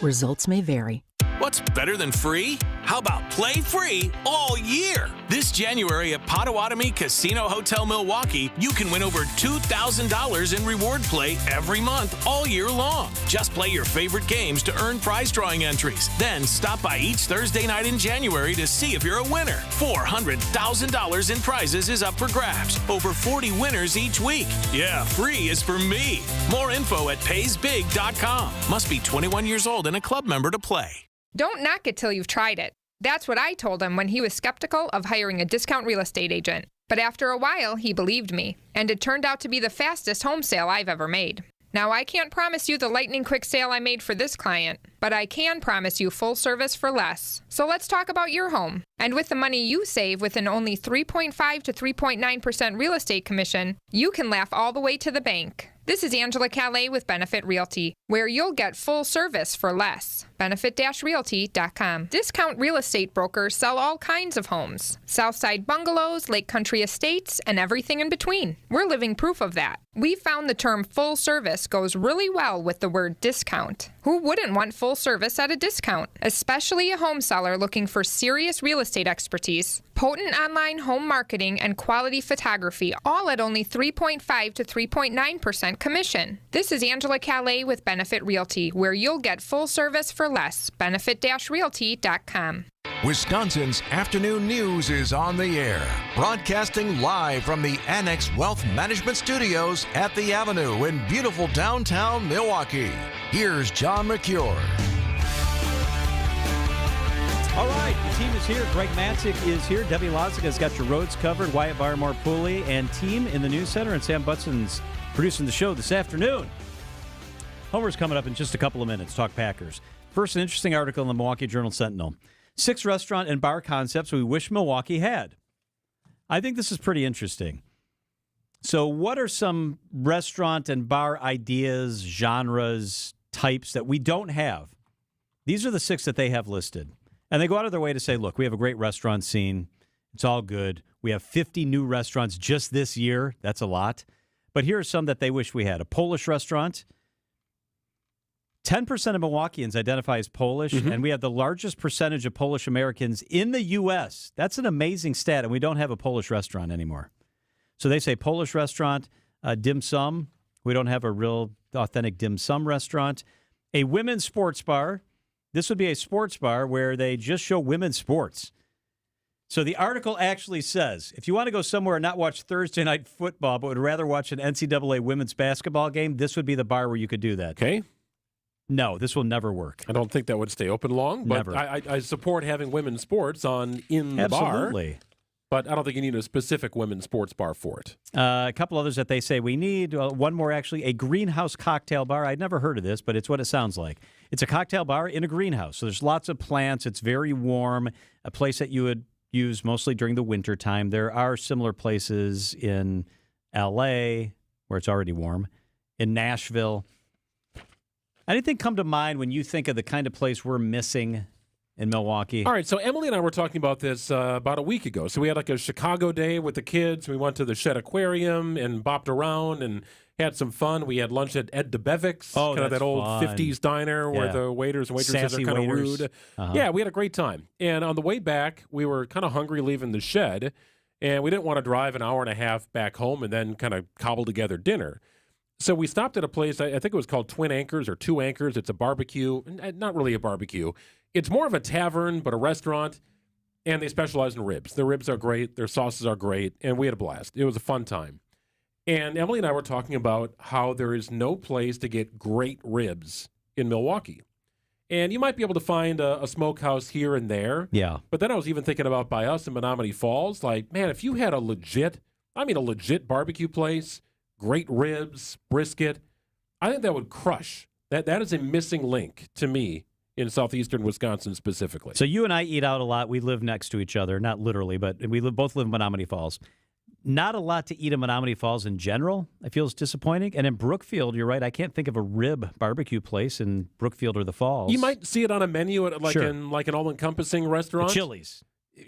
S27: Results may vary.
S28: What's better than free? How about play free all year? This January at Potawatomi Casino Hotel Milwaukee, you can win over $2,000 in reward play every month all year long. Just play your favorite games to earn prize drawing entries. Then stop by each Thursday night in January to see if you're a winner. $400,000 in prizes is up for grabs. Over 40 winners each week. Yeah, free is for me. More info at paysbig.com. Must be 21 years old and a club member to play.
S29: Don't knock it till you've tried it. That's what I told him when he was skeptical of hiring a discount real estate agent. But after a while, he believed me, and it turned out to be the fastest home sale I've ever made. Now, I can't promise you the lightning quick sale I made for this client, but I can promise you full service for less. So let's talk about your home. And with the money you save with an only 3.5 to 3.9% real estate commission, you can laugh all the way to the bank. This is Angela Calais with Benefit Realty, where you'll get full service for less. Benefit-realty.com. Discount real estate brokers sell all kinds of homes. Southside bungalows, Lake Country estates, and everything in between. We're living proof of that. We found the term full service goes really well with the word discount. Who wouldn't want full service at a discount? Especially a home seller looking for serious real estate expertise, potent online home marketing, and quality photography, all at only 3.5 to 3.9% commission. This is Angela Calais with Benefit Realty, where you'll get full service for less. Benefit-realty.com.
S1: Wisconsin's afternoon news is on the air, broadcasting live from the Annex Wealth Management Studios at the Avenue in beautiful downtown Milwaukee. Here's John McCure.
S2: All right, the team is here. Greg Matzik is here. Debbie Lozica's got your roads covered. Wyatt Barmore Pooley and team in the news center, and Sam Butson's producing the show this afternoon. Homer's coming up in just a couple of minutes. Talk Packers. First, an interesting article in the Milwaukee Journal-Sentinel. 6 restaurant and bar concepts we wish Milwaukee had. I think this is pretty interesting. So what are some restaurant and bar ideas, genres, types that we don't have? These are the 6 that they have listed. And they go out of their way to say, look, we have a great restaurant scene. It's all good. We have 50 new restaurants just this year. That's a lot. But here are some that they wish we had. A Polish restaurant. 10% of Milwaukeeans identify as Polish, and we have the largest percentage of Polish Americans in the U.S. That's an amazing stat, and we don't have a Polish restaurant anymore. So they say Polish restaurant, dim sum. We don't have a real authentic dim sum restaurant. A women's sports bar. This would be a sports bar where they just show women's sports. So the article actually says, if you want to go somewhere and not watch Thursday night football, but would rather watch an NCAA women's basketball game, this would be the bar where you could do that.
S3: Okay.
S2: No, this will never work.
S3: I don't think that would stay open long, but
S2: Never.
S3: I support having women's sports in the bar.
S2: Absolutely.
S3: But I don't think you need a specific women's sports bar for it.
S2: A couple others that they say we need. One more, actually, a greenhouse cocktail bar. I'd never heard of this, but it's what it sounds like. It's a cocktail bar in a greenhouse. So there's lots of plants. It's very warm, a place that you would use mostly during the winter time. There are similar places in L.A. where it's already warm, in Nashville. Anything come to mind when you think of the kind of place we're missing in Milwaukee?
S3: All right, so Emily and I were talking about this about a week ago. So we had like a Chicago day with the kids. We went to the Shed Aquarium and bopped around and had some fun. We had lunch at Ed DeBevik's, kind of that old
S2: fun.
S3: 50s diner where the waiters and waitresses
S2: Sassy
S3: are kind of
S2: waiters.
S3: rude.
S2: Uh-huh.
S3: Yeah, we had a great time. And on the way back, we were kind of hungry leaving the Shed, and we didn't want to drive an hour and a half back home and then kind of cobble together dinner. So we stopped at a place, I think it was called Twin Anchors or Two Anchors. It's a barbecue, not really a barbecue. It's more of a tavern, but a restaurant, and they specialize in ribs. Their ribs are great. Their sauces are great, and we had a blast. It was a fun time. And Emily and I were talking about how there is no place to get great ribs in Milwaukee. And you might be able to find a smokehouse here and there.
S2: Yeah.
S3: But then I was even thinking about by us in Menominee Falls, like, man, if you had a legit barbecue place, great ribs, brisket, I think that would crush. That is a missing link to me in southeastern Wisconsin specifically.
S2: So you and I eat out a lot. We live next to each other, not literally, but we both live in Menominee Falls. Not a lot to eat in Menominee Falls in general. I feel is disappointing. And in Brookfield, you're right. I can't think of a rib barbecue place in Brookfield or the Falls.
S3: You might see it on a menu at
S2: Sure.
S3: in an all-encompassing restaurant.
S2: Chili's.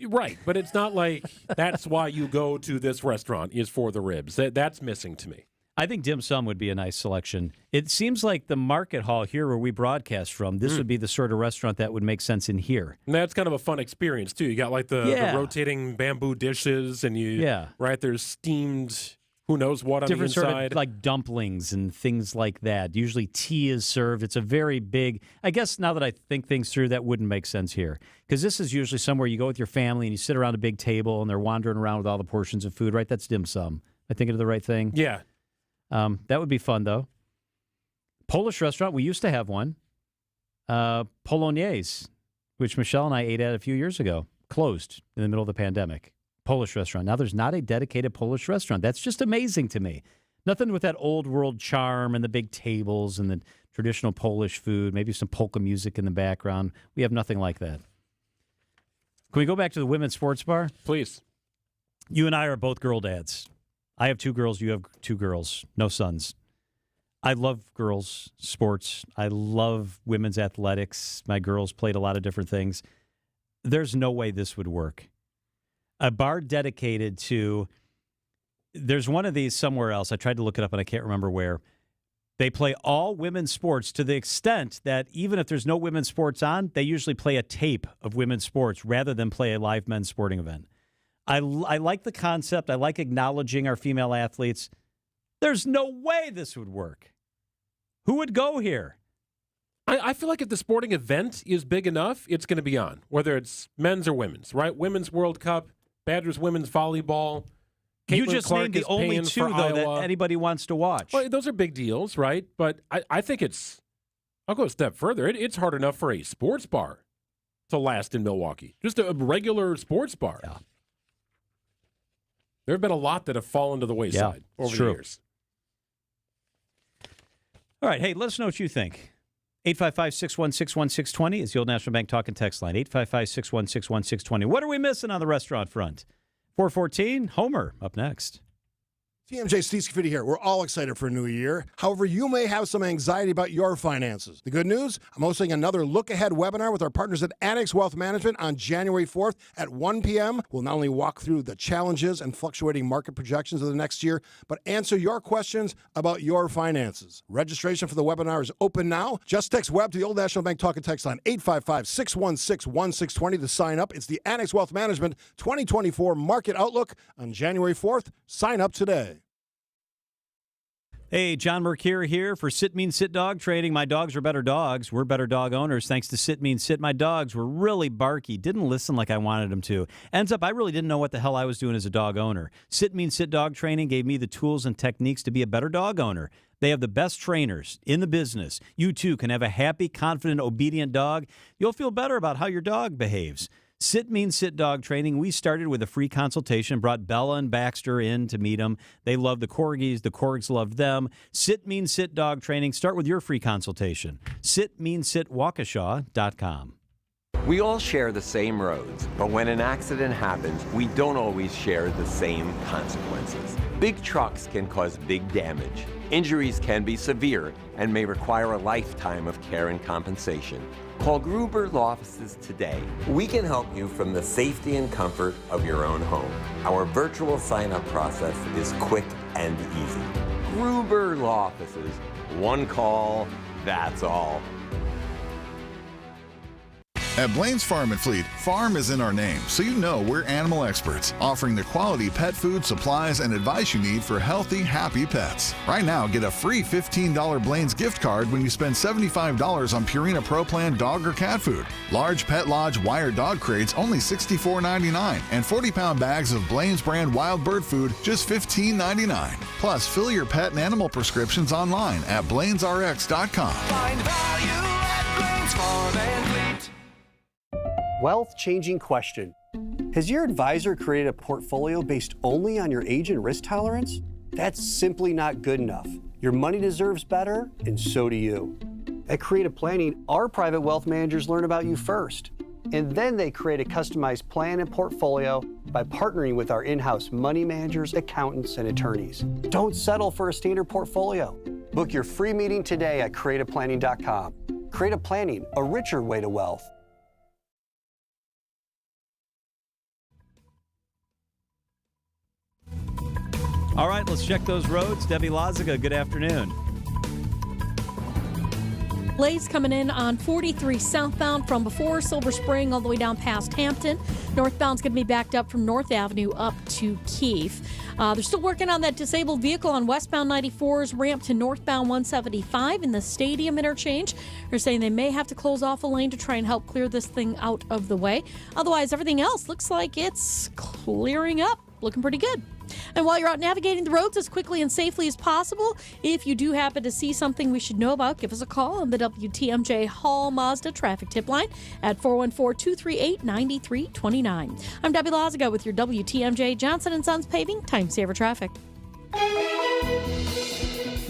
S3: Right, but it's not like that's why you go to this restaurant is for the ribs. That's missing to me.
S2: I think dim sum would be a nice selection. It seems like the market hall here where we broadcast from, this would be the sort of restaurant that would make sense in here.
S3: And that's kind of a fun experience, too. You got like the rotating bamboo dishes and right, there's steamed who knows what
S2: Different
S3: on the inside.
S2: sort of like dumplings and things like that. Usually tea is served. It's a very big, I guess now that I think things through, that wouldn't make sense here. Because this is usually somewhere you go with your family and you sit around a big table and they're wandering around with all the portions of food, right? That's dim sum. Am I thinking of the right thing?
S3: Yeah.
S2: That would be fun, though. Polish restaurant, we used to have one. Polonaise, which Michelle and I ate at a few years ago, closed in the middle of the pandemic. Polish restaurant. Now there's not a dedicated Polish restaurant. That's just amazing to me. Nothing with that old world charm and the big tables and the traditional Polish food, maybe some polka music in the background. We have nothing like that. Can we go back to the women's sports bar?
S3: Please.
S2: You and I are both girl dads. I have 2 girls. You have 2 girls. No sons. I love girls' sports. I love women's athletics. My girls played a lot of different things. There's no way this would work. A bar dedicated to, there's one of these somewhere else. I tried to look it up and I can't remember where. They play all women's sports to the extent that even if there's no women's sports on, they usually play a tape of women's sports rather than play a live men's sporting event. I like the concept. I like acknowledging our female athletes. There's no way this would work. Who would go here?
S3: I feel like if the sporting event is big enough, it's going to be on, whether it's men's or women's, right? Women's World Cup, Badgers women's volleyball.
S2: You
S3: Caitlin
S2: just
S3: Clark
S2: named the
S3: is
S2: only
S3: paying
S2: 2,
S3: for
S2: though,
S3: Iowa.
S2: that anybody wants to watch.
S3: Well, those are big deals, right? But I think I'll go a step further. It's hard enough for a sports bar to last in Milwaukee. Just a regular sports bar.
S2: Yeah.
S3: There have been a lot that have fallen to the wayside over the years.
S2: All right, hey, let us know what you think. 855-616-1620 is the Old National Bank talk and text line. 855-616-1620. What are we missing on the restaurant front? 414, Homer, up next.
S5: TMJ, Steve Scafidi here. We're all excited for a new year. However, you may have some anxiety about your finances. The good news, I'm hosting another look-ahead webinar with our partners at Annex Wealth Management on January 4th at 1 p.m. We'll not only walk through the challenges and fluctuating market projections of the next year, but answer your questions about your finances. Registration for the webinar is open now. Just text WEB to the Old National Bank talk and text line 855-616-1620 to sign up. It's the Annex Wealth Management 2024 Market Outlook on January 4th. Sign up today.
S2: Hey, John Mercure here for Sit Mean Sit Dog Training. My dogs are better dogs. We're better dog owners thanks to Sit Mean Sit. My dogs were really barky, didn't listen like I wanted them to. Ends up, I really didn't know what the hell I was doing as a dog owner. Sit Mean Sit Dog Training gave me the tools and techniques to be a better dog owner. They have the best trainers in the business. You, too, can have a happy, confident, obedient dog. You'll feel better about how your dog behaves. Sit Mean Sit Dog Training. We started with a free consultation, brought Bella and Baxter in to meet them. They love the Corgis. The Corgs love them. Sit Mean Sit Dog Training. Start with your free consultation. SitMeanSitWaukesha.com.
S6: We all share the same roads, but when an accident happens, we don't always share the same consequences. Big trucks can cause big damage. Injuries can be severe and may require a lifetime of care and compensation. Call Gruber Law Offices today. We can help you from the safety and comfort of your own home. Our virtual sign-up process is quick and easy. Gruber Law Offices. One call, that's all.
S14: At Blaine's Farm and Fleet, farm is in our name, so you know we're animal experts, offering the quality pet food, supplies, and advice you need for healthy, happy pets. Right now, get a free $15 Blaine's gift card when you spend $75 on Purina Pro Plan dog or cat food. Large Pet Lodge wire dog crates only $64.99, and 40-pound bags of Blaine's brand wild bird food just $15.99. Plus, fill your pet and animal prescriptions online at blainesrx.com.
S15: Find value at Blaine's Farm and Fleet.
S25: Wealth-changing question. Has your advisor created a portfolio based only on your age and risk tolerance? That's simply not good enough. Your money deserves better, and so do you. At Creative Planning, our private wealth managers learn about you first, and then they create a customized plan and portfolio by partnering with our in-house money managers, accountants, and attorneys. Don't settle for a standard portfolio. Book your free meeting today at creativeplanning.com. Creative Planning, a richer way to wealth.
S2: All right, let's check those roads. Debbie Lazaga, good afternoon.
S4: Delays coming in on 43 southbound from before Silver Spring all the way down past Hampton. Northbound's going to be backed up from North Avenue up to Keefe. They're still working on that disabled vehicle on westbound 94's ramp to northbound 175 in the Stadium interchange. They're saying they may have to close off a lane to try and help clear this thing out of the way. Otherwise, everything else looks like it's clearing up, looking pretty good. And while you're out navigating the roads as quickly and safely as possible, if you do happen to see something we should know about, give us a call on the WTMJ Hall Mazda traffic tip line at 414-238-9329. I'm Debbie Lazaga with your WTMJ Johnson & Sons Paving Time Saver Traffic.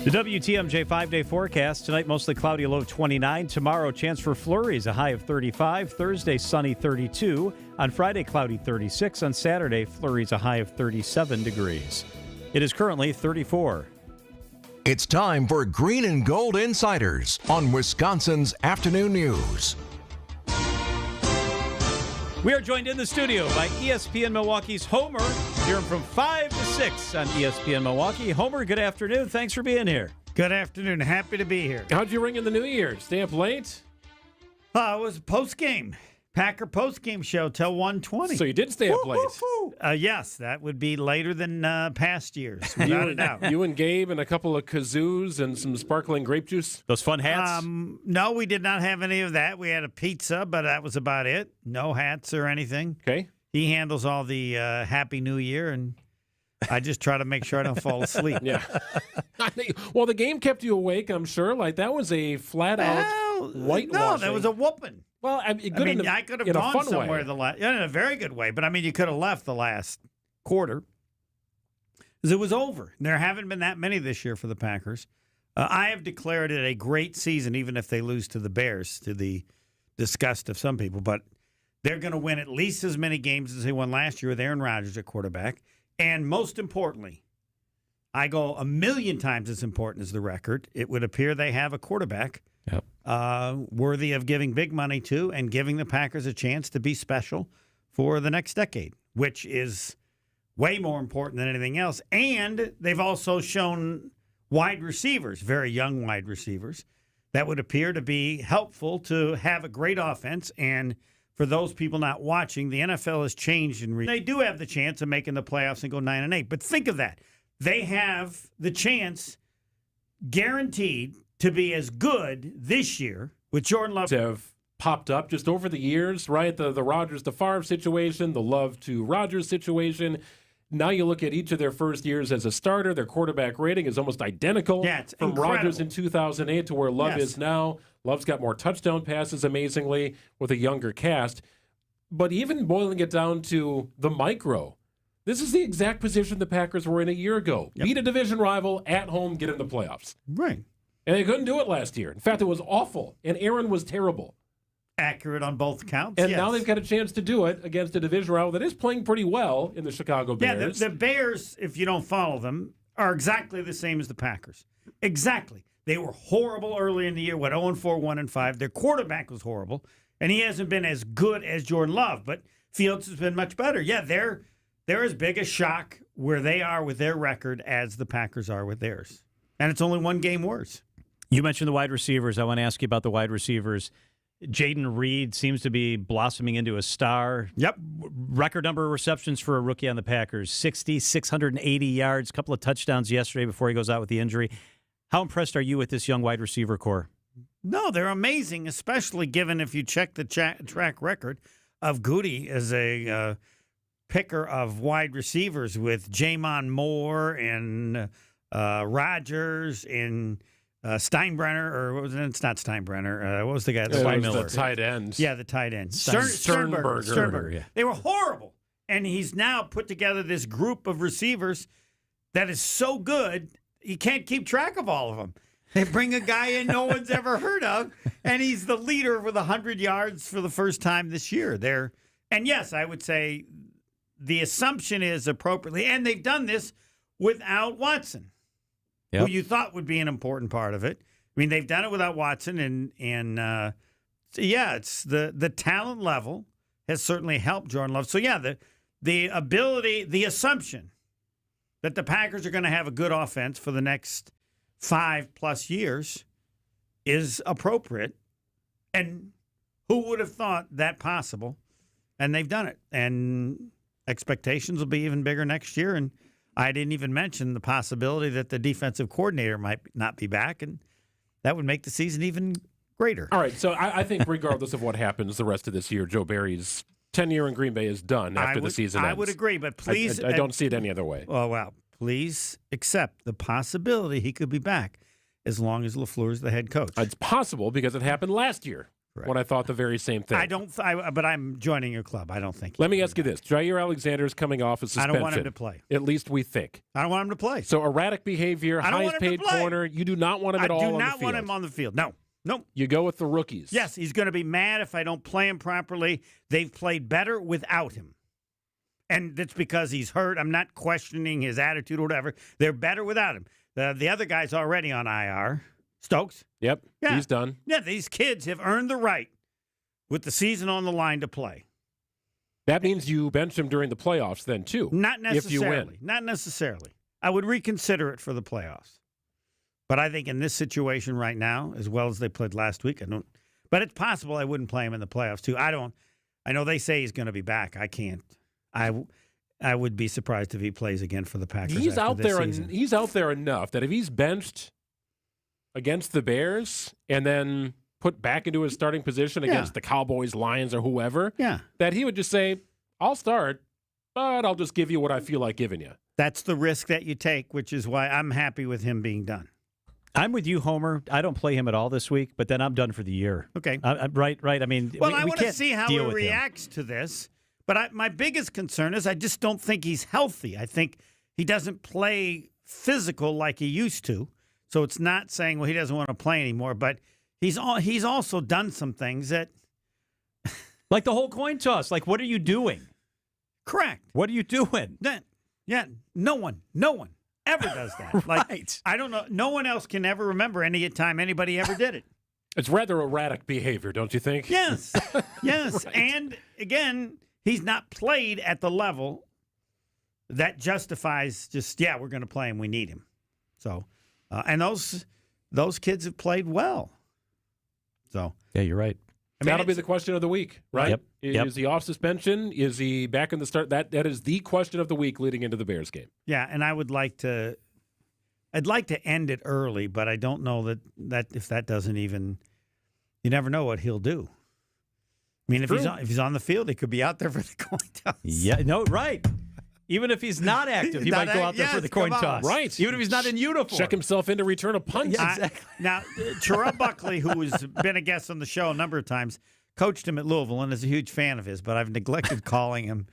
S2: The WTMJ 5-day forecast. Tonight, mostly cloudy, a low of 29. Tomorrow, chance for flurries, a high of 35. Thursday, sunny, 32. On Friday, cloudy, 36. On Saturday, flurries, a high of 37 degrees. It is currently 34.
S1: It's time for Green and Gold Insiders on Wisconsin's Afternoon News.
S2: We are joined in the studio by ESPN Milwaukee's Homer. Hear him from 5 to 6 on ESPN Milwaukee. Homer, good afternoon. Thanks for being here.
S16: Good afternoon. Happy to be here.
S3: How'd you ring in the New Year? Stay up late?
S16: It was post-game. Packer post-game show till 1:20.
S3: So you did stay up late.
S16: Yes, that would be later than past years, without a doubt.
S3: You and Gabe and a couple of kazoos and some sparkling grape juice?
S2: Those fun hats?
S16: No, we did not have any of that. We had a pizza, but that was about it. No hats or anything.
S3: Okay.
S16: He handles all the Happy New Year, and I just try to make sure I don't fall asleep.
S3: Yeah. Well, the game kept you awake, I'm sure. Like, that was a flat-out whitewashing.
S16: No, that was a whooping.
S3: Well, I could
S16: have gone somewhere in a very good way, but I mean, you could have left the last quarter because it was over. There haven't been that many this year for the Packers. I have declared it a great season, even if they lose to the Bears, to the disgust of some people. But they're going to win at least as many games as they won last year with Aaron Rodgers at quarterback. And most importantly, I go a million times as important as the record. It would appear they have a quarterback worthy of giving big money to and giving the Packers a chance to be special for the next decade, which is way more important than anything else. And they've also shown wide receivers, very young wide receivers, that would appear to be helpful to have a great offense. And for those people not watching, the NFL has changed. They do have the chance of making the playoffs and go 9-8. But think of that. They have the chance guaranteed to be as good this year with Jordan Love.
S3: Have popped up just over the years, right? The Rodgers to Favre situation, the Love to Rodgers situation. Now you look at each of their first years as a starter, their quarterback rating is almost identical from
S16: incredible.
S3: Rodgers in 2008 to where Love is now. Love's got more touchdown passes, amazingly, with a younger cast. But even boiling it down to the micro, this is the exact position the Packers were in a year ago. Beat a division rival at home, get in the playoffs.
S16: Right.
S3: And they couldn't do it last year. In fact, it was awful. And Aaron was terrible.
S16: Accurate on both counts.
S3: And now they've got a chance to do it against a division rival that is playing pretty well in the Chicago Bears.
S16: Yeah, the Bears, if you don't follow them, are exactly the same as the Packers. Exactly. They were horrible early in the year, 0-4, 1-5. Their quarterback was horrible, and he hasn't been as good as Jordan Love, but Fields has been much better. Yeah, they're as big a shock where they are with their record as the Packers are with theirs. And it's only one game worse.
S2: You mentioned the wide receivers. I want to ask you about the wide receivers. Jaden Reed seems to be blossoming into a star.
S16: Yep.
S2: Record number of receptions for a rookie on the Packers. 680 yards, a couple of touchdowns yesterday before he goes out with the injury. How impressed are you with this young wide receiver core?
S16: No, they're amazing, especially given if you check the track record of Goody as a picker of wide receivers with Jamon Moore and Rodgers and Steinbrenner, or what was it? It's not Steinbrenner. What was the guy?
S3: The tight end.
S16: Yeah, the tight end.
S3: Sternberger.
S16: Yeah. They were horrible. And he's now put together this group of receivers that is so good, he can't keep track of all of them. They bring a guy in no one's ever heard of, and he's the leader with 100 yards for the first time this year. And yes, I would say the assumption is appropriately, and they've done this without Watson. Who you thought would be an important part of it. I mean, they've done it without Watson, and it's the talent level has certainly helped Jordan Love. So, the ability, the assumption that the Packers are going to have a good offense for the next 5+ years is appropriate. And who would have thought that possible? And they've done it. And expectations will be even bigger next year. And I didn't even mention the possibility that the defensive coordinator might not be back, and that would make the season even greater.
S3: All right, so I think regardless of what happens the rest of this year, Joe Barry's tenure in Green Bay is done after the season ends.
S16: I would agree, but please...
S3: I don't see it any other way.
S16: Oh, well, please accept the possibility he could be back as long as LaFleur's the head coach.
S3: It's possible because it happened last year. Correct. When I thought the very same thing.
S16: But I'm joining your club. I don't think.
S3: Let me ask you this. Jair Alexander's coming off a suspension.
S16: I don't want him to play.
S3: At least we think.
S16: I don't want him to play.
S3: So erratic behavior, highest paid corner. You do not want him at all on the field.
S16: I do not want him on the field. No. Nope.
S3: You go with the rookies.
S16: Yes, he's going to be mad if I don't play him properly. They've played better without him. And that's because he's hurt. I'm not questioning his attitude or whatever. They're better without him. The other guy's already on IR. Stokes.
S3: Yep. Yeah. He's done.
S16: Yeah, these kids have earned the right with the season on the line to play.
S3: That means you bench him during the playoffs then, too.
S16: Not necessarily.
S3: If you win.
S16: Not necessarily. I would reconsider it for the playoffs. But I think in this situation right now, as well as they played last week, but it's possible I wouldn't play him in the playoffs, too. I know they say he's going to be back. I can't. I would be surprised if he plays again for the Packers.
S3: He's out there.
S16: Season.
S3: He's out there enough that if he's benched against the Bears and then put back into his starting position against the Cowboys, Lions, or whoever, that he would just say, I'll start, but I'll just give you what I feel like giving you.
S16: That's the risk that you take, which is why I'm happy with him being done.
S2: I'm with you, Homer. I don't play him at all this week, but then I'm done for the year.
S16: Okay.
S2: Right. I mean,
S16: I want to see how he reacts to this. But my biggest concern is I just don't think he's healthy. I think he doesn't play physical like he used to. So it's not saying, well, he doesn't want to play anymore, but he's also done some things that...
S2: Like the whole coin toss. Like, what are you doing?
S16: Correct.
S2: What are you doing?
S16: Yeah, no one ever does that. Like, I don't know. No one else can ever remember any time anybody ever did it.
S3: It's rather erratic behavior, don't you think?
S16: Yes. Yes.
S3: Right.
S16: And again, he's not played at the level that justifies just, we're going to play him. We need him. So, and those kids have played well. So,
S2: yeah, you're right.
S3: That'll be the question of the week, right?
S2: Yep.
S3: Is he off suspension? Is he back in the start? That is the question of the week leading into the Bears game.
S16: Yeah, and I'd like to end it early, but I don't know that if that doesn't even, you never know what he'll do. I mean, if he's on the field, he could be out there for the coin toss.
S2: Yeah, no, right. Even if he's not active, he might go out there for the coin toss.
S3: Right.
S2: Even if he's not in uniform.
S3: Check himself in to return a punt.
S2: Yeah, exactly.
S16: Now, Terrell Buckley, who has been a guest on the show a number of times, coached him at Louisville and is a huge fan of his, but I've neglected calling him.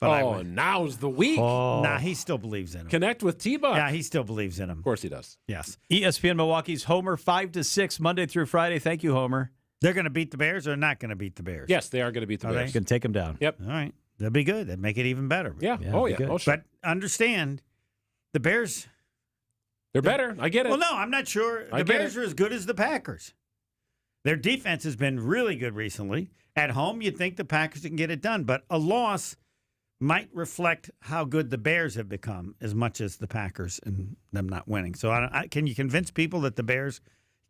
S16: But
S3: now's the week.
S16: Nah, he still believes in him.
S3: Connect with T-Buck.
S16: Yeah, he still believes in him.
S3: Of course he does.
S16: Yes.
S2: ESPN Milwaukee's Homer, 5 to 6, Monday through Friday. Thank you, Homer.
S16: They're going to beat the Bears or not going to beat the Bears?
S3: Yes, they are going to beat the Bears.
S2: Going to take them down.
S3: Yep.
S16: All right. That'd be good. That'd make it even better.
S3: Yeah. Oh, yeah. Oh, sure.
S16: But understand, the Bears...
S3: They're better. I get it.
S16: Well, no, I'm not sure. The Bears are as good as the Packers. Their defense has been really good recently. At home, you'd think the Packers can get it done, but a loss might reflect how good the Bears have become as much as the Packers and them not winning. So can you convince people that the Bears...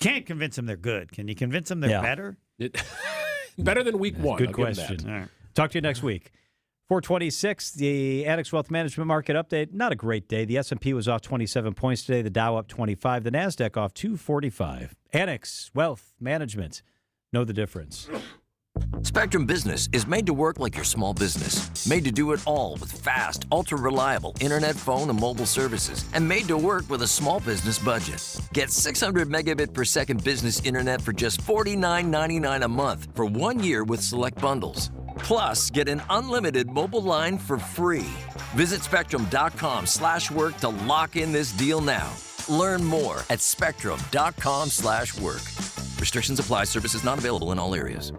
S16: Can't convince them they're good. Can you convince them they're better?
S3: Better than week one.
S2: Good
S3: I'll give them
S2: question.
S3: that.
S2: All right. Talk to you next week. 426, the Annex Wealth Management Market Update. Not a great day. The S&P was off 27 points today. The Dow up 25. The NASDAQ off 245. Annex Wealth Management. Know the difference.
S7: Spectrum Business is made to work like your small business. Made to do it all with fast, ultra-reliable internet, phone, and mobile services. And made to work with a small business budget. Get 600 megabit per second business internet for just $49.99 a month for 1 year with select bundles. Plus, get an unlimited mobile line for free. Visit spectrum.com/work to lock in this deal now. Learn more at spectrum.com/work. Restrictions apply. Services not available in all areas.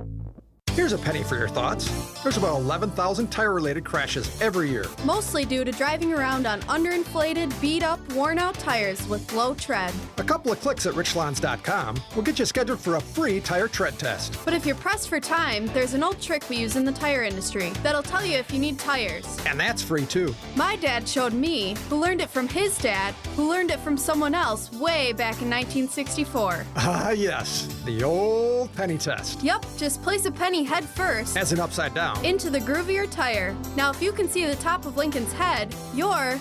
S8: Here's a penny for your thoughts. There's about 11,000 tire-related crashes every year.
S9: Mostly due to driving around on underinflated, beat-up, worn-out tires with low tread.
S8: A couple of clicks at richlawns.com will get you scheduled for a free tire tread test.
S9: But if you're pressed for time, there's an old trick we use in the tire industry that'll tell you if you need tires.
S8: And that's free, too.
S9: My dad showed me, who learned it from his dad, who learned it from someone else way back in 1964.
S8: Ah, yes. The old penny test.
S9: Yep, just place a penny head first.
S8: As an upside down.
S9: Into the groove of your tire. Now, if you can see the top of Lincoln's head, you're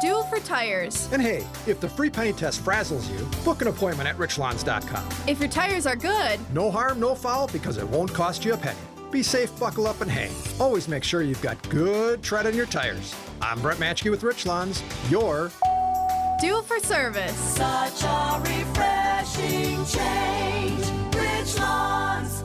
S9: due for tires.
S8: And hey, if the free penny test frazzles you, book an appointment at richlawns.com.
S9: If your tires are good,
S8: no harm, no foul, because it won't cost you a penny. Be safe, buckle up, and hang. Always make sure you've got good tread on your tires. I'm Brett Matchke with Rich Lawns. You're
S9: due for service.
S15: Such a refreshing change. Rich Lawns.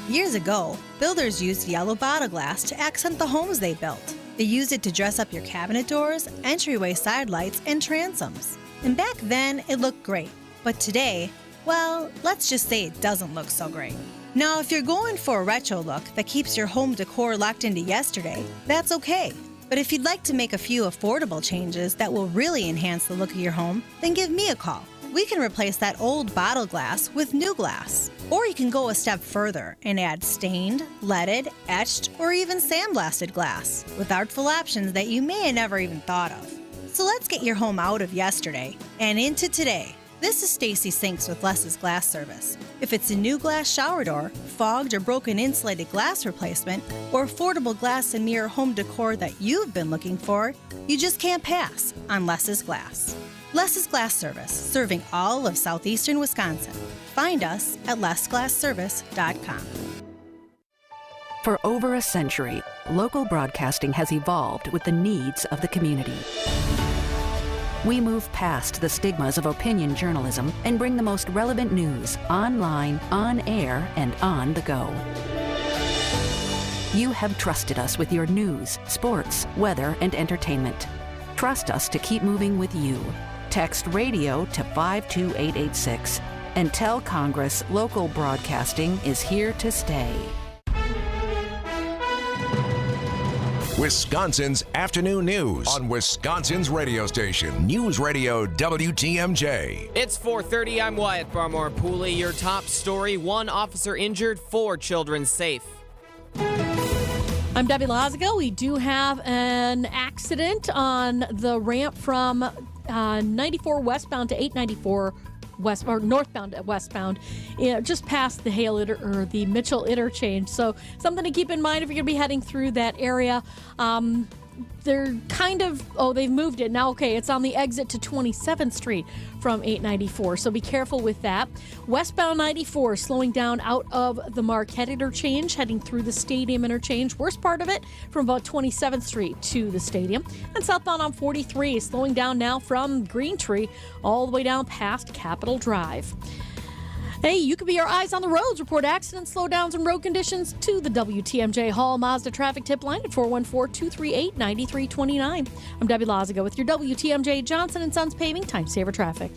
S17: Years ago, builders used yellow bottle glass to accent the homes they built. They used it to dress up your cabinet doors, entryway side lights, and transoms. And back then, it looked great. But today, well, let's just say it doesn't look so great. Now, if you're going for a retro look that keeps your home decor locked into yesterday, that's okay. But if you'd like to make a few affordable changes that will really enhance the look of your home, then give me a call. We can replace that old bottle glass with new glass. Or you can go a step further and add stained, leaded, etched, or even sandblasted glass with artful options that you may have never even thought of. So let's get your home out of yesterday and into today. This is Stacy Sinks with Les's Glass Service. If it's a new glass shower door, fogged or broken insulated glass replacement, or affordable glass and mirror home decor that you've been looking for, you just can't pass on Les's Glass. Les's Glass Service, serving all of southeastern Wisconsin. Find us at lesglassservice.com.
S27: For over a century, local broadcasting has evolved with the needs of the community. We move past the stigmas of opinion journalism and bring the most relevant news online, on air, and on the go. You have trusted us with your news, sports, weather, and entertainment. Trust us to keep moving with you. Text radio to 52886 and tell Congress local broadcasting is here to stay.
S1: Wisconsin's afternoon news on Wisconsin's radio station, News Radio WTMJ.
S10: It's 4:30. I'm Wyatt Barmore Pooley. Your top story: 1 officer injured, 4 children safe.
S4: I'm Debbie Lazago. We do have an accident on the ramp from 94 westbound to 894 northbound at westbound, just past the the Mitchell interchange. So something to keep in mind if you're going to be heading through that area. They're they've moved it now. Okay, it's on the exit to 27th Street from 894. So be careful with that. Westbound 94 slowing down out of the Marquette interchange, heading through the Stadium interchange. Worst part of it from about 27th Street to the Stadium. And southbound on 43 slowing down now from Green Tree all the way down past Capitol Drive. Hey, you could be our eyes on the roads. Report accidents, slowdowns, and road conditions to the WTMJ Hall Mazda traffic tip line at 414-238-9329. I'm Debbie Lazago with your WTMJ Johnson & Sons Paving Time Saver Traffic.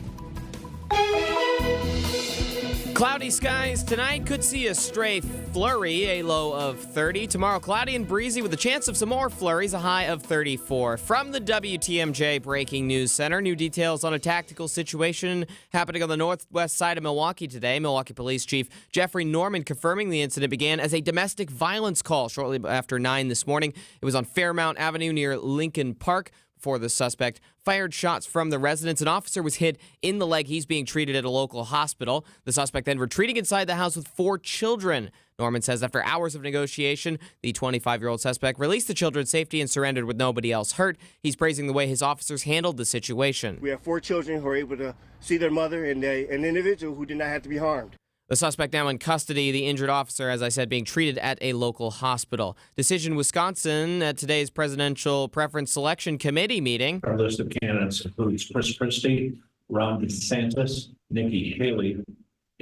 S10: Cloudy skies tonight, could see a stray flurry, a low of 30. Tomorrow, cloudy and breezy with a chance of some more flurries, a high of 34. From the WTMJ Breaking News Center, new details on a tactical situation happening on the northwest side of Milwaukee today. Milwaukee Police Chief Jeffrey Norman confirming the incident began as a domestic violence call shortly after 9 this morning. It was on Fairmount Avenue near Lincoln Park. Before the suspect fired shots from the residence. An officer was hit in the leg. He's being treated at a local hospital. The suspect then retreating inside the house with 4 children. Norman says after hours of negotiation, the 25-year-old suspect released the children safety and surrendered with nobody else hurt. He's praising the way his officers handled the situation.
S11: We have 4 children who are able to see their mother and an individual who did not have to be harmed.
S10: The suspect now in custody, the injured officer, as I said, being treated at a local hospital. Decision Wisconsin at today's Presidential Preference Selection Committee meeting.
S18: Our list of candidates includes Chris Christie, Ron DeSantis, Nikki Haley,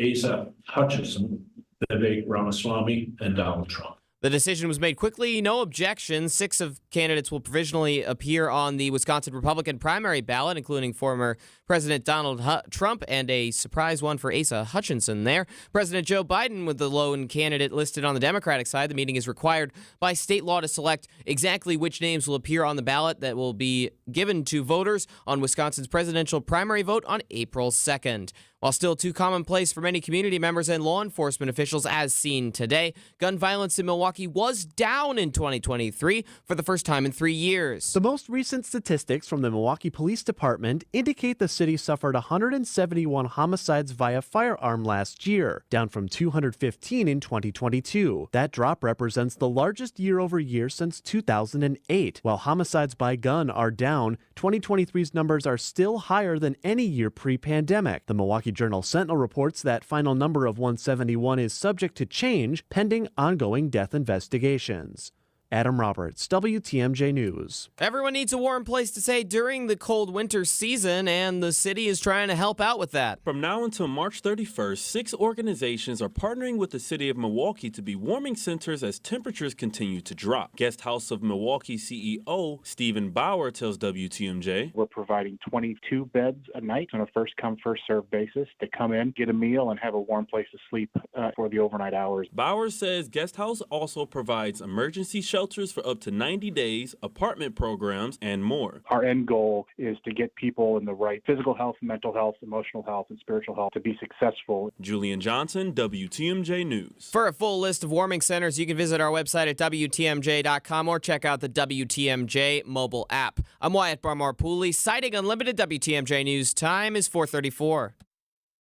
S18: Asa Hutchinson, Vivek Ramaswamy, and Donald Trump.
S10: The decision was made quickly, no objections. 6 of candidates will provisionally appear on the Wisconsin Republican primary ballot, including former President Donald Trump and a surprise one for Asa Hutchinson there. President Joe Biden with the lone candidate listed on the Democratic side. The meeting is required by state law to select exactly which names will appear on the ballot that will be given to voters on Wisconsin's presidential primary vote on April 2nd. While still too commonplace for many community members and law enforcement officials as seen today, gun violence in Milwaukee was down in 2023 for the first time in 3 years.
S19: The most recent statistics from the Milwaukee Police Department indicate the city suffered 171 homicides via firearm last year, down from 215 in 2022. That drop represents the largest year-over-year since 2008. While homicides by gun are down, 2023's numbers are still higher than any year pre-pandemic. The Milwaukee Journal-Sentinel reports that final number of 171 is subject to change pending ongoing death investigations. Adam Roberts, WTMJ News.
S10: Everyone needs a warm place to stay during the cold winter season, and the city is trying to help out with that.
S20: From now until March 31st, 6 organizations are partnering with the city of Milwaukee to be warming centers as temperatures continue to drop. Guest House of Milwaukee CEO Stephen Bauer tells WTMJ,
S21: "We're providing 22 beds a night on a first-come, first-served basis to come in, get a meal, and have a warm place to sleep for the overnight hours."
S20: Bauer says Guest House also provides emergency shelters for up to 90 days, apartment programs, and more.
S21: Our end goal is to get people in the right physical health, mental health, emotional health, and spiritual health to be successful.
S20: Julian Johnson, WTMJ News.
S10: For a full list of warming centers, you can visit our website at WTMJ.com or check out the WTMJ mobile app. I'm Wyatt Barmore Pooley, Siding Unlimited. WTMJ News time is 4:34.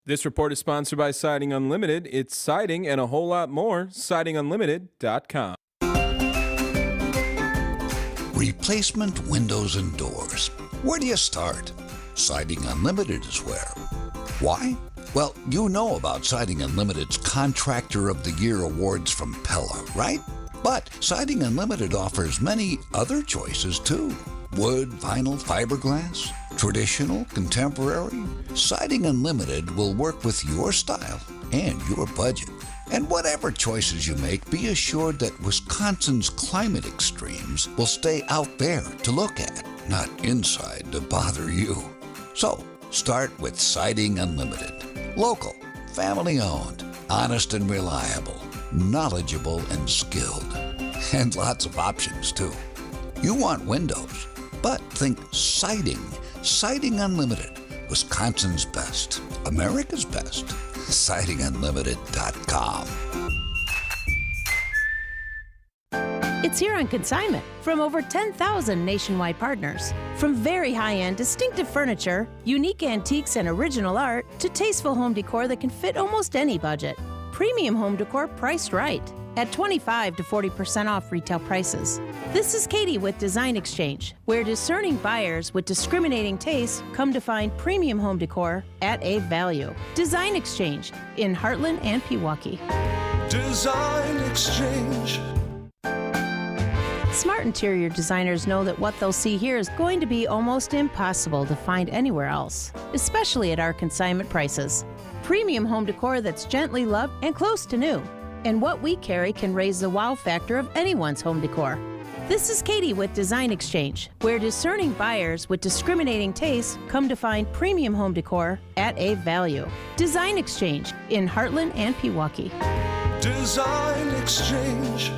S22: This report is sponsored by Siding Unlimited. It's siding and a whole lot more. SidingUnlimited.com.
S23: Replacement windows and doors. Where do you start? Siding Unlimited is where. Why? Well, you know about Siding Unlimited's Contractor of the Year awards from Pella, right? But Siding Unlimited offers many other choices too. Wood, vinyl, fiberglass, traditional, contemporary. Siding Unlimited will work with your style and your budget. And whatever choices you make, be assured that Wisconsin's climate extremes will stay out there to look at, not inside to bother you. So, Start with Siding Unlimited. Local, family-owned, honest and reliable, knowledgeable and skilled. And lots of options, too. You want windows, but think siding. Siding Unlimited. Wisconsin's best. America's best. SidingUnlimited.com.
S5: It's here on consignment from over 10,000 nationwide partners. From very high-end, distinctive furniture, unique antiques and original art, to tasteful home decor that can fit almost any budget. Premium home decor priced right at 25 to 40% off retail prices. This is Katie with Design Exchange, where discerning buyers with discriminating tastes come to find premium home decor at a value. Design Exchange in Heartland and Pewaukee.
S15: Design Exchange.
S5: Smart interior designers know that what they'll see here is going to be almost impossible to find anywhere else, especially at our consignment prices. Premium home decor that's gently loved and close to new. And what we carry can raise the wow factor of anyone's home decor. This is Katie with Design Exchange, where discerning buyers with discriminating tastes come to find premium home decor at a value. Design Exchange in Heartland and Pewaukee.
S15: Design Exchange.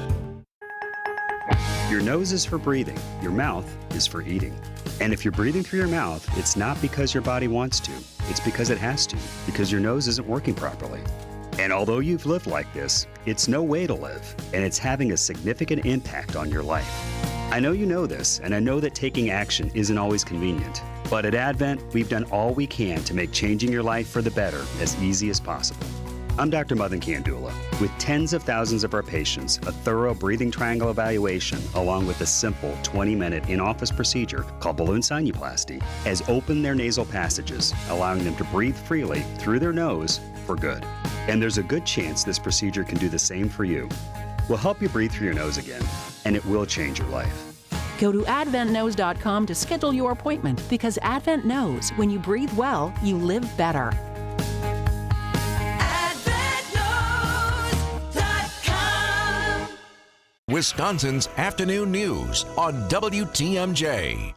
S6: Your nose is for breathing. Your mouth is for eating. And if you're breathing through your mouth, it's not because your body wants to. It's because it has to, because your nose isn't working properly. And although you've lived like this, it's no way to live, and it's having a significant impact on your life. I know you know this, and I know that taking action isn't always convenient. But at Advent, we've done all we can to make changing your life for the better as easy as possible. I'm Dr. Madan Kandula. With tens of thousands of our patients, a thorough breathing triangle evaluation, along with a simple 20-minute in-office procedure called balloon sinuplasty, has opened their nasal passages, allowing them to breathe freely through their nose for good. And there's a good chance this procedure can do the same for you. We'll help you breathe through your nose again, and it will change your life.
S27: Go to adventknows.com to schedule your appointment, because Advent knows when you breathe well, you live better.
S1: Wisconsin's afternoon news on WTMJ.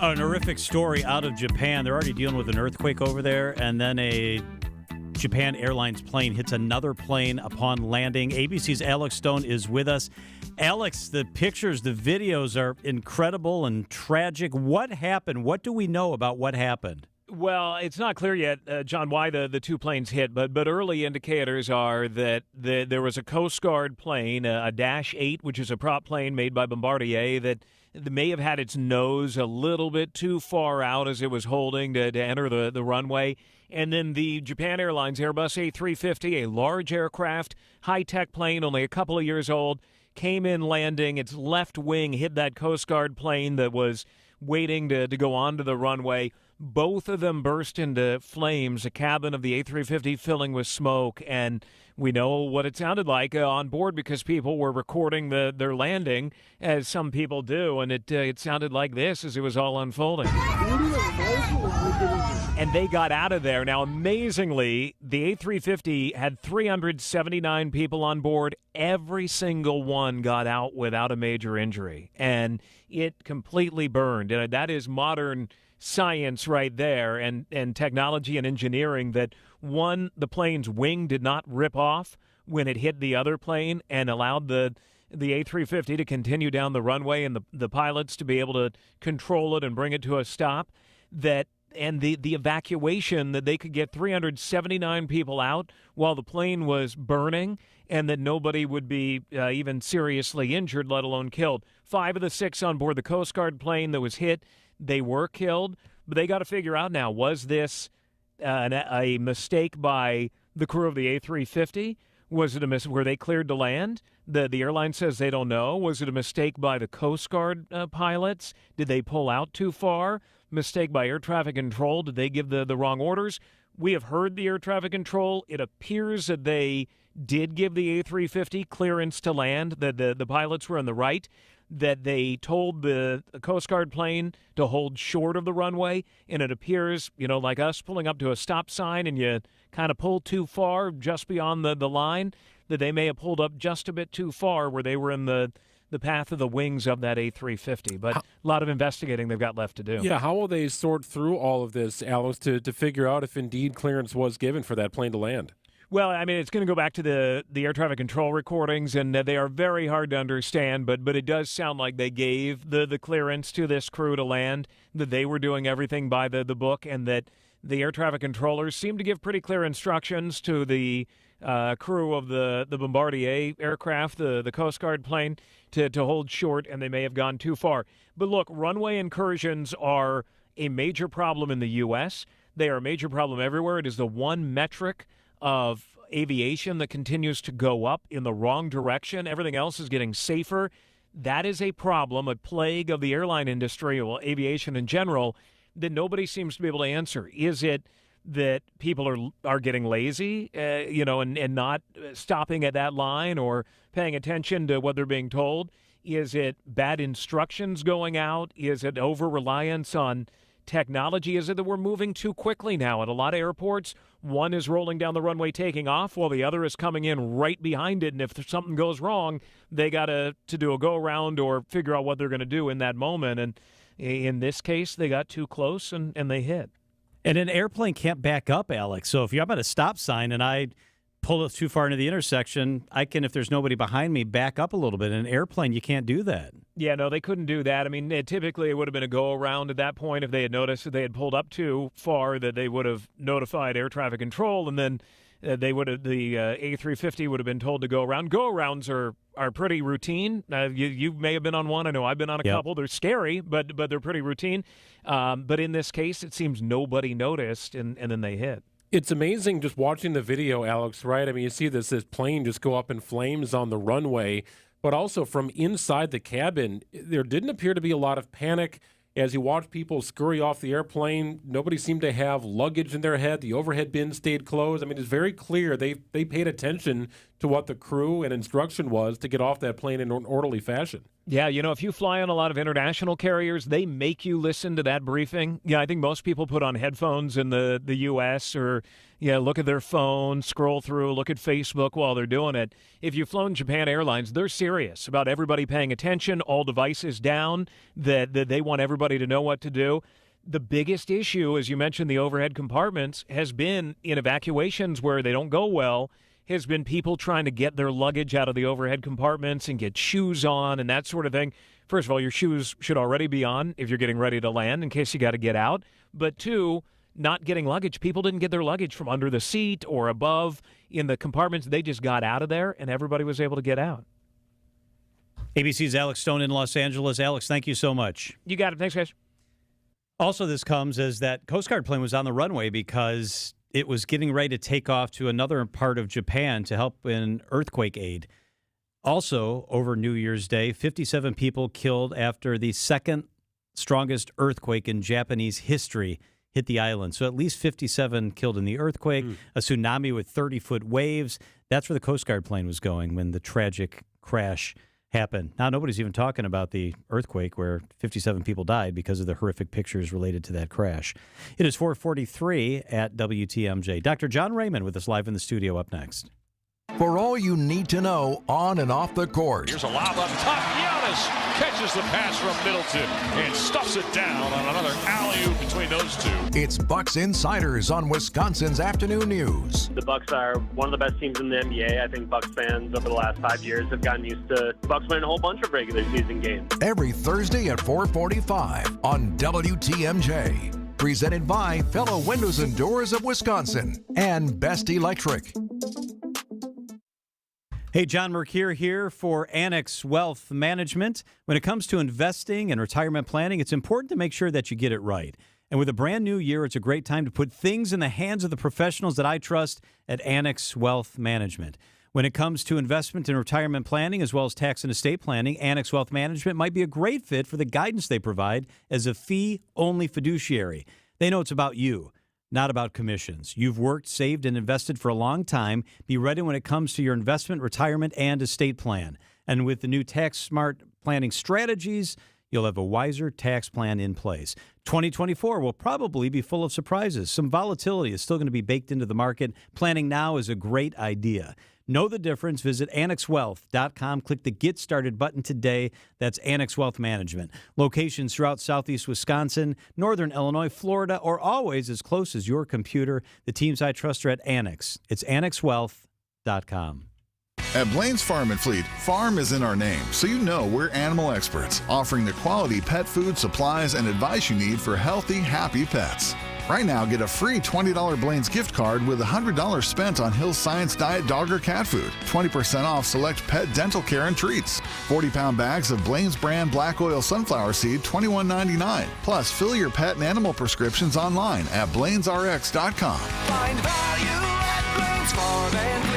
S2: An horrific story out of Japan. They're already dealing with an earthquake over there, and then a Japan Airlines plane hits another plane upon landing. ABC's Alex Stone is with us. Alex, the pictures, the videos are incredible and tragic. What happened? What do we know about what happened?
S12: Well, it's not clear yet, John, why the two planes hit, but early indicators are that there was a Coast Guard plane, a Dash 8, which is a prop plane made by Bombardier, that may have had its nose a little bit too far out as it was holding to enter the runway. And then the Japan Airlines Airbus A350, a large aircraft, high-tech plane, only a couple of years old, came in landing. Its left wing hit that Coast Guard plane that was waiting to go onto the runway. Both of them burst into flames, the cabin of the A350 filling with smoke, and we know what it sounded like on board because people were recording their landing, as some people do, and it sounded like this as it was all unfolding. And they got out of there. Now, amazingly, the A350 had 379 people on board. Every single one got out without a major injury, and it completely burned. And that is modern science right there, and technology and engineering, that one, the plane's wing did not rip off when it hit the other plane and allowed the A350 to continue down the runway and the pilots to be able to control it and bring it to a stop. And the evacuation, that they could get 379 people out while the plane was burning, and that nobody would be even seriously injured, let alone killed. 5 of the 6 on board the Coast Guard plane that was hit, they were killed. But they got to figure out now, was this a mistake by the crew of the A350? Was it a were they cleared to land? The airline says they don't know. Was it a mistake by the Coast Guard pilots? Did they pull out too far? Mistake by air traffic control? Did they give the wrong orders? We have heard the air traffic control. It appears that they did give the A350 clearance to land, that the pilots were in the right, that they told the Coast Guard plane to hold short of the runway, and it appears, like us pulling up to a stop sign and you kind of pull too far just beyond the line, that they may have pulled up just a bit too far where they were in the path of the wings of that A350. But a lot of investigating they've got left to do.
S3: Yeah, how will they sort through all of this, Alex, to figure out if indeed clearance was given for that plane to land?
S12: Well, I mean, it's going to go back to the air traffic control recordings, and they are very hard to understand, but it does sound like they gave the clearance to this crew to land, that they were doing everything by the book, and that the air traffic controllers seem to give pretty clear instructions to the crew of the Bombardier aircraft, the Coast Guard plane, to hold short, and they may have gone too far. But look, runway incursions are a major problem in the U.S. They are a major problem everywhere. It is the one metric of aviation that continues to go up in the wrong direction. Everything else is getting safer. That is a problem, a plague of the airline industry, well, aviation in general, that nobody seems to be able to answer. Is it that people are getting lazy, and not stopping at that line or paying attention to what they're being told? Is it bad instructions going out? Is it over-reliance on technology? Is it that we're moving too quickly now at a lot of airports? One is rolling down the runway taking off while the other is coming in right behind it, and if something goes wrong, they got to do a go-around or figure out what they're going to do in that moment. And in this case, they got too close and they hit.
S2: And an airplane can't back up, Alex. So if you're at a stop sign and I pull it too far into the intersection, I can, if there's nobody behind me, back up a little bit. In an airplane, you can't do that.
S12: Yeah, no, they couldn't do that. I mean, typically it would have been a go-around at that point if they had noticed that they had pulled up too far, that they would have notified air traffic control, and then the A350 would have been told to go around. Go-arounds are pretty routine. You may have been on one. I know I've been on a couple. They're scary, but they're pretty routine. But in this case, it seems nobody noticed, and then they hit.
S3: It's amazing just watching the video, Alex, right? I mean, you see this plane just go up in flames on the runway, but also from inside the cabin, there didn't appear to be a lot of panic. As you watch people scurry off the airplane, nobody seemed to have luggage in their head. The overhead bin stayed closed. I mean, it's very clear they paid attention to what the crew and instruction was to get off that plane in an orderly fashion.
S12: Yeah, if you fly on a lot of international carriers, they make you listen to that briefing. Yeah, I think most people put on headphones in the U.S. or look at their phone, scroll through, look at Facebook while they're doing it. If you've flown Japan Airlines, they're serious about everybody paying attention, all devices down, that they want everybody to know what to do. The biggest issue, as you mentioned, the overhead compartments, has been in evacuations where they don't go well, has been people trying to get their luggage out of the overhead compartments and get shoes on and that sort of thing. First of all, your shoes should already be on if you're getting ready to land in case you got to get out. But two, not getting luggage. People didn't get their luggage from under the seat or above in the compartments. They just got out of there, and everybody was able to get out.
S2: ABC's Alex Stone in Los Angeles. Alex, thank you so much.
S12: You got it. Thanks, guys.
S2: Also, this comes as that Coast Guard plane was on the runway because it was getting ready to take off to another part of Japan to help in earthquake aid. Also, over New Year's Day, 57 people killed after the second strongest earthquake in Japanese history hit the island. So at least 57 killed in the earthquake, a tsunami with 30-foot waves. That's where the Coast Guard plane was going when the tragic crash happened. Now nobody's even talking about the earthquake where 57 people died because of the horrific pictures related to that crash. It is 4:43 at WTMJ. Dr. John Raymond with us live in the studio up next.
S1: For all you need to know on and off the court.
S13: Here's a lob up top. Giannis catches the pass from Middleton and stuffs it down on another alley-oop between those two.
S1: It's Bucks Insiders on Wisconsin's Afternoon News.
S14: The Bucks are one of the best teams in the NBA. I think Bucks fans over the last 5 years have gotten used to Bucks winning a whole bunch of regular season games.
S1: Every Thursday at 4:45 on WTMJ. Presented by Fellow Windows and Doors of Wisconsin and Best Electric.
S2: Hey, John Mercure here for Annex Wealth Management. When it comes to investing and retirement planning, it's important to make sure that you get it right. And with a brand new year, it's a great time to put things in the hands of the professionals that I trust at Annex Wealth Management. When it comes to investment and retirement planning, as well as tax and estate planning, Annex Wealth Management might be a great fit for the guidance they provide as a fee-only fiduciary. They know it's about you, not about commissions. You've worked, saved, and invested for a long time. Be ready when it comes to your investment, retirement, and estate plan. And with the new tax smart planning strategies, you'll have a wiser tax plan in place. 2024 will probably be full of surprises. Some volatility is still going to be baked into the market. Planning now is a great idea. Know the difference. Visit AnnexWealth.com. Click the Get Started button today. That's Annex Wealth Management. Locations throughout southeast Wisconsin, northern Illinois, Florida, or always as close as your computer. The teams I trust are at Annex. It's AnnexWealth.com.
S7: At Blaine's Farm and Fleet, farm is in our name, so you know we're animal experts, offering the quality pet food, supplies, and advice you need for healthy, happy pets. Right now, get a free $20 Blaine's gift card with $100 spent on Hill's Science Diet dog or cat food, 20% off select pet dental care and treats, 40-pound bags of Blaine's brand black oil sunflower seed, $21.99. Plus, fill your pet and animal prescriptions online at blainesrx.com.
S15: Find value at Blaine's Farm and Fleet.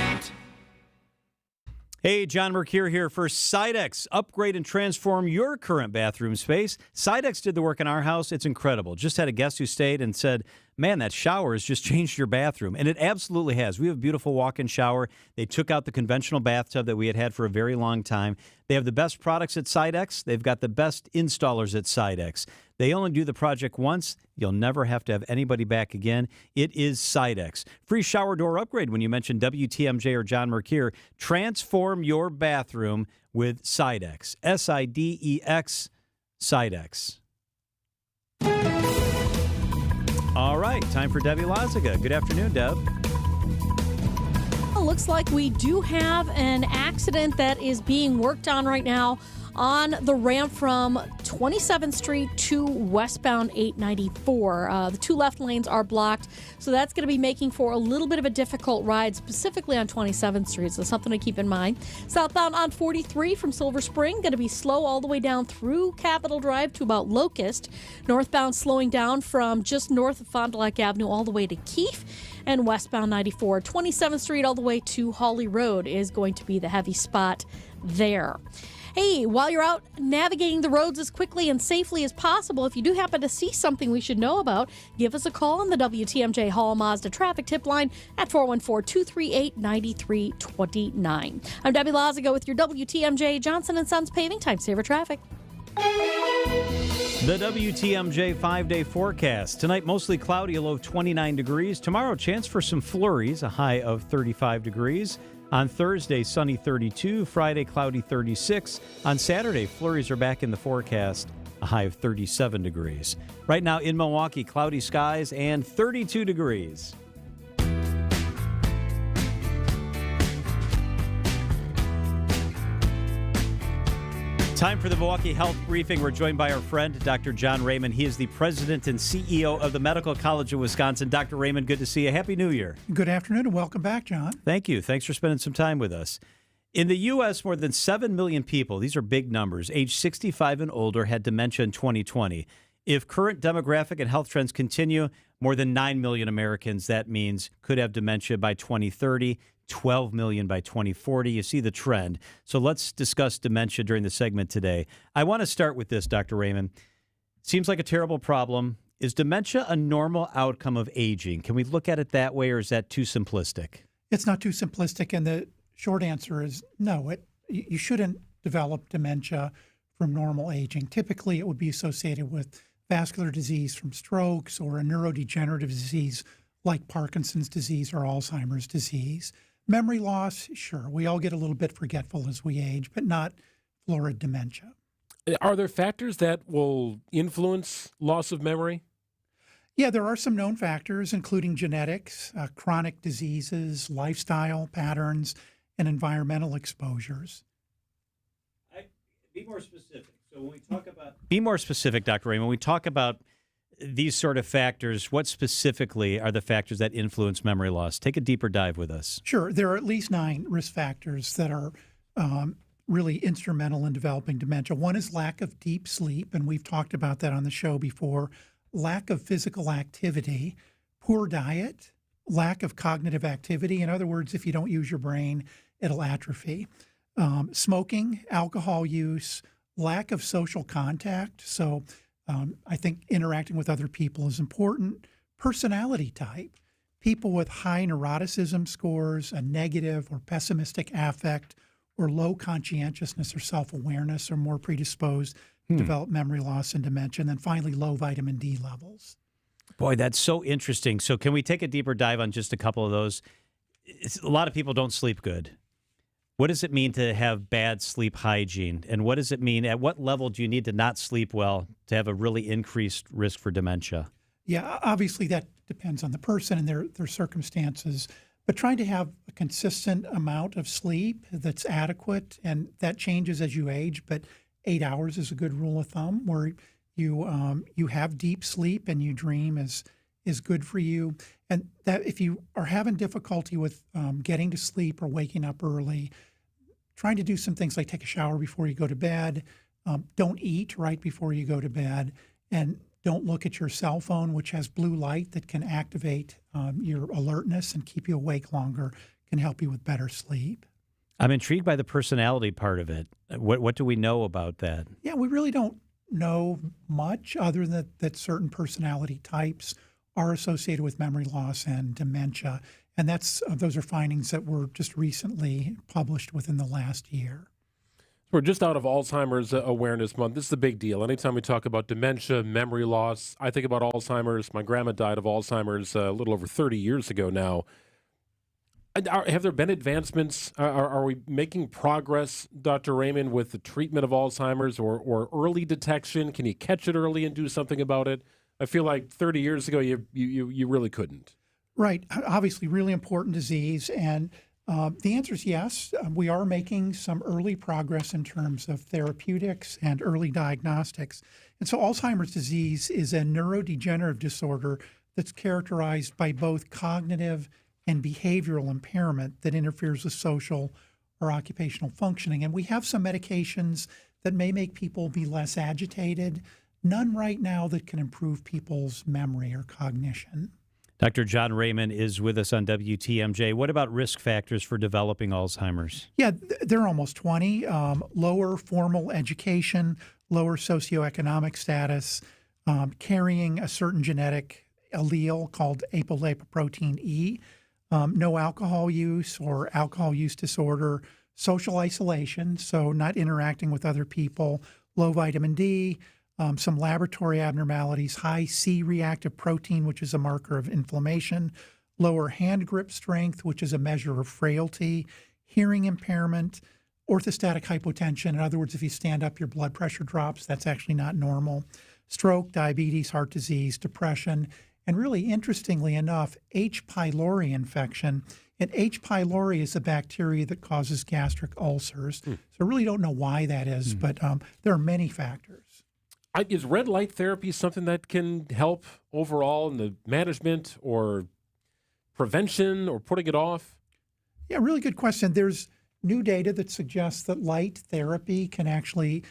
S2: Hey, John Mercure here for Sidex. Upgrade and transform your current bathroom space. Sidex did the work in our house. It's incredible. Just had a guest who stayed and said, man, that shower has just changed your bathroom. And it absolutely has. We have a beautiful walk-in shower. They took out the conventional bathtub that we had for a very long time. They have the best products at Sidex. They've got the best installers at Sidex. They only do the project once. You'll never have to have anybody back again. It is Sidex. Free shower door upgrade when you mention WTMJ or John Mercure. Transform your bathroom with Sidex. S-I-D-E-X, Sidex. All right, time for Debbie Lazaga. Good afternoon, Deb.
S4: Well, looks like we do have an accident that is being worked on right now on the ramp from 27th Street to westbound 894. The two left lanes are blocked, so that's going to be making for a little bit of a difficult ride, specifically on 27th Street, so something to keep in mind. Southbound on 43 from Silver Spring, going to be slow all the way down through Capitol Drive to about Locust. Northbound slowing down from just north of Fond du Lac Avenue all the way to Keefe. And westbound 94, 27th Street all the way to Hawley Road is going to be the heavy spot there. Hey, while you're out navigating the roads as quickly and safely as possible, if you do happen to see something we should know about, give us a call on the WTMJ Hall Mazda traffic tip line at 414-238-9329. I'm Debbie Lazaga with your WTMJ Johnson & Sons Paving Time Saver Traffic.
S2: The WTMJ 5-day forecast. Tonight, mostly cloudy, a low of 29 degrees. Tomorrow, chance for some flurries, a high of 35 degrees. On Thursday, sunny 32. Friday, cloudy 36. On Saturday, flurries are back in the forecast, a high of 37 degrees. Right now in Milwaukee, cloudy skies and 32 degrees. Time for the Milwaukee Health Briefing. We're joined by our friend, Dr. John Raymond. He is the president and CEO of the Medical College of Wisconsin. Dr. Raymond, good to see you. Happy New Year.
S8: Good afternoon and welcome back, John.
S2: Thank you. Thanks for spending some time with us. In the U.S., more than 7 million people, these are big numbers, age 65 and older had dementia in 2020. If current demographic and health trends continue, more than 9 million Americans, that means, could have dementia by 2030. 12 million by 2040. You see the trend. So let's discuss dementia during the segment today. I want to start with this, Dr. Raymond. Seems like a terrible problem. Is dementia a normal outcome of aging? Can we look at it that way, or is that too simplistic?
S8: It's not too simplistic, and the short answer is no. You shouldn't develop dementia from normal aging. Typically, it would be associated with vascular disease from strokes or a neurodegenerative disease like Parkinson's disease or Alzheimer's disease. Memory loss, sure. We all get a little bit forgetful as we age, but not florid dementia.
S3: Are there factors that will influence loss of memory?
S8: Yeah, there are some known factors, including genetics, chronic diseases, lifestyle patterns, and environmental exposures.
S2: Be more specific. So when we talk about... Be more specific, Dr. Raymond. When we talk about these sort of factors, what specifically are the factors that influence memory loss? Take a deeper dive with us.
S8: Sure. There are at least 9 risk factors that are really instrumental in developing dementia. One is lack of deep sleep, and we've talked about that on the show before. Lack of physical activity, poor diet, lack of cognitive activity. In other words, if you don't use your brain, it'll atrophy. Smoking, alcohol use, lack of social contact. So I think interacting with other people is important. Personality type. People with high neuroticism scores, a negative or pessimistic affect, or low conscientiousness or self-awareness are more predisposed to develop memory loss and dementia. And then finally, low vitamin D levels.
S2: Boy, that's so interesting. So can we take a deeper dive on just a couple of those? A lot of people don't sleep good. What does it mean to have bad sleep hygiene? And what does it mean? At what level do you need to not sleep well to have a really increased risk for dementia?
S8: Yeah, obviously that depends on the person and their circumstances. But trying to have a consistent amount of sleep that's adequate, and that changes as you age, but 8 hours is a good rule of thumb, where you have deep sleep and you dream is good for you. And that if you are having difficulty with getting to sleep or waking up early, trying to do some things like take a shower before you go to bed, don't eat right before you go to bed, and don't look at your cell phone, which has blue light that can activate your alertness and keep you awake longer, can help you with better sleep.
S2: I'm intrigued by the personality part of it. What do we know about that?
S8: Yeah, we really don't know much other than that certain personality types are associated with memory loss and dementia. And those are findings that were just recently published within the last year.
S3: We're just out of Alzheimer's Awareness Month. This is a big deal. Anytime we talk about dementia, memory loss, I think about Alzheimer's. My grandma died of Alzheimer's a little over 30 years ago now. Have there been advancements? Are we making progress, Dr. Raymond, with the treatment of Alzheimer's or early detection? Can you catch it early and do something about it? I feel like 30 years ago you really couldn't.
S8: Right. Obviously, really important disease. And the answer is yes. We are making some early progress in terms of therapeutics and early diagnostics. And so Alzheimer's disease is a neurodegenerative disorder that's characterized by both cognitive and behavioral impairment that interferes with social or occupational functioning. And we have some medications that may make people be less agitated. None right now that can improve people's memory or cognition.
S2: Dr. John Raymond is with us on WTMJ. What about risk factors for developing Alzheimer's?
S8: Yeah, there are almost 20. Lower formal education, lower socioeconomic status, carrying a certain genetic allele called apolipoprotein E, no alcohol use or alcohol use disorder, social isolation, so not interacting with other people, low vitamin D, some laboratory abnormalities, high C-reactive protein, which is a marker of inflammation, lower hand grip strength, which is a measure of frailty, hearing impairment, orthostatic hypotension. In other words, if you stand up, your blood pressure drops. That's actually not normal. Stroke, diabetes, heart disease, depression, and really interestingly enough, H. pylori infection. And H. pylori is a bacteria that causes gastric ulcers. So I really don't know why that is, but there are many factors.
S3: Is red light therapy something that can help overall in the management or prevention or putting it off?
S8: Yeah, really good question. There's new data that suggests that light therapy can actually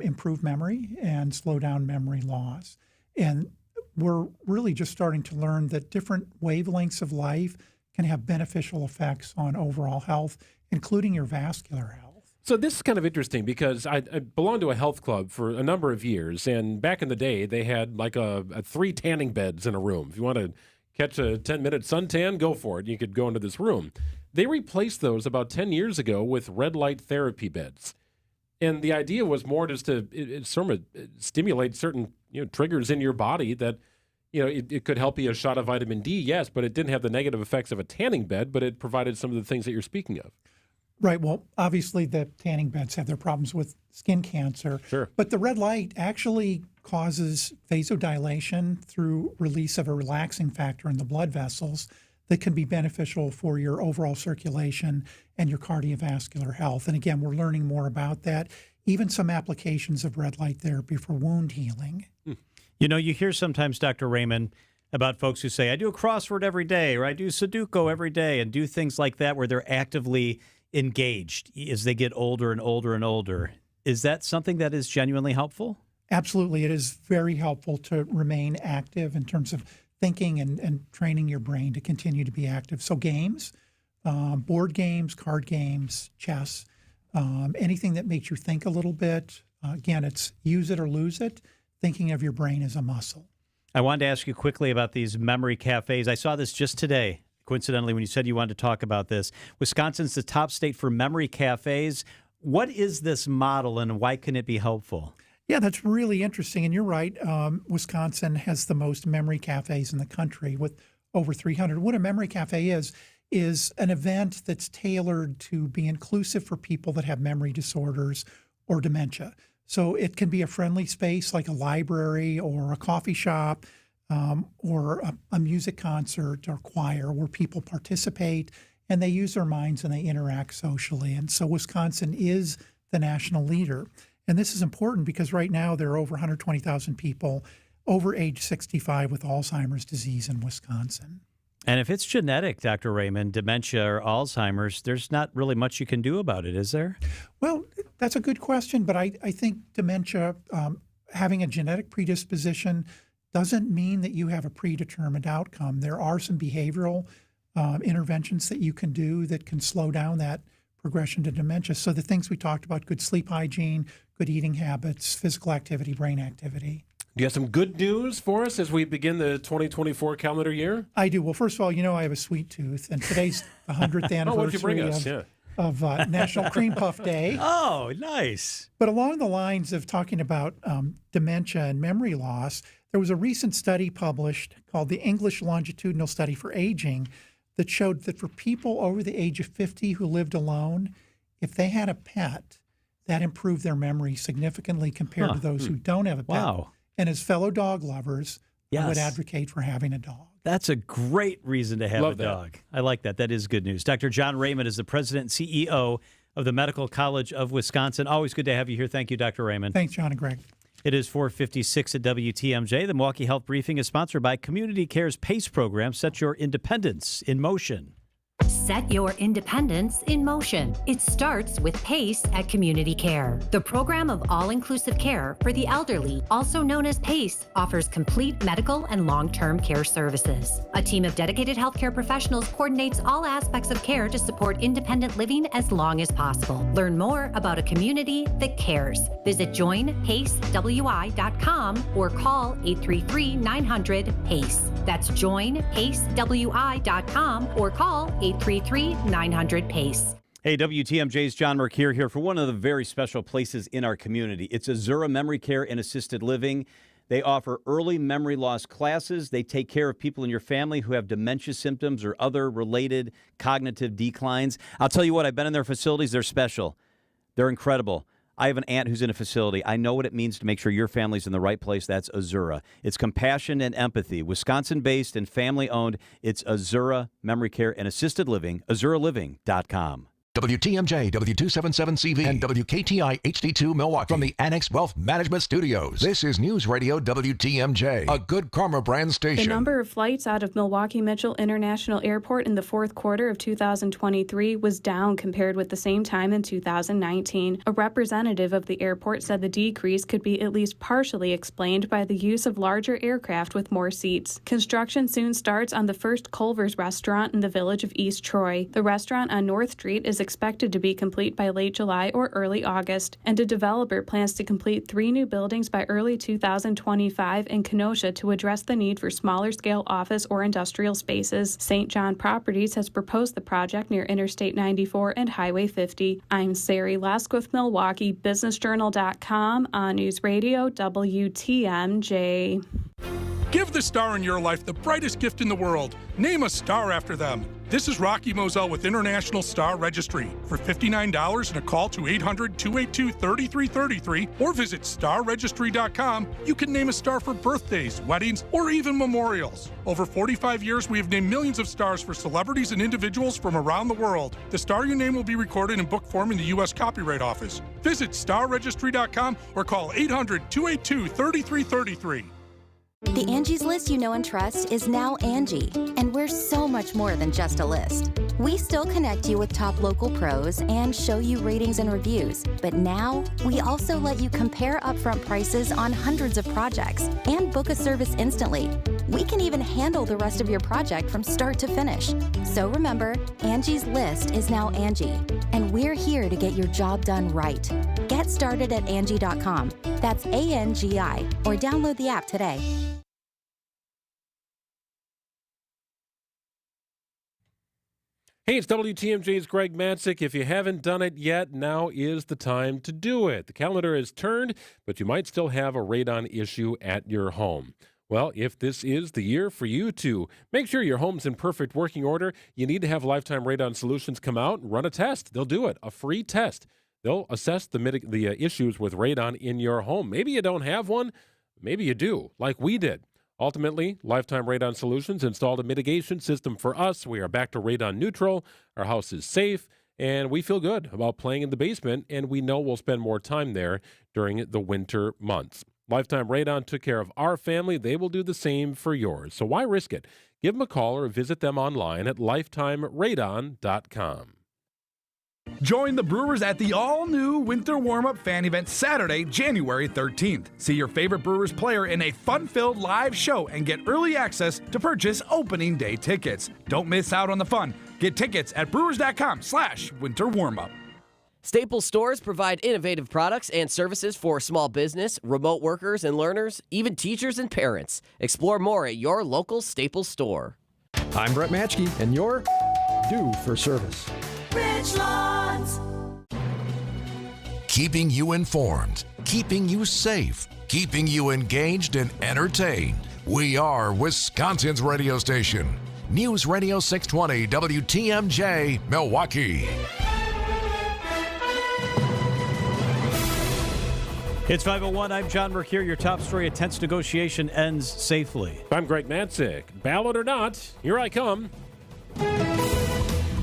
S8: improve memory and slow down memory loss. And we're really just starting to learn that different wavelengths of light can have beneficial effects on overall health, including your vascular health.
S3: So this is kind of interesting because I belonged to a health club for a number of years, and back in the day, they had like a 3 tanning beds in a room. If you want to catch a 10-minute suntan, go for it. You could go into this room. They replaced those about 10 years ago with red light therapy beds. And the idea was more just to sort of stimulate certain triggers in your body that it could help you a shot of vitamin D, yes, but it didn't have the negative effects of a tanning bed, but it provided some of the things that you're speaking of.
S8: Right. Well, obviously the tanning beds have their problems with skin cancer.
S3: Sure.
S8: But the red light actually causes vasodilation through release of a relaxing factor in the blood vessels that can be beneficial for your overall circulation and your cardiovascular health. And again, we're learning more about that, even some applications of red light therapy for wound healing.
S2: You hear sometimes, Dr. Raymond, about folks who say, I do a crossword every day, or I do Sudoku every day, and do things like that where they're actively engaged as they get older and older and older. Is that something that is genuinely helpful?
S8: Absolutely. It is very helpful to remain active in terms of thinking and training your brain to continue to be active. So games, board games, card games, chess, anything that makes you think a little bit. Again, it's use it or lose it, thinking of your brain as a muscle.
S2: I wanted to ask you quickly about these memory cafes. I saw this just today. coincidentally, when you said you wanted to talk about this. Wisconsin's the top state for memory cafes. What is this model, and why can it be helpful?
S8: Yeah, that's really interesting. And you're right. Wisconsin has the most memory cafes in the country with over 300. What a memory cafe is an event that's tailored to be inclusive for people that have memory disorders or dementia. So it can be a friendly space like a library or a coffee shop or a music concert or choir where people participate and they use their minds and they interact socially. And so Wisconsin is the national leader. And this is important because right now there are over 120,000 people over age 65 with Alzheimer's disease in Wisconsin.
S2: And if it's genetic, Dr. Raymond, dementia or Alzheimer's, there's not really much you can do about it, is there?
S8: Well, that's a good question, but I think dementia, having a genetic predisposition doesn't mean that you have a predetermined outcome. There are some behavioral interventions that you can do that can slow down that progression to dementia. So the things we talked about, good sleep hygiene, good eating habits, physical activity, brain activity.
S3: Do you have some good news for us as we begin the 2024 calendar year?
S8: I do. Well, first of all, I have a sweet tooth, and today's the 100th anniversary of National Cream Puff Day.
S2: Oh, nice.
S8: But along the lines of talking about dementia and memory loss, there was a recent study published called the English Longitudinal Study for Aging that showed that for people over the age of 50 who lived alone, if they had a pet, that improved their memory significantly compared to those who don't have a pet.
S2: Wow.
S8: And as fellow dog lovers, I would advocate for having a dog.
S2: That's a great reason to have
S3: Love
S2: a
S3: that.
S2: dog. I like that. That is good news. Dr. John Raymond is the president and CEO of the Medical College of Wisconsin. Always good to have you here. Thank you, Dr. Raymond.
S8: Thanks, John and Greg.
S2: It is 4:56 at WTMJ. The Milwaukee Health Briefing is sponsored by Community Care's PACE program. Set your independence in motion.
S9: Set your independence in motion. It starts with PACE at Community Care. The program of all-inclusive care for the elderly, also known as PACE, offers complete medical and long-term care services. A team of dedicated healthcare professionals coordinates all aspects of care to support independent living as long as possible. Learn more about a community that cares. Visit joinpacewi.com or call 833-900-PACE. That's joinpacewi.com or call 833-900-PACE.
S2: Hey, WTMJ's John Mercure here for one of the very special places in our community. It's Azura Memory Care and Assisted Living. They offer early memory loss classes. They take care of people in your family who have dementia symptoms or other related cognitive declines. I'll tell you what, I've been in their facilities. They're special. They're incredible. I have an aunt who's in a facility. I know what it means to make sure your family's in the right place. That's Azura. It's compassion and empathy. Wisconsin-based and family-owned. It's Azura Memory Care and Assisted Living, azuraliving.com.
S1: WTMJ, W277CV, and WKTI HD2 Milwaukee from the Annex Wealth Management Studios. This is News Radio WTMJ, a Good Karma brand station.
S11: The number of flights out of Milwaukee Mitchell International Airport in the fourth quarter of 2023 was down compared with the same time in 2019. A representative of the airport said the decrease could be at least partially explained by the use of larger aircraft with more seats. Construction soon starts on the first Culver's restaurant in the village of East Troy. The restaurant on North Street is expected to be complete by late July or early August, and a developer plans to complete 3 new buildings by early 2025 in Kenosha to address the need for smaller-scale office or industrial spaces. St. John Properties has proposed the project near Interstate 94 and Highway 50. I'm Sari Lesk with Milwaukee BusinessJournal.com on News Radio WTMJ.
S16: Give the star in your life the brightest gift in the world. Name a star after them. This is Rocky Moselle with International Star Registry. For $59 and a call to 800-282-3333 or visit starregistry.com, you can name a star for birthdays, weddings, or even memorials. Over 45 years, we have named millions of stars for celebrities and individuals from around the world. The star you name will be recorded in book form in the U.S. Copyright Office. Visit starregistry.com or call 800-282-3333.
S17: The Angie's List you know and trust is now Angie, and we're so much more than just a list. We still connect you with top local pros and show you ratings and reviews, but now we also let you compare upfront prices on hundreds of projects and book a service instantly. We can even handle the rest of your project from start to finish. So remember, Angie's List is now Angie, and we're here to get your job done right. Get started at Angie.com. That's ANGI, or download the app today.
S3: Hey, it's WTMJ's Greg Matzik. If you haven't done it yet, now is the time to do it. The calendar is turned, but you might still have a radon issue at your home. Well, if this is the year for you to make sure your home's in perfect working order, you need to have Lifetime Radon Solutions come out and run a test. They'll do it, a free test. They'll assess the issues with radon in your home. Maybe you don't have one. Maybe you do, like we did. Ultimately, Lifetime Radon Solutions installed a mitigation system for us. We are back to radon neutral. Our house is safe, and we feel good about playing in the basement, and we know we'll spend more time there during the winter months. Lifetime Radon took care of our family. They will do the same for yours. So why risk it? Give them a call or visit them online at lifetimeradon.com.
S18: Join the Brewers at the all-new Winter Warm-Up Fan Event Saturday, January 13th. See your favorite Brewers player in a fun-filled live show and get early access to purchase opening day tickets. Don't miss out on the fun. Get tickets at brewers.com/winterwarmup.
S19: Staples stores provide innovative products and services for small business, remote workers and learners, even teachers and parents. Explore more at your local Staples store.
S20: I'm Brett Matchke, and you're due for service.
S1: Richlands. Keeping you informed, keeping you safe, keeping you engaged and entertained. We are Wisconsin's radio station. News Radio 620 WTMJ, Milwaukee.
S2: It's 5:01. I'm John Mercure. Your top story: a tense negotiation ends safely.
S3: I'm Greg Matzik. Ballot or not, here I come.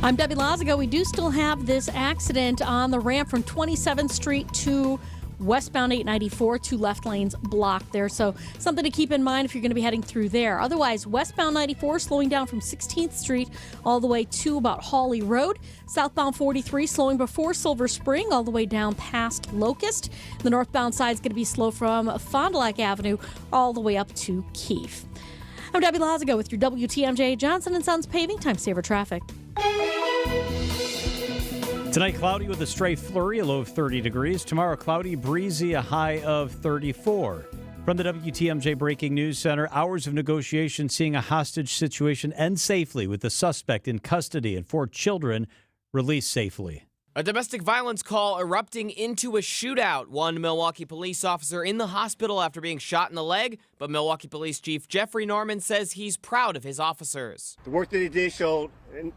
S4: I'm Debbie Lazago. We do still have this accident on the ramp from 27th Street to westbound 894, 2 left lanes blocked there. So something to keep in mind if you're going to be heading through there. Otherwise, westbound 94 slowing down from 16th Street all the way to about Hawley Road. Southbound 43 slowing before Silver Spring all the way down past Locust. The northbound side is going to be slow from Fond du Lac Avenue all the way up to Keefe. I'm Debbie Lazago with your WTMJ Johnson & Sons Paving Time Saver Traffic.
S2: Tonight, cloudy with a stray flurry, a low of 30 degrees. Tomorrow, cloudy, breezy, a high of 34. From the WTMJ Breaking News Center, hours of negotiation seeing a hostage situation end safely with the suspect in custody and 4 children released safely.
S10: A domestic violence call erupting into a shootout. One Milwaukee police officer in the hospital after being shot in the leg, but Milwaukee Police Chief Jeffrey Norman says he's proud of his officers.
S21: The work that they did showed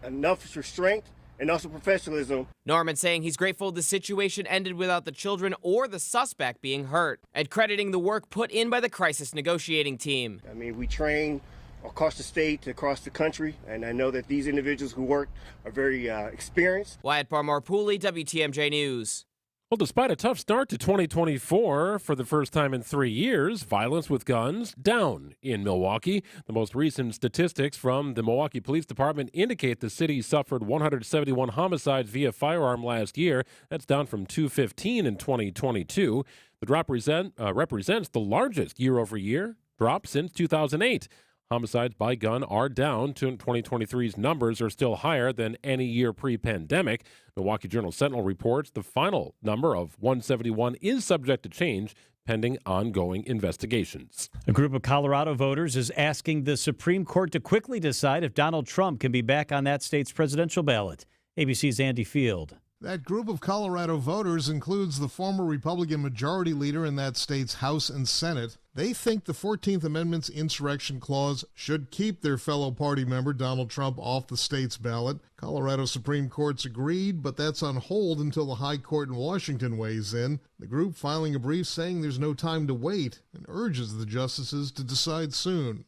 S21: enough restraint and also professionalism.
S10: Norman saying he's grateful the situation ended without the children or the suspect being hurt, and crediting the work put in by the crisis negotiating team.
S21: I mean, we train across the state, across the country, and I know that these individuals who work are very experienced.
S10: Wyatt Barmore-Pooley, WTMJ News.
S3: Well, despite a tough start to 2024 for the first time in 3 years, violence with guns down in Milwaukee. The most recent statistics from the Milwaukee Police Department indicate the city suffered 171 homicides via firearm last year. That's down from 215 in 2022. The drop represents the largest year-over-year drop since 2008. Homicides by gun are down. 2023's numbers are still higher than any year pre-pandemic. Milwaukee Journal-Sentinel reports the final number of 171 is subject to change pending ongoing investigations.
S2: A group of Colorado voters is asking the Supreme Court to quickly decide if Donald Trump can be back on that state's presidential ballot. ABC's Andy Field.
S24: That group of Colorado voters includes the former Republican majority leader in that state's House and Senate. They think the 14th Amendment's insurrection clause should keep their fellow party member Donald Trump off the state's ballot. Colorado Supreme Court's agreed, but that's on hold until the High Court in Washington weighs in. The group filing a brief saying there's no time to wait and urges the justices to decide soon.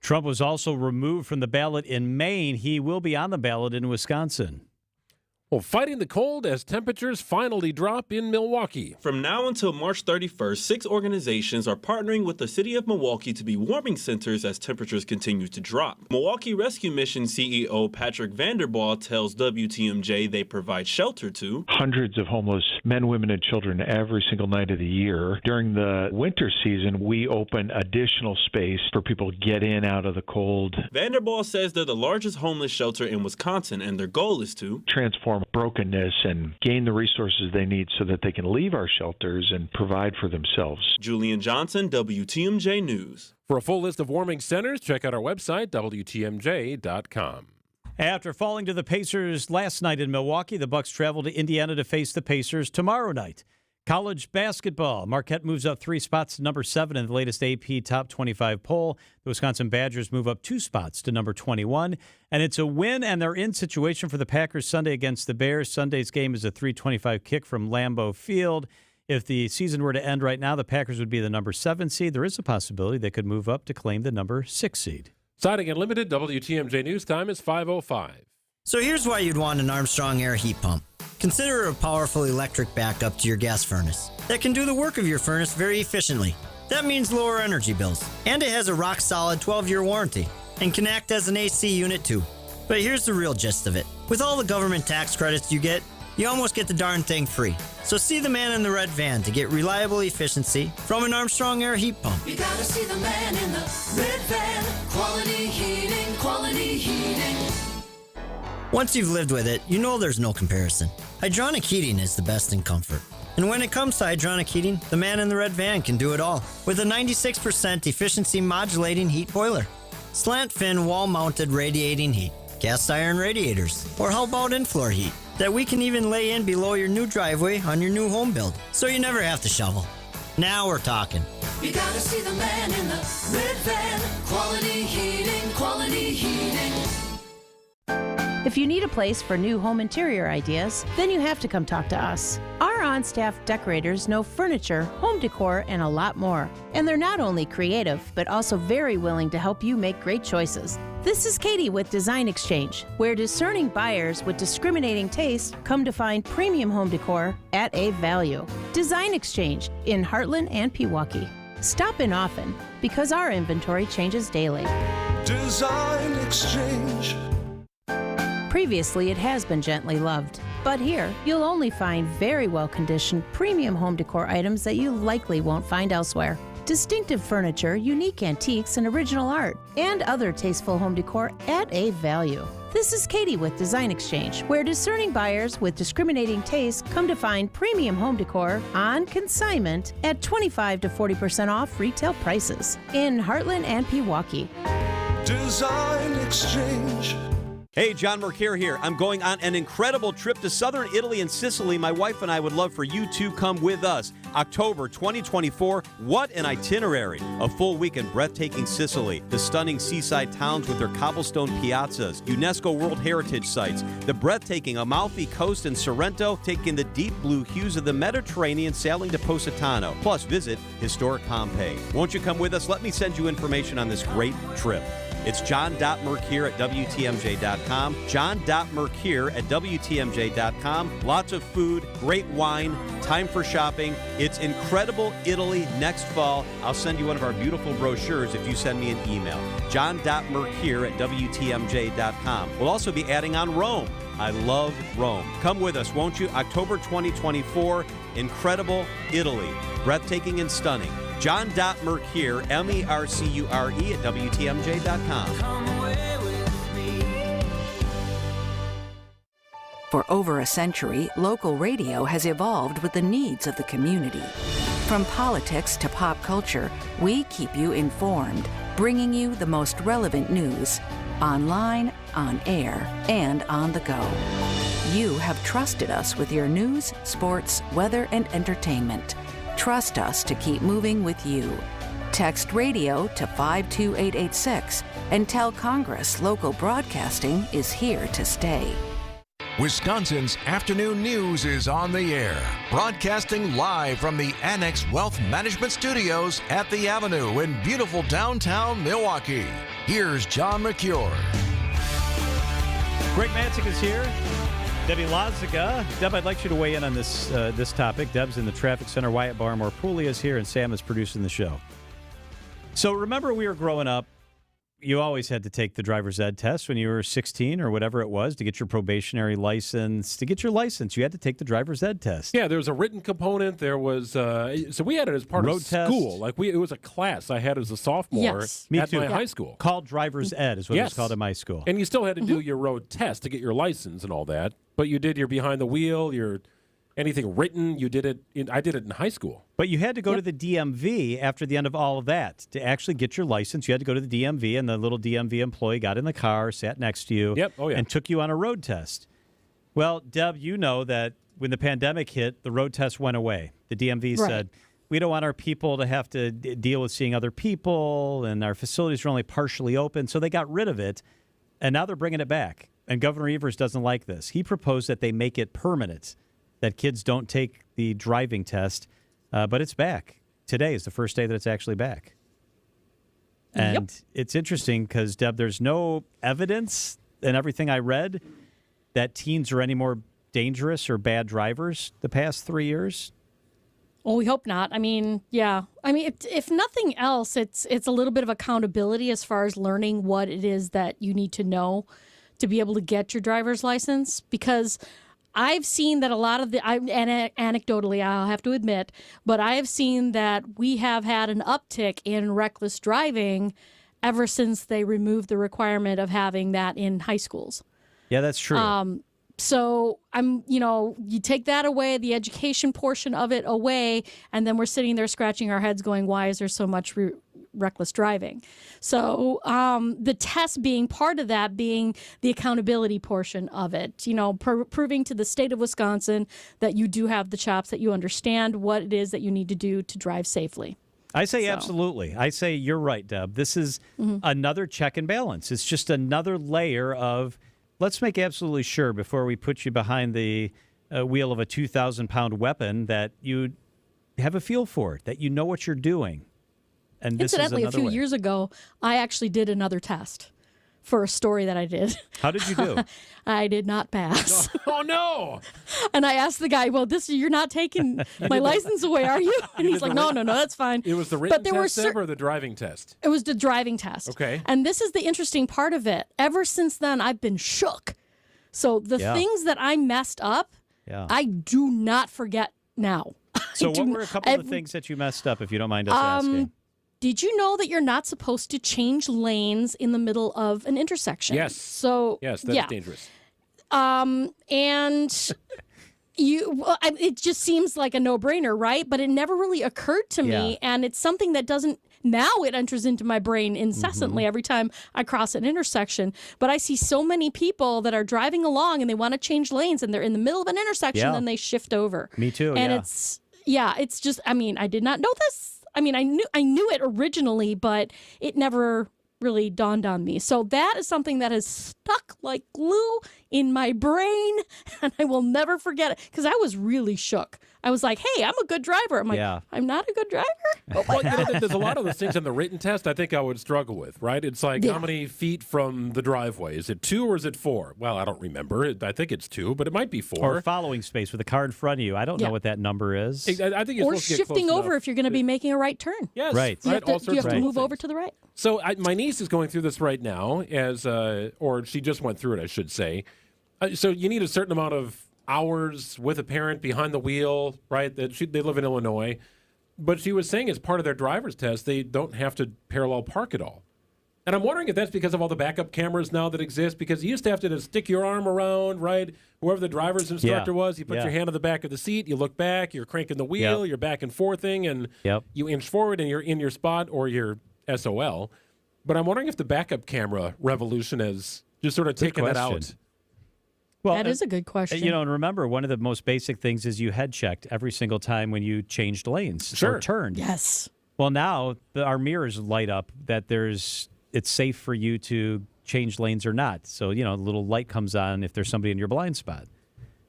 S2: Trump was also removed from the ballot in Maine. He will be on the ballot in Wisconsin.
S3: Well, fighting the cold as temperatures finally drop in Milwaukee.
S25: From now until March 31st, 6 organizations are partnering with the city of Milwaukee to be warming centers as temperatures continue to drop. Milwaukee Rescue Mission CEO Patrick Vanderbaugh tells WTMJ they provide shelter to
S26: hundreds of homeless men, women, and children every single night of the year. During the winter season, we open additional space for people to get in out of the cold.
S25: Vanderbaugh says they're the largest homeless shelter in Wisconsin, and their goal is to
S26: transform brokenness and gain the resources they need so that they can leave our shelters and provide for themselves.
S25: Julian Johnson, WTMJ News.
S3: For a full list of warming centers, check out our website, WTMJ.com.
S2: After falling to the Pacers last night in Milwaukee, the Bucks travel to Indiana to face the Pacers tomorrow night. College basketball. Marquette moves up 3 spots to number 7 in the latest AP Top 25 poll. The Wisconsin Badgers move up 2 spots to number 21. And it's a win and they're in situation for the Packers Sunday against the Bears. Sunday's game is a 3:25 kick from Lambeau Field. If the season were to end right now, the Packers would be the number 7 seed. There is a possibility they could move up to claim the number 6 seed.
S3: Siding Unlimited, WTMJ News Time is 5:05.
S5: So here's why you'd want an Armstrong Air heat pump. Consider a powerful electric backup to your gas furnace that can do the work of your furnace very efficiently. That means lower energy bills. And it has a rock-solid 12-year warranty and can act as an AC unit too. But here's the real gist of it. With all the government tax credits you get, you almost get the darn thing free. So see the man in the red van to get reliable efficiency from an Armstrong Air heat pump.
S15: You gotta see the man in the red van. Quality heating, quality heating.
S5: Once you've lived with it, you know there's no comparison. Hydronic heating is the best in comfort. And when it comes to hydronic heating, the man in the red van can do it all with a 96% efficiency modulating heat boiler, slant fin wall-mounted radiating heat, cast iron radiators, or how about in-floor heat that we can even lay in below your new driveway on your new home build, so you never have to shovel. Now we're talking.
S15: You gotta see the man in the red van. Quality heating, quality heating.
S6: If you need a place for new home interior ideas, then you have to come talk to us. Our on-staff decorators know furniture, home decor, and a lot more. And they're not only creative, but also very willing to help you make great choices. This is Katie with Design Exchange, where discerning buyers with discriminating taste come to find premium home decor at a value. Design Exchange in Heartland and Pewaukee. Stop in often because our inventory changes daily.
S15: Design Exchange.
S6: Previously, it has been gently loved. But here, you'll only find very well-conditioned premium home decor items that you likely won't find elsewhere. Distinctive furniture, unique antiques, and original art, and other tasteful home decor at a value. This is Katie with Design Exchange, where discerning buyers with discriminating taste come to find premium home decor on consignment at 25 to 40% off retail prices in Heartland and Pewaukee.
S15: Design Exchange.
S12: Hey, John Mercure here. I'm going on an incredible trip to southern Italy and Sicily. My wife and I would love for you to come with us. October 2024, what an itinerary. A full week in breathtaking Sicily, the stunning seaside towns with their cobblestone piazzas, UNESCO World Heritage Sites, the breathtaking Amalfi Coast in Sorrento, taking the deep blue hues of the Mediterranean, sailing to Positano, plus visit historic Pompeii. Won't you come with us? Let me send you information on this great trip. It's john.mercure at WTMJ.com. John.mercure at WTMJ.com. Lots of food, great wine, time for shopping. It's Incredible Italy next fall. I'll send you one of our beautiful brochures if you send me an email. John.mercure at WTMJ.com. We'll also be adding on Rome. I love Rome. Come with us, won't you? October 2024, Incredible Italy. Breathtaking and stunning. John.Mercure, Mercure at WTMJ.com.
S13: For over a century, local radio has evolved with the needs of the community. From politics to pop culture, we keep you informed, bringing you the most relevant news, online, on air, and on the go. You have trusted us with your news, sports, weather, and entertainment. Trust us to keep moving with you. Text radio to 52886 and tell Congress local broadcasting is here to stay.
S1: Wisconsin's afternoon news is on the air, broadcasting live from the Annex Wealth Management Studios at the Avenue in beautiful downtown Milwaukee. Here's John Mercure.
S2: Greg Matzek is here. Debbie Laziga. Deb, I'd like you to weigh in on this topic. Deb's in the traffic center. Wyatt Barmore-Pooley is here, and Sam is producing the show. So remember, we were growing up, you always had to take the driver's ed test when you were 16 or whatever it was to get your probationary license. To get your license, you had to take the driver's ed test.
S3: Yeah, there was a written component. There was so we had it as part
S2: Road
S3: of
S2: test.
S3: school. Like it was a class I had as a sophomore
S2: Yes. Me
S3: at
S2: too.
S3: my
S2: Yeah.
S3: high school.
S2: Called driver's ed is what it was called at my school.
S3: And you still had to do your road test to get your license and all that. But you did your behind the wheel, your anything written. You did it. I did it in high school.
S2: But you had to go to the DMV after the end of all of that to actually get your license. You had to go to the DMV, and the little DMV employee got in the car, sat next to you, and took you on a road test. Well, Deb, you know that when the pandemic hit, the road test went away. The DMV said, we don't want our people to have to deal with seeing other people, and our facilities are only partially open, so they got rid of it, and now they're bringing it back. And Governor Evers doesn't like this. He proposed that they make it permanent, that kids don't take the driving test, but it's back. Today is the first day that it's actually back. And it's interesting because, Deb, there's no evidence in everything I read that teens are any more dangerous or bad drivers the past 3 years.
S4: Well, we hope not. I mean, yeah. I mean, if nothing else, it's a little bit of accountability as far as learning what it is that you need to know to be able to get your driver's license. Because I've seen that a lot of anecdotally, I'll have to admit, but I have seen that we have had an uptick in reckless driving ever since they removed the requirement of having that in high schools.
S2: Yeah, that's true.
S4: So you take that away, the education portion of it away, and then we're sitting there scratching our heads going, why is there so much reckless driving? So the test being part of that, being the accountability portion of it, proving to the state of Wisconsin that you do have the chops, that you understand what it is that you need to do to drive safely.
S2: I say absolutely. I say you're right, Deb. This is another check and balance. It's just another layer of, let's make absolutely sure before we put you behind the wheel of a 2,000-pound weapon that you have a feel for it, that you know what you're doing. And this
S4: incidentally,
S2: is
S4: a few years ago, I actually did another test for a story that I did.
S2: How did you do?
S4: I did not pass.
S3: Oh, no.
S4: And I asked the guy, well, you're not taking my license away, are you? And he's like, no, that's fine.
S3: It was the written test or the driving test?
S4: It was the driving test.
S3: Okay.
S4: And this is the interesting part of it. Ever since then, I've been shook. So the things that I messed up, I do not forget now.
S2: So what were a couple of the things that you messed up, if you don't mind us asking?
S4: Did you know that you're not supposed to change lanes in the middle of an intersection?
S3: Yes.
S4: So
S3: yes, that's dangerous.
S4: And it just seems like a no-brainer, right? But it never really occurred to me, and it's something that doesn't. Now it enters into my brain incessantly every time I cross an intersection. But I see so many people that are driving along and they want to change lanes, and they're in the middle of an intersection, and they shift over.
S2: Me too.
S4: And it's just. I mean, I did not know this. I mean, I knew it originally, but it never really dawned on me. So that is something that has stuck like glue in my brain, and I will never forget it because I was really shook. I was like, hey, I'm a good driver. I'm like, I'm not a good driver?
S3: Well, there's a lot of those things in the written test I think I would struggle with, right? It's like, how many feet from the driveway? Is it 2 or is it 4? Well, I don't remember. I think it's 2, but it might be 4.
S2: Or following space with a car in front of you. I don't know what that number is.
S3: I think you're
S4: or
S3: supposed to get
S4: shifting
S3: close
S4: over
S3: enough.
S4: if you're going to be making a right turn.
S3: Yes,
S2: right.
S4: You have
S3: All sorts
S4: to
S3: of
S4: move
S3: things.
S4: over to the right.
S3: So my niece is going through this right now, or she just went through it, I should say. So you need a certain amount of hours with a parent behind the wheel, right? They live in Illinois. But she was saying as part of their driver's test, they don't have to parallel park at all. And I'm wondering if that's because of all the backup cameras now that exist, because you used to have to just stick your arm around, right? Whoever the driver's instructor was, you put your hand on the back of the seat, you look back, you're cranking the wheel, you're back and forthing, and you inch forward and you're in your spot or your SOL. But I'm wondering if the backup camera revolution has just sort of taken that out.
S2: Well,
S4: that is a good question.
S2: And remember, one of the most basic things is you head checked every single time when you changed lanes or turned.
S4: Yes.
S2: Well, now our mirrors light up that it's safe for you to change lanes or not. So, the little light comes on if there's somebody in your blind spot.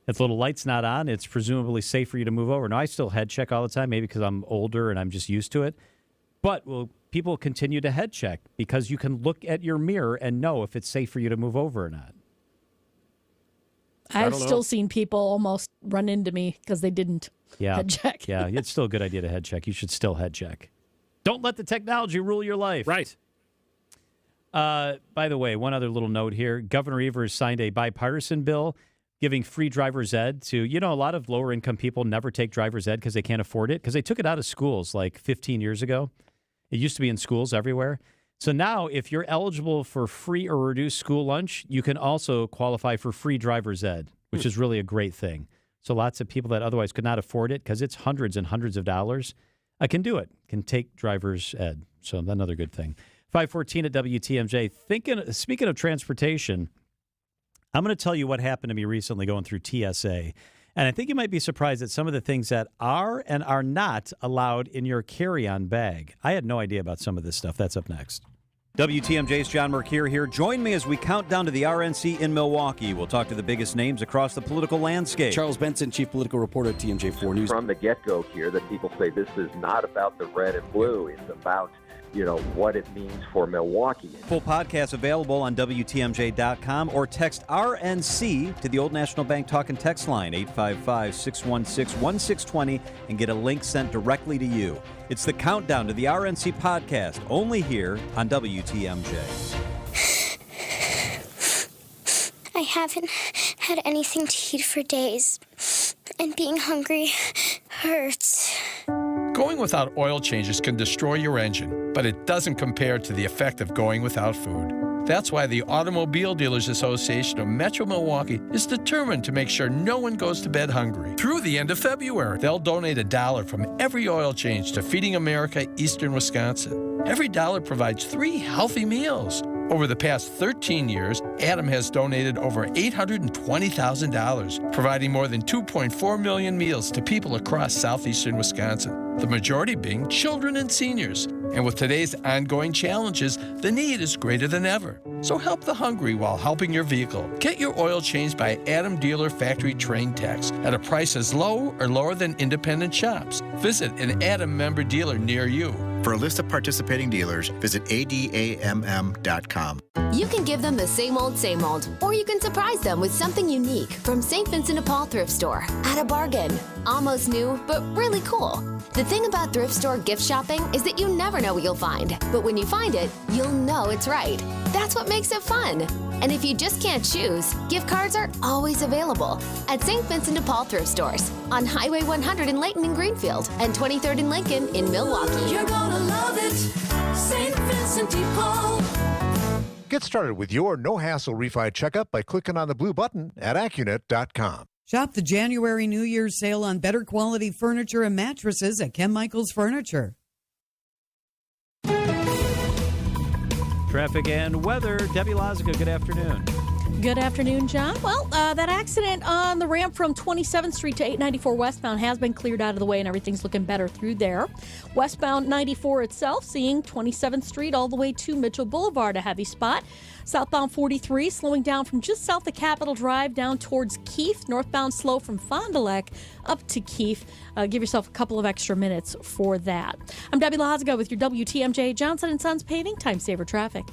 S2: If the little light's not on, it's presumably safe for you to move over. Now, I still head check all the time, maybe because I'm older and I'm just used to it. But people continue to head check because you can look at your mirror and know if it's safe for you to move over or not.
S4: I've still seen people almost run into me because they didn't head check.
S2: Yeah, it's still a good idea to head check. You should still head check. Don't let the technology rule your life.
S3: Right.
S2: By the way, one other little note here. Governor Evers signed a bipartisan bill giving free driver's ed to, a lot of lower-income people never take driver's ed because they can't afford it, because they took it out of schools like 15 years ago. It used to be in schools everywhere. So now, if you're eligible for free or reduced school lunch, you can also qualify for free driver's ed, which is really a great thing. So lots of people that otherwise could not afford it, because it's hundreds and hundreds of dollars, can do it, can take driver's ed. So another good thing. 514 at WTMJ. Speaking of transportation, I'm going to tell you what happened to me recently going through TSA. And I think you might be surprised at some of the things that are and are not allowed in your carry-on bag. I had no idea about some of this stuff. That's up next.
S12: WTMJ's John Mercure here. Join me as we count down to the RNC in Milwaukee. We'll talk to the biggest names across the political landscape.
S7: Charles Benson, Chief Political Reporter at TMJ4 News.
S8: From the get-go here, that people say this is not about the red and blue. It's about, what it means for Milwaukee.
S12: Full podcast available on WTMJ.com or text RNC to the Old National Bank Talk and Text line, 855-616-1620, and get a link sent directly to you. It's the countdown to the RNC podcast, only here on WTMJ.
S9: I haven't had anything to eat for days, and being hungry hurts.
S14: Going without oil changes can destroy your engine, but it doesn't compare to the effect of going without food. That's why the Automobile Dealers Association of Metro Milwaukee is determined to make sure no one goes to bed hungry. Through the end of February, they'll donate $1 from every oil change to Feeding America Eastern Wisconsin. Every dollar provides 3 healthy meals. Over the past 13 years, Adam has donated over $820,000, providing more than 2.4 million meals to people across southeastern Wisconsin, the majority being children and seniors. And with today's ongoing challenges, the need is greater than ever. So help the hungry while helping your vehicle. Get your oil changed by Adam Dealer Factory Train Techs at a price as low or lower than independent shops. Visit an Adam member dealer near you.
S22: For a list of participating dealers, visit adamm.com.
S23: You can give them the same old, or you can surprise them with something unique from St. Vincent de Paul Thrift Store at a bargain. Almost new, but really cool. The thing about thrift store gift shopping is that you never know what you'll find, but when you find it, you'll know it's right. That's what makes it fun. And if you just can't choose, gift cards are always available at St. Vincent de Paul Thrift Stores on Highway 100 in Layton and Greenfield and 23rd and Lincoln in Milwaukee.
S15: You're gonna love it, St. Vincent de Paul.
S27: Get started with your no-hassle refi checkup by clicking on the blue button at Accunet.com.
S28: Shop the January New Year's sale on better quality furniture and mattresses at Ken Michaels Furniture.
S2: Traffic and weather. Debbie Lozica, good afternoon.
S4: Good afternoon, John. Well, that accident on the ramp from 27th Street to 894 westbound has been cleared out of the way, and everything's looking better through there. Westbound 94 itself, seeing 27th Street all the way to Mitchell Boulevard, a heavy spot. Southbound 43, slowing down from just south of Capitol Drive down towards Keefe. Northbound slow from Fond du Lac up to Keefe. Give yourself a couple of extra minutes for that. I'm Debbie Lozica with your WTMJ Johnson & Sons Paving Time Saver Traffic.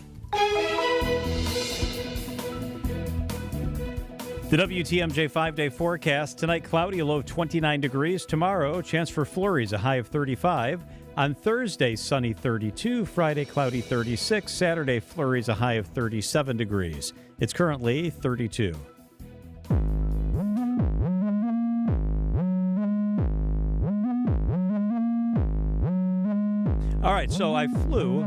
S2: The WTMJ 5-day forecast. Tonight, cloudy, a low of 29 degrees. Tomorrow, chance for flurries, a high of 35. On Thursday, sunny 32. Friday, cloudy 36. Saturday, flurries, a high of 37 degrees. It's currently 32. All right, so I flew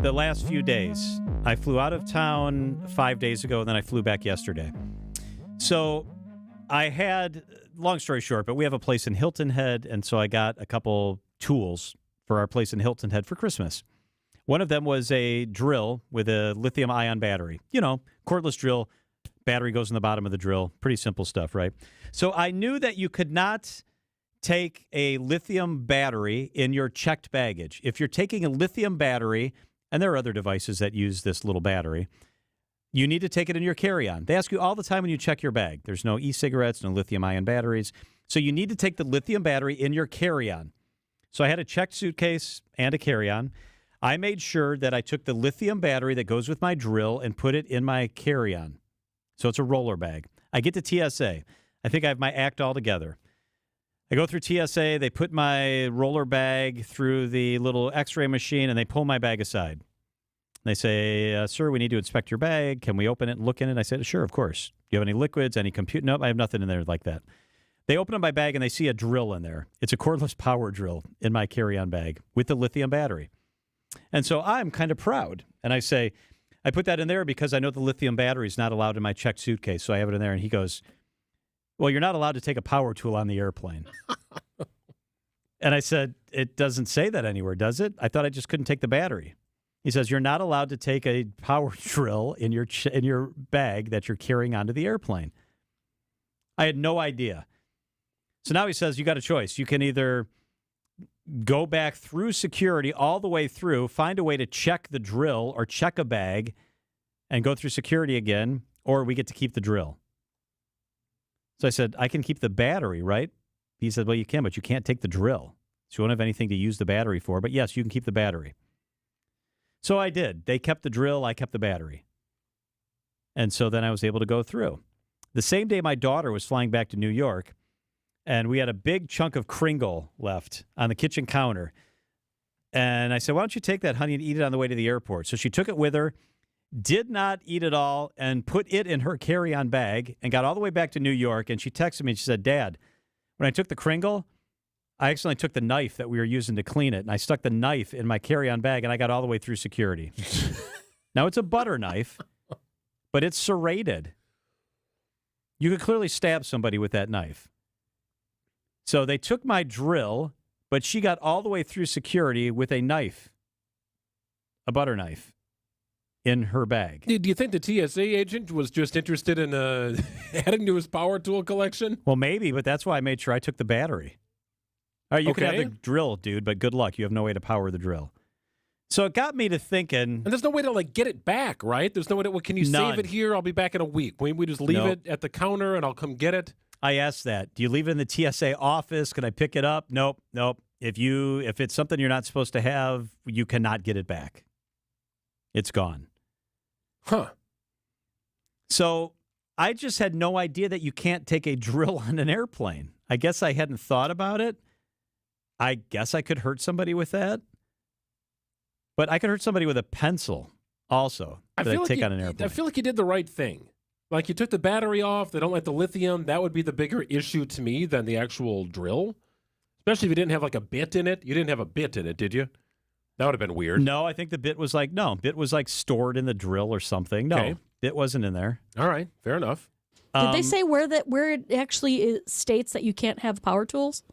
S2: the last few days. I flew out of town 5 days ago, and then I flew back yesterday. So I had, long story short, but we have a place in Hilton Head, and so I got a couple tools for our place in Hilton Head for Christmas. One of them was a drill with a lithium-ion battery. You know, cordless drill, battery goes in the bottom of the drill. Pretty simple stuff, right? So I knew that you could not take a lithium battery in your checked baggage. If you're taking a lithium battery, and there are other devices that use this little battery, you need to take it in your carry-on. They ask you all the time when you check your bag. There's no e-cigarettes, no lithium-ion batteries. So you need to take the lithium battery in your carry-on. So I had a checked suitcase and a carry-on. I made sure that I took the lithium battery that goes with my drill and put it in my carry-on. So it's a roller bag. I get to TSA. I think I have my act all together. I go through TSA. They put my roller bag through the little x-ray machine, and they pull my bag aside. They say, sir, we need to inspect your bag. Can we open it and look in it? I said, sure, of course. Do you have any liquids, any compute? Nope, I have nothing in there like that. They open up my bag, and they see a drill in there. It's a cordless power drill in my carry-on bag with the lithium battery. And so I'm kind of proud. And I say, I put that in there because I know the lithium battery is not allowed in my checked suitcase, so I have it in there. And he goes, well, you're not allowed to take a power tool on the airplane. And I said, it doesn't say that anywhere, does it? I thought I just couldn't take the battery. He says, you're not allowed to take a power drill in your bag that you're carrying onto the airplane. I had no idea. So now he says, you got a choice. You can either go back through security all the way through, find a way to check the drill or check a bag and go through security again, or we get to keep the drill. So I said, I can keep the battery, right? He said, well, you can, but you can't take the drill. So you won't have anything to use the battery for. But yes, you can keep the battery. So I did. They kept the drill. I kept the battery. And so then I was able to go through. The same day my daughter was flying back to New York, and we had a big chunk of Kringle left on the kitchen counter. And I said, why don't you take that, honey, and eat it on the way to the airport? So she took it with her, did not eat it all, and put it in her carry-on bag and got all the way back to New York. And she texted me and she said, Dad, when I took the Kringle, I accidentally took the knife that we were using to clean it, and I stuck the knife in my carry-on bag, and I got all the way through security. Now, it's a butter knife, but it's serrated. You could clearly stab somebody with that knife. So they took my drill, but she got all the way through security with a knife, a butter knife, in her bag.
S3: Do you think the TSA agent was just interested in adding to his power tool collection?
S2: Well, maybe, but that's why I made sure I took the battery. All right, you can have the drill, dude, but good luck. You have no way to power the drill. So it got me to thinking.
S3: And there's no way to, like, get it back, right? There's no way to, well, can you save it here? I'll be back in a week. We just leave it at the counter and I'll come get it?
S2: I asked that. Do you leave it in the TSA office? Can I pick it up? Nope. If it's something you're not supposed to have, you cannot get it back. It's gone.
S3: Huh.
S2: So I just had no idea that you can't take a drill on an airplane. I guess I hadn't thought about it. I guess I could hurt somebody with that. But I could hurt somebody with a pencil also that I take on an airplane.
S3: I feel like you did the right thing. Like, you took the battery off. They don't like the lithium. That would be the bigger issue to me than the actual drill. Especially if you didn't have, like, a bit in it. You didn't have a bit in it, did you? That would have been weird.
S2: No, I think the bit was like stored in the drill or something. No, bit wasn't in there.
S3: All right, fair enough.
S4: Did they say where it actually states that you can't have power tools?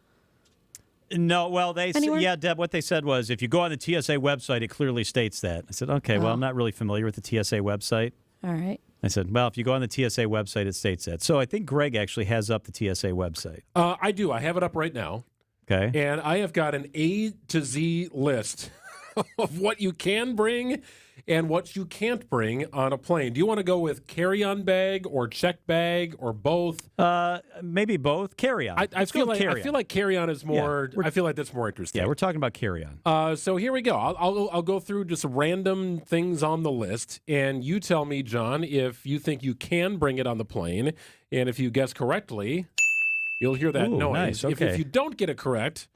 S2: No, well, Deb, what they said was if you go on the TSA website, it clearly states that. I said, okay, well, I'm not really familiar with the TSA website.
S4: All right.
S2: I said, well, if you go on the TSA website, it states that. So I think Greg actually has up the TSA website.
S3: I do. I have it up right now.
S2: Okay.
S3: And I have got an A to Z list of what you can bring and what you can't bring on a plane. Do you want to go with carry-on bag or checked bag or both?
S2: Maybe both. Carry-on.
S3: I feel like carry-on is more. I feel like that's more interesting.
S2: Yeah, we're talking about carry-on.
S3: So here we go. I'll go through just random things on the list, and you tell me, John, if you think you can bring it on the plane, and if you guess correctly, you'll hear that noise.
S2: Nice. Okay.
S3: If you don't get it correct.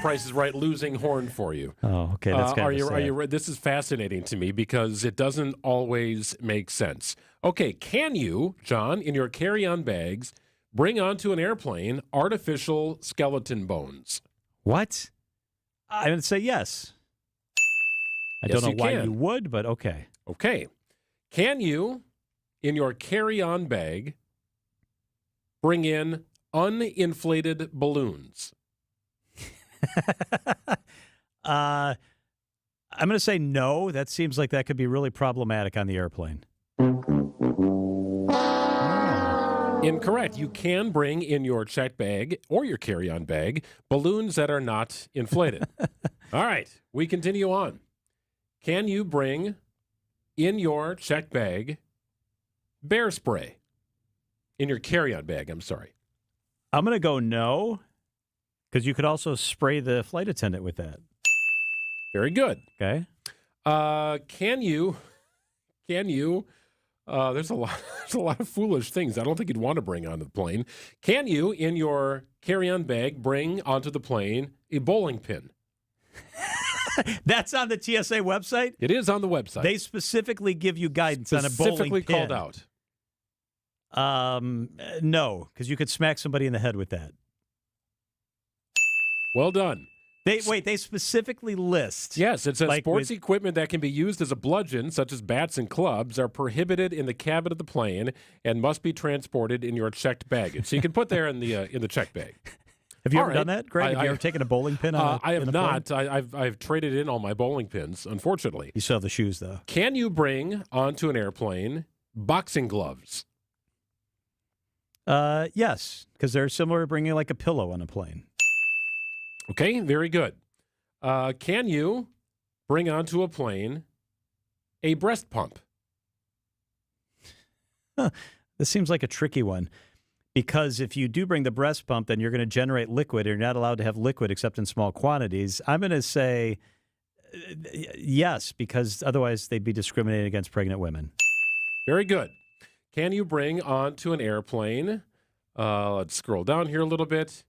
S3: Price is Right losing horn for you.
S2: Oh, okay. That's kind of sad.
S3: Are you? This is fascinating to me because it doesn't always make sense. Okay, can you, John, in your carry-on bags, bring onto an airplane artificial skeleton bones?
S2: What? I'm going to say yes. I don't know why you would, but okay.
S3: Okay. Can you, in your carry-on bag, bring in uninflated balloons?
S2: I'm going to say no. That seems like that could be really problematic on the airplane.
S3: Incorrect. You can bring in your checked bag or your carry-on bag balloons that are not inflated. All right. We continue on. Can you bring in your checked bag bear spray? In your carry-on bag, I'm sorry.
S2: I'm going to go no. Because you could also spray the flight attendant with that.
S3: Very good.
S2: Okay.
S3: Can you? There's a lot of foolish things I don't think you'd want to bring onto the plane. Can you, in your carry-on bag, bring onto the plane a bowling pin?
S2: That's on the TSA website?
S3: It is on the website.
S2: They specifically give you guidance on a bowling pin.
S3: Specifically called out.
S2: No, because you could smack somebody in the head with that.
S3: Well done.
S2: They specifically list.
S3: Yes, it says
S2: like
S3: sports equipment that can be used as a bludgeon, such as bats and clubs, are prohibited in the cabin of the plane and must be transported in your checked baggage. So you can put there in the checked bag.
S2: Have you ever done that, Greg? Have you ever taken a bowling pin on
S3: I have
S2: in a
S3: not.
S2: plane?
S3: I've traded in all my bowling pins, unfortunately.
S2: You still have the shoes, though.
S3: Can you bring onto an airplane boxing gloves?
S2: Yes, because they're similar to bringing like a pillow on a plane.
S3: Okay, very good. Can you bring onto a plane a breast pump?
S2: This seems like a tricky one. Because if you do bring the breast pump, then you're going to generate liquid, and you're not allowed to have liquid except in small quantities. I'm going to say yes, because otherwise they'd be discriminating against pregnant women.
S3: Very good. Can you bring onto an airplane, let's scroll down here a little bit,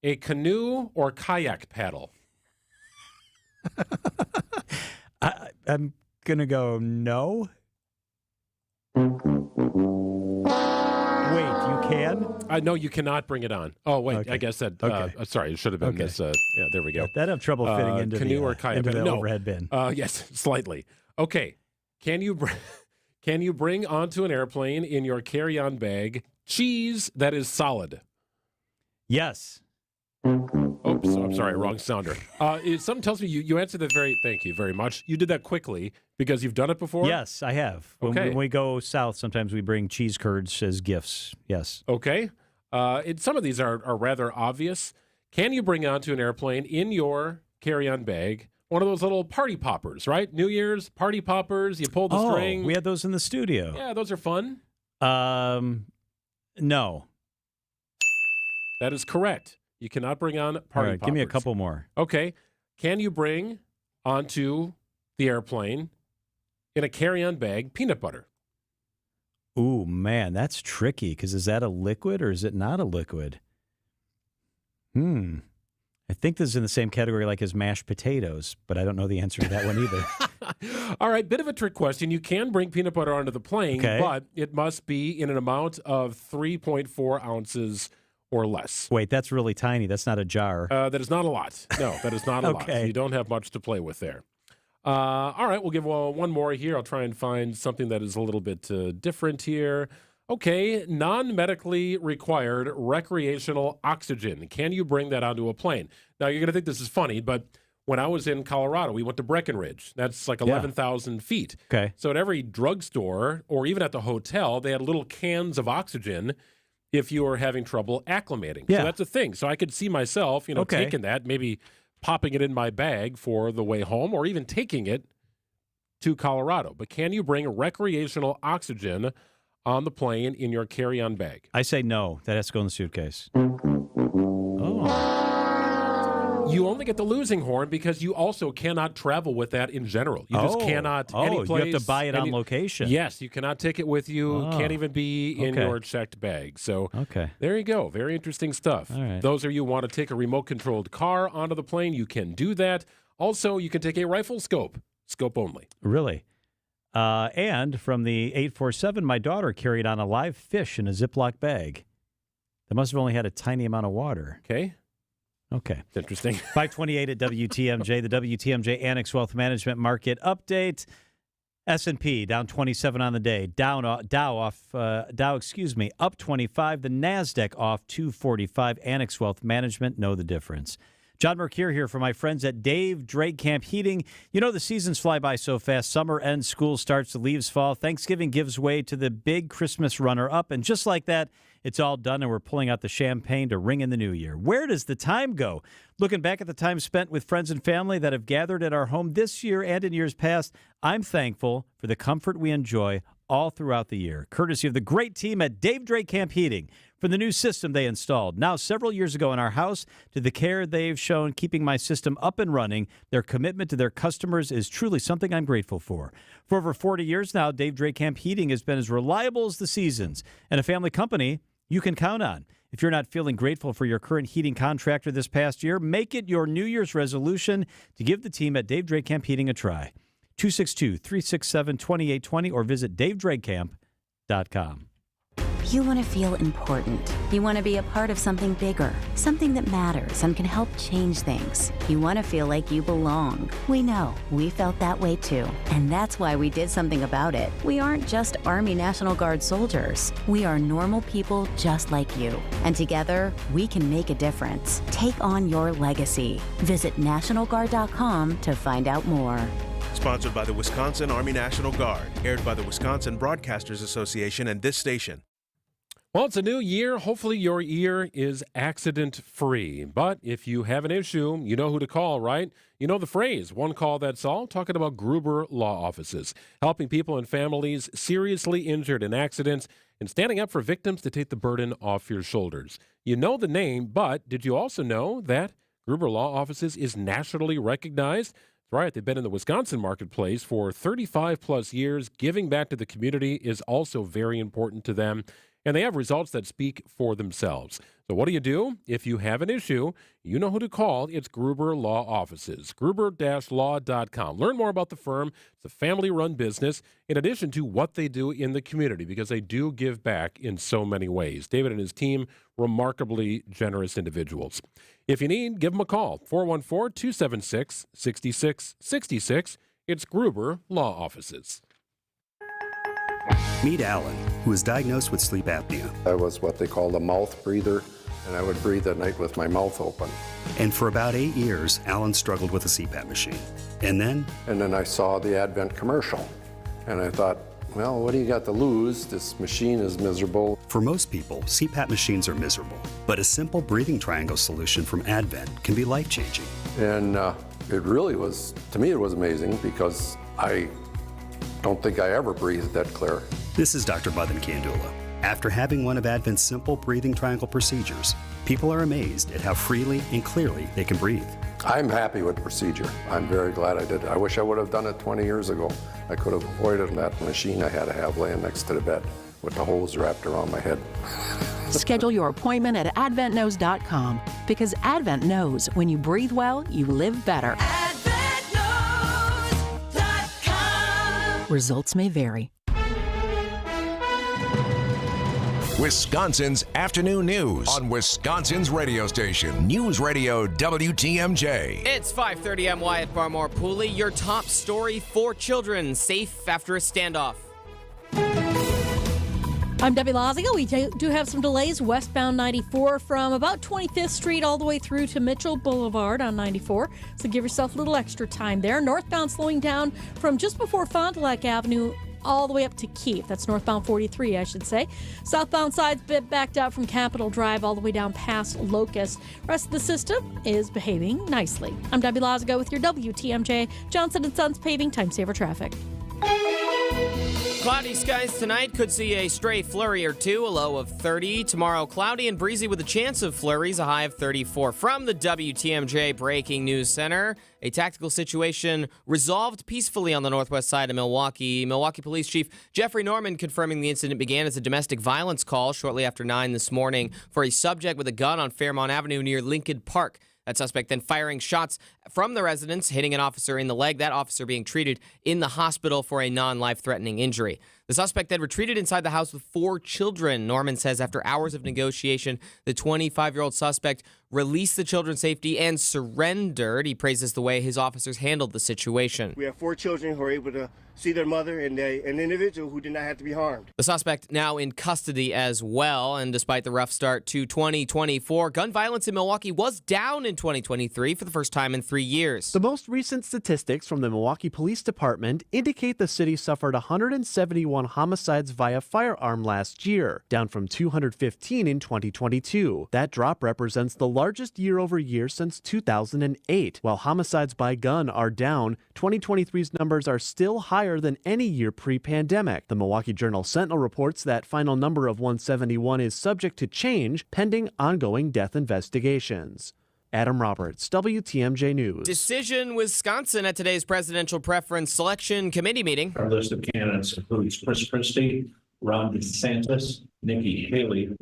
S3: a canoe or kayak paddle?
S2: I'm going to go no. Wait, you can?
S3: No, you cannot bring it on. Oh, wait,
S2: Okay.
S3: I guess that,
S2: Okay.
S3: Sorry, it should have been
S2: Okay.
S3: this. Yeah, there we go.
S2: I'd have trouble fitting into
S3: canoe
S2: the,
S3: or kayak.
S2: into the
S3: No.
S2: overhead bin.
S3: Yes, slightly. Okay. Can you bring onto an airplane in your carry-on bag cheese that is solid?
S2: Yes.
S3: Oops, I'm sorry, wrong sounder. Something tells me you answered that thank you very much. You did that quickly because you've done it before?
S2: Yes, I have. When we go south, sometimes we bring cheese curds as gifts. Yes.
S3: Okay. Some of these are rather obvious. Can you bring onto an airplane in your carry-on bag one of those little party poppers, right? New Year's party poppers. You pull the string.
S2: We had those in the studio.
S3: Yeah, those are fun.
S2: No.
S3: That is correct. You cannot bring on party
S2: All right,
S3: poppers.
S2: give me a couple more.
S3: Okay. Can you bring onto the airplane in a carry-on bag peanut butter?
S2: Ooh, man, that's tricky because is that a liquid or is it not a liquid? I think this is in the same category like as mashed potatoes, but I don't know the answer to that one either.
S3: All right, bit of a trick question. You can bring peanut butter onto the plane,
S2: Okay.
S3: but it must be in an amount of 3.4 ounces or less.
S2: Wait, that's really tiny. That's not a jar.
S3: That is not a lot. No, that is not a lot.
S2: Okay.
S3: You don't have much to play with there. All right, we'll give one more here. I'll try and find something that is a little bit different here. Okay, non-medically required recreational oxygen. Can you bring that onto a plane? Now, you're going to think this is funny, but when I was in Colorado, we went to Breckenridge. That's like 11,000 feet.
S2: Okay.
S3: So at every drugstore or even at the hotel, they had little cans of oxygen if you were having trouble acclimating.
S2: Yeah.
S3: So that's a thing. So I could see myself,
S2: Okay.
S3: taking that, maybe popping it in my bag for the way home or even taking it to Colorado. But can you bring recreational oxygen on the plane in your carry-on bag?
S2: I say no. That has to go in the suitcase. Oh.
S3: You only get the losing horn because you also cannot travel with that in general. You just cannot any
S2: you
S3: place.
S2: have to buy it on location.
S3: Yes, you cannot take it with you.
S2: Oh.
S3: Can't even be in
S2: Okay.
S3: your checked bag. So
S2: Okay.
S3: there you go. Very interesting stuff.
S2: All right.
S3: Those of you who want to take a remote-controlled car onto the plane, you can do that. Also, you can take a rifle scope only.
S2: Really? And from the 847, my daughter carried on a live fish in a Ziploc bag. That must have only had a tiny amount of water.
S3: Okay.
S2: Okay.
S3: Interesting.
S2: 528 at WTMJ, the WTMJ Annex Wealth Management Market Update. S&P down 27 on the day. Dow up 25. The NASDAQ off 245. Annex Wealth Management, know the difference. John Mercure here for my friends at Dave Drake Camp Heating. You know the seasons fly by so fast. Summer ends, school starts, the leaves fall. Thanksgiving gives way to the big Christmas runner-up. And just like that, it's all done, and we're pulling out the champagne to ring in the new year. Where does the time go? Looking back at the time spent with friends and family that have gathered at our home this year and in years past, I'm thankful for the comfort we enjoy all throughout the year, courtesy of the great team at Dave Drake Camp Heating. From the new system they installed now several years ago in our house to the care they've shown keeping my system up and running, their commitment to their customers is truly something I'm grateful for. For over 40 years now, Dave Drake Camp Heating has been as reliable as the seasons and a family company you can count on. If you're not feeling grateful for your current heating contractor this past year, make it your New Year's resolution to give the team at Dave Drake Camp Heating a try. 262-367-2820 or visit davedrakecamp.com.
S10: You want to feel important. You want to be a part of something bigger, something that matters and can help change things. You want to feel like you belong. We know. We felt that way too. And that's why we did something about it. We aren't just Army National Guard soldiers. We are normal people just like you. And together, we can make a difference. Take on your legacy. Visit NationalGuard.com to find out more.
S11: Sponsored by the Wisconsin Army National Guard. Aired by the Wisconsin Broadcasters Association and this station.
S3: Well, it's a new year. Hopefully your ear is accident-free. But if you have an issue, you know who to call, right? You know the phrase, one call, that's all. Talking about Gruber Law Offices, helping people and families seriously injured in accidents and standing up for victims to take the burden off your shoulders. You know the name, but did you also know that Gruber Law Offices is nationally recognized? That's right. They've been in the Wisconsin marketplace for 35-plus years. Giving back to the community is also very important to them. And they have results that speak for themselves. So what do? If you have an issue, you know who to call. It's Gruber Law Offices, gruber-law.com. Learn more about the firm. It's a family-run business, in addition to what they do in the community, because they do give back in so many ways. David and his team, remarkably generous individuals. If you need, give them a call, 414-276-6666. It's Gruber Law Offices.
S16: Meet Alan, who was diagnosed with sleep apnea.
S17: I was what they called a mouth breather, and I would breathe at night with my mouth open.
S16: And for about 8 years, Alan struggled with a CPAP machine. And then
S17: I saw the Advent commercial, and I thought, well, what do you got to lose? This machine is miserable.
S16: For most people, CPAP machines are miserable, but a simple breathing triangle solution from Advent can be life-changing.
S17: And it really was, to me, it was amazing because I don't think I ever breathed that clear.
S16: This is Dr. Madan Kandula. After having one of Advent's simple breathing triangle procedures, people are amazed at how freely and clearly they can breathe.
S17: I'm happy with the procedure. I'm very glad I did it. I wish I would have done it 20 years ago. I could have avoided that machine I had to have laying next to the bed with the hose wrapped around my head.
S6: Schedule your appointment at adventknows.com because Advent knows when you breathe well, you live better. Results may vary.
S1: Wisconsin's afternoon news on Wisconsin's radio station, News Radio WTMJ.
S18: It's 5:30. I'm Wyatt Barmore Pooley. Your top story: 4 children safe after a standoff.
S4: I'm Debbie Laziga. We do have some delays westbound 94 from about 25th Street all the way through to Mitchell Boulevard on 94. So give yourself a little extra time there. Northbound slowing down from just before Fond du Lac Avenue all the way up to Keefe. That's northbound 43, I should say. Southbound side's bit backed out from Capitol Drive all the way down past Locust. Rest of the system is behaving nicely. I'm Debbie Laziga with your WTMJ Johnson & Sons Paving Time Saver Traffic.
S18: Cloudy skies tonight. Could see a stray flurry or two, a low of 30. Tomorrow, cloudy and breezy with a chance of flurries, a high of 34. From the WTMJ Breaking News Center, a tactical situation resolved peacefully on the northwest side of Milwaukee. Milwaukee Police Chief Jeffrey Norman confirming the incident began as a domestic violence call shortly after 9 this morning for a subject with a gun on Fairmont Avenue near Lincoln Park. That suspect then firing shots from the residence, hitting an officer in the leg, that officer being treated in the hospital for a non-life-threatening injury. The suspect then retreated inside the house with 4 children. Norman says after hours of negotiation, the 25-year-old suspect released the children's safety and surrendered. He praises the way his officers handled the situation.
S19: We have 4 children who are able to see their mother and an individual who did not have to be harmed.
S18: The suspect now in custody as well. And despite the rough start to 2024, gun violence in Milwaukee was down in 2023 for the first time in 3 years.
S20: The most recent statistics from the Milwaukee Police Department indicate the city suffered 171 homicides via firearm last year, down from 215 in 2022. That drop represents the largest year-over-year since 2008. While homicides by gun are down, 2023's numbers are still higher than any year pre-pandemic. The Milwaukee Journal-Sentinel reports that final number of 171 is subject to change pending ongoing death investigations. Adam Roberts, WTMJ News.
S18: Decision Wisconsin at today's Presidential Preference Selection Committee meeting.
S21: Our list of candidates includes Chris Christie, Ron DeSantis, Nikki Haley,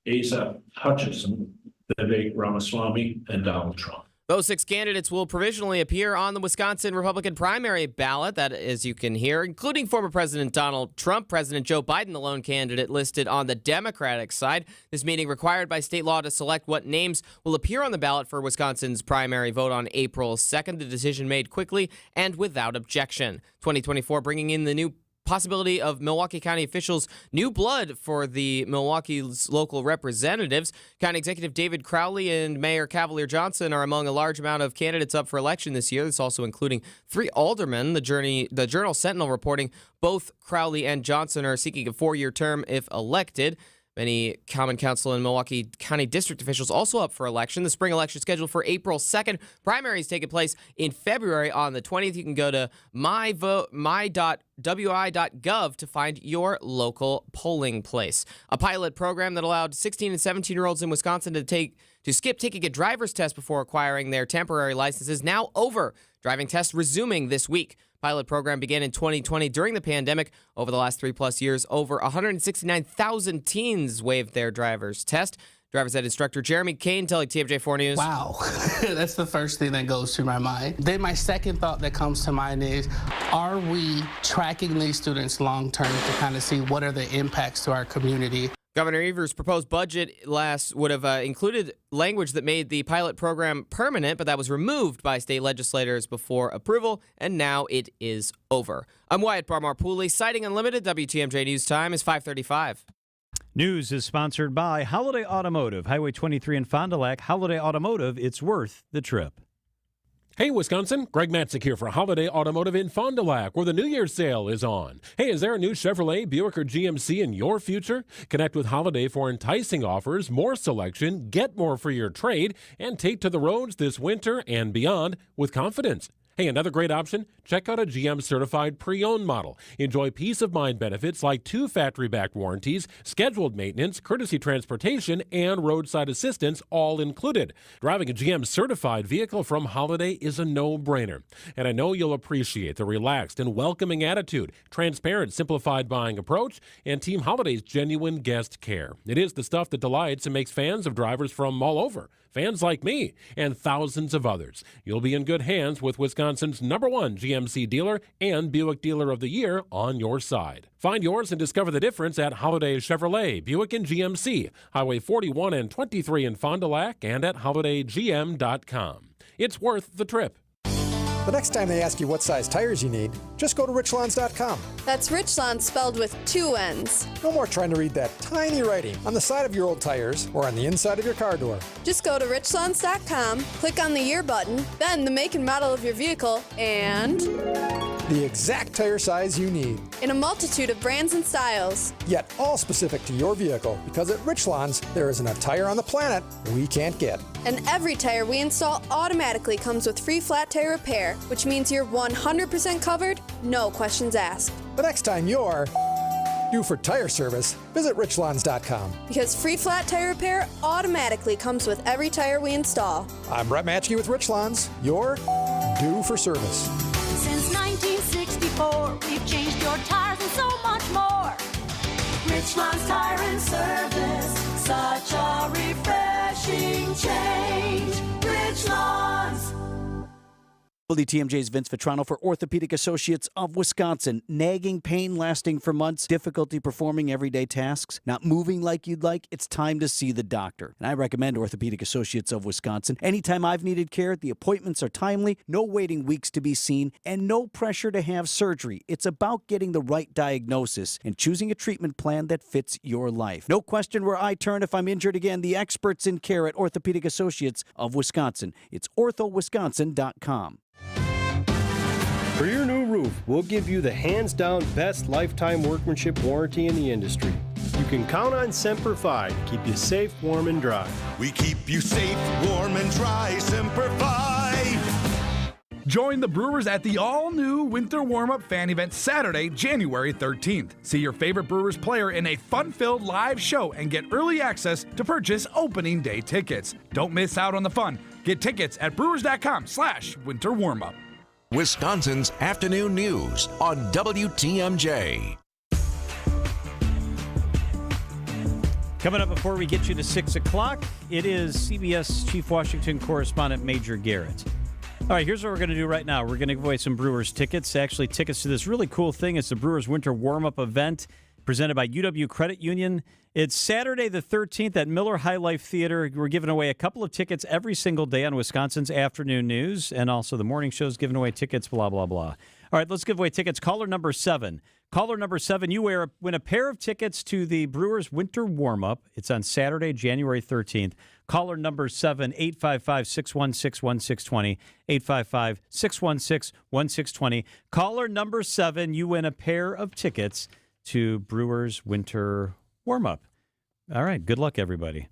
S21: Asa Hutchinson, Vivek Ramaswamy, and Donald Trump.
S18: Those 6 candidates will provisionally appear on the Wisconsin Republican primary ballot. That, as you can hear, including former President Donald Trump, President Joe Biden, the lone candidate listed on the Democratic side. This meeting required by state law to select what names will appear on the ballot for Wisconsin's primary vote on April 2nd. The decision made quickly and without objection. 2024 bringing in the new possibility of Milwaukee County officials' new blood for the Milwaukee's local representatives. County Executive David Crowley and Mayor Cavalier Johnson are among a large amount of candidates up for election this year. This also including 3 aldermen. The Journal Sentinel reporting both Crowley and Johnson are seeking a 4-year term if elected. Many Common Council and Milwaukee County District officials also up for election. The spring election scheduled for April 2nd. Primaries taking place in February on the 20th. You can go to my.wi.gov to find your local polling place. A pilot program that allowed 16 and 17-year-olds in Wisconsin to skip taking a driver's test before acquiring their temporary license is now over. Driving tests resuming this week. Pilot program began in 2020 during the pandemic. Over the last 3+ years, over 169,000 teens waived their driver's test. Driver's ed instructor Jeremy Kane telling TMJ4 News.
S5: Wow, that's the first thing that goes through my mind. Then my second thought that comes to mind is, are we tracking these students long term to kind of see what are the impacts to our community?
S18: Governor Evers' proposed budget would have included language that made the pilot program permanent, but that was removed by state legislators before approval, and now it is over. I'm Wyatt Barmar-Pooley, citing Unlimited. WTMJ News Time is 5:35.
S2: News is sponsored by Holiday Automotive, Highway 23 in Fond du Lac. Holiday Automotive, it's worth the trip.
S3: Hey, Wisconsin, Greg Matzik here for Holiday Automotive in Fond du Lac, where the New Year's sale is on. Hey, is there a new Chevrolet, Buick, or GMC in your future? Connect with Holiday for enticing offers, more selection, get more for your trade, and take to the roads this winter and beyond with confidence. Hey, another great option? Check out a GM-certified pre-owned model. Enjoy peace-of-mind benefits like 2 factory-backed warranties, scheduled maintenance, courtesy transportation, and roadside assistance, all included. Driving a GM-certified vehicle from Holiday is a no-brainer. And I know you'll appreciate the relaxed and welcoming attitude, transparent, simplified buying approach, and Team Holiday's genuine guest care. It is the stuff that delights and makes fans of drivers from all over. Fans like me and thousands of others. You'll be in good hands with Wisconsin's #1 GMC dealer and Buick Dealer of the Year on your side. Find yours and discover the difference at Holiday Chevrolet, Buick and GMC, Highway 41 and 23 in Fond du Lac, and at holidaygm.com. It's worth the trip.
S7: The next time they ask you what size tires you need, just go to richlawns.com.
S8: That's Richlawns spelled with 2 N's.
S7: No more trying to read that tiny writing on the side of your old tires or on the inside of your car door.
S8: Just go to richlawns.com, click on the year button, then the make and model of your vehicle, and
S7: the exact tire size you need.
S8: In a multitude of brands and styles.
S7: Yet all specific to your vehicle, because at Richlawns, there isn't a tire on the planet we can't get.
S8: And every tire we install automatically comes with free flat tire repair, which means you're 100% covered, no questions asked.
S7: The next time you're due for tire service, visit richlawns.com.
S8: Because free flat tire repair automatically comes with every tire we install.
S7: I'm Brett Matchke with Richlawns. You're due for service.
S15: Since 1964, we've changed your tires and so much more. Richlawns Tire and Service, such a refreshing change. Richlawns.
S12: WTMJ's Vince Vitrano for Orthopedic Associates of Wisconsin. Nagging pain lasting for months, difficulty performing everyday tasks, not moving like you'd like, it's time to see the doctor. And I recommend Orthopedic Associates of Wisconsin. Anytime I've needed care, the appointments are timely, no waiting weeks to be seen, and no pressure to have surgery. It's about getting the right diagnosis and choosing a treatment plan that fits your life. No question where I turn if I'm injured again. The experts in care at Orthopedic Associates of Wisconsin. It's orthowisconsin.com.
S13: For your new roof, we'll give you the hands-down best lifetime workmanship warranty in the industry. You can count on Semper Fi to keep you safe, warm, and dry.
S24: We keep you safe, warm, and dry. Semper Fi!
S25: Join the Brewers at the all-new Winter Warm-Up Fan Event Saturday, January 13th. See your favorite Brewers player in a fun-filled live show and get early access to purchase opening day tickets. Don't miss out on the fun. Get tickets at brewers.com/Winter Warm-Up.
S1: Wisconsin's afternoon news on WTMJ.
S2: Coming up before we get you to 6 o'clock, it is CBS Chief Washington correspondent Major Garrett. All right, here's what we're going to do right now. We're going to give away some Brewers tickets, actually tickets to this really cool thing. It's the Brewers Winter Warm-Up event presented by UW Credit Union. It's Saturday the 13th at Miller High Life Theater. We're giving away a couple of tickets every single day on Wisconsin's Afternoon News, and also the morning show's giving away tickets, blah, blah, blah. All right, let's give away tickets. Caller number 7. Caller number 7, you win a pair of tickets to the Brewers Winter Warm-Up. It's on Saturday, January 13th. Caller number 7, 855-616-1620, 855-616-1620. Caller number 7, you win a pair of tickets to Brewers Winter Warm-Up. All right, good luck, everybody.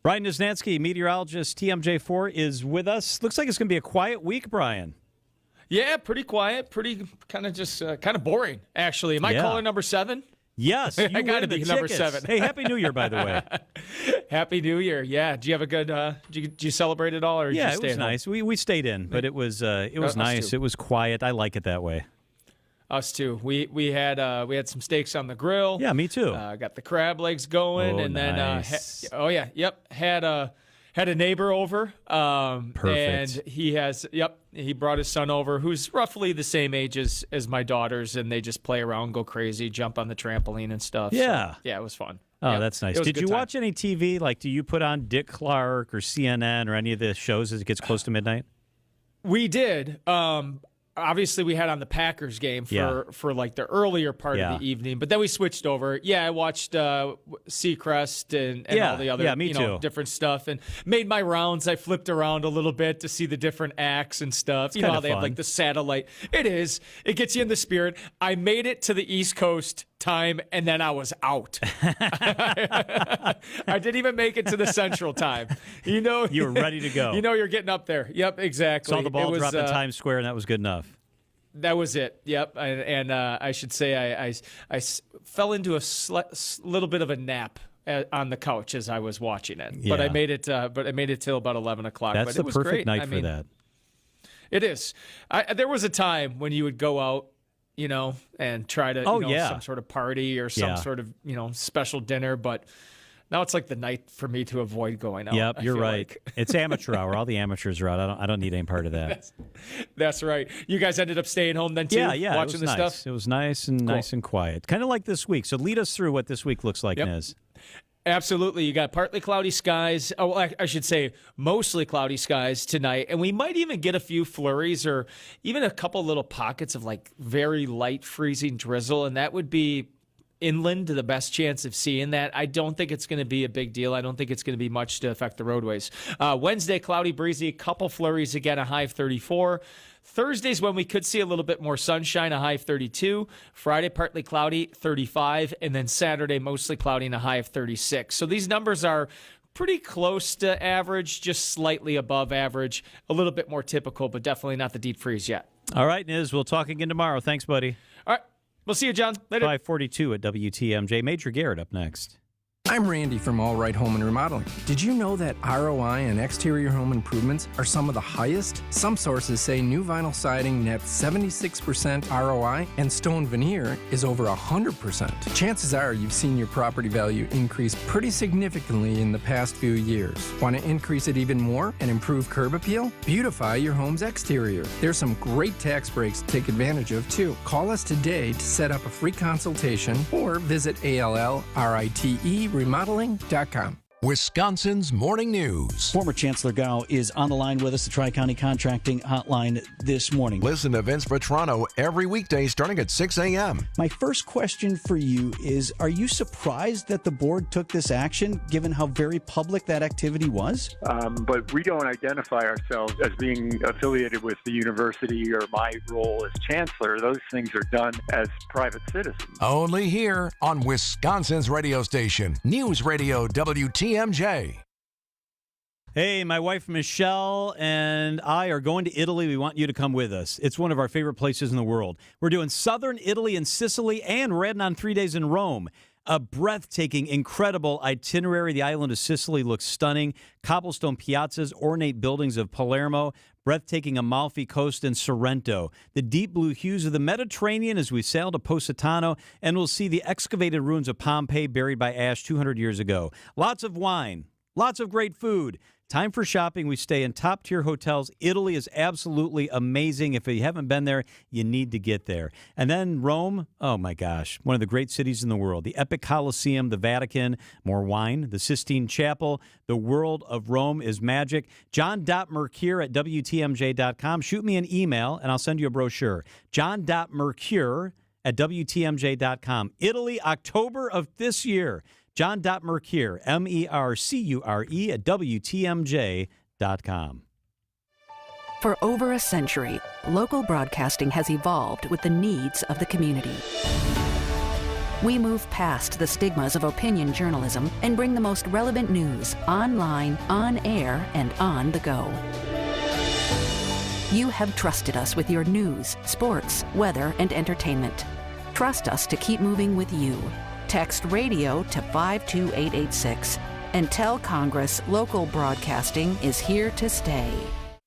S2: Brian Niznansky, meteorologist, TMJ4, is with us. Looks like it's going to be a quiet week, Brian.
S9: Yeah, pretty quiet, pretty kind of boring, actually. Am I caller number 7?
S2: Yes,
S9: I got to be number 7.
S2: Hey, Happy New Year, by the way.
S9: Happy New Year. Yeah. Did you have a good? Did you celebrate it all, or did you stay
S2: it was nice. We stayed in, but it was nice.
S9: Too.
S2: It was quiet. I like it that way.
S9: Us too. We had some steaks on the grill.
S2: Yeah, me too.
S9: Got the crab legs going, and
S2: nice.
S9: then had a neighbor over.
S2: Perfect.
S9: And he brought his son over, who's roughly the same age as my daughters, and they just play around, go crazy, jump on the trampoline and stuff.
S2: Yeah.
S9: So, it was fun.
S2: Oh, that's nice. Did you watch any TV? Like, do you put on Dick Clark or CNN or any of the shows as it gets close to midnight?
S9: We did. Obviously, we had on the Packers game for like the earlier part of the evening, but then we switched over. Yeah, I watched Seacrest and all the other different stuff, and made my rounds. I flipped around a little bit to see the different acts and stuff. You know how they have like the satellite. It gets you in the spirit. I made it to the East Coast time, and then I was out. I didn't even make it to the Central time. You were
S2: ready to go.
S9: You're getting up there. Yep, exactly.
S2: Saw the ball drop in Times Square, and that was good enough.
S9: That was it. Yep. And I should say I fell into a little bit of a nap on the couch as I was watching it. Yeah. But I made it. Till about 11 o'clock.
S2: That's the perfect night for that.
S9: It is. There was a time when you would go out, and try to some sort of party or some sort of special dinner, but now it's like the night for me to avoid going out.
S2: Yep, you're right. Like. It's amateur hour. All the amateurs are out. I don't need any part of that.
S9: That's right. You guys ended up staying home then too?
S2: Yeah.
S9: Watching the stuff?
S2: It was nice and nice and quiet. Kind of like this week. So lead us through what this week looks like, Niz.
S9: Absolutely. You got partly cloudy skies. Oh, I should say mostly cloudy skies tonight. And we might even get a few flurries or even a couple little pockets of like very light freezing drizzle. And that would be inland to the best chance of seeing that. I don't think it's going to be a big deal. I don't think it's going to be much to affect the roadways. Wednesday, cloudy, breezy, a couple flurries again, a high of 34. Thursday's when we could see a little bit more sunshine, a high of 32. Friday, partly cloudy, 35. And then Saturday, mostly cloudy and a high of 36. So these numbers are pretty close to average, just slightly above average, a little bit more typical, but definitely not the deep freeze yet.
S2: All right, Niz, we'll talk again tomorrow. Thanks, buddy.
S9: All right. We'll see you, John. Later.
S2: 5:42 at WTMJ. Major Garrett up next.
S10: I'm Randy from All Right Home and Remodeling. Did you know that ROI on exterior home improvements are some of the highest? Some sources say new vinyl siding nets 76% ROI and stone veneer is over 100%. Chances are you've seen your property value increase pretty significantly in the past few years. Want to increase it even more and improve curb appeal? Beautify your home's exterior. There's some great tax breaks to take advantage of too. Call us today to set up a free consultation or visit ALLRITE remodeling.com.
S1: Wisconsin's Morning News.
S12: Former Chancellor Gao is on the line with us, the Tri-County Contracting Hotline this morning.
S1: Listen to Vince Vetrano every weekday starting at 6 a.m.
S12: My first question for you is, are you surprised that the board took this action, given how very public that activity was?
S14: But we don't identify ourselves as being affiliated with the university or my role as chancellor. Those things are done as private citizens.
S1: Only here on Wisconsin's radio station, News Radio WTMJ.
S2: Hey, my wife Michelle and I are going to Italy. We want you to come with us. It's one of our favorite places in the world. We're doing southern Italy and Sicily and we're heading on 3 days in Rome. A breathtaking, incredible itinerary. The island of Sicily looks stunning. Cobblestone piazzas, ornate buildings of Palermo, breathtaking Amalfi Coast and Sorrento. The deep blue hues of the Mediterranean as we sail to Positano, and we'll see the excavated ruins of Pompeii buried by ash 200 years ago. Lots of wine, lots of great food. Time for shopping. We stay in top-tier hotels. Italy is absolutely amazing. If you haven't been there, you need to get there. And then Rome, oh my gosh, one of the great cities in the world. The epic Colosseum, the Vatican, more wine, the Sistine Chapel. The world of Rome is magic. John.Mercure at WTMJ.com. Shoot me an email, and I'll send you a brochure. John.Mercure at WTMJ.com. Italy, October of this year. John.Mercure, MERCURE at WTMJ.com.
S11: For over a century, local broadcasting has evolved with the needs of the community. We move past the stigmas of opinion journalism and bring the most relevant news online, on air, and on the go. You have trusted us with your news, sports, weather, and entertainment. Trust us to keep moving with you. Text radio to 52886 and tell Congress local broadcasting is here to stay.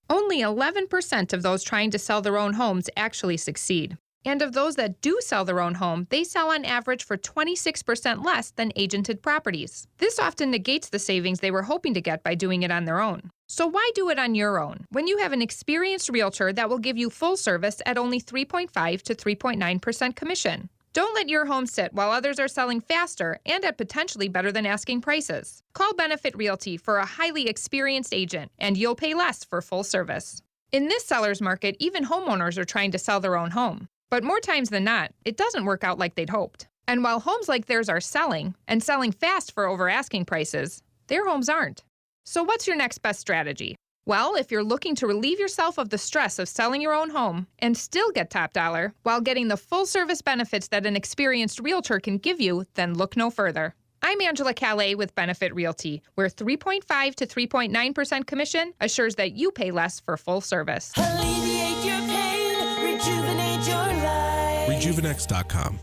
S16: Only 11% of those trying to sell their own homes actually succeed. And of those that do sell their own home, they sell on average for 26% less than agented properties. This often negates the savings they were hoping to get by doing it on their own. So why do it on your own when you have an experienced realtor that will give you full service at only 3.5 to 3.9% commission? Don't let your home sit while others are selling faster and at potentially better than asking prices. Call Benefit Realty for a highly experienced agent, and you'll pay less for full service. In this seller's market, even homeowners are trying to sell their own home. But more times than not, it doesn't work out like they'd hoped. And while homes like theirs are selling, and selling fast for over asking prices, their homes aren't. So what's your next best strategy? Well, if you're looking to relieve yourself of the stress of selling your own home and still get top dollar while getting the full service benefits that an experienced realtor can give you, then look no further. I'm Angela Calais with Benefit Realty, where 3.5 to 3.9% commission assures that you pay less for full service.
S15: Alleviate your pain, rejuvenate your life.
S1: Rejuvenex.com.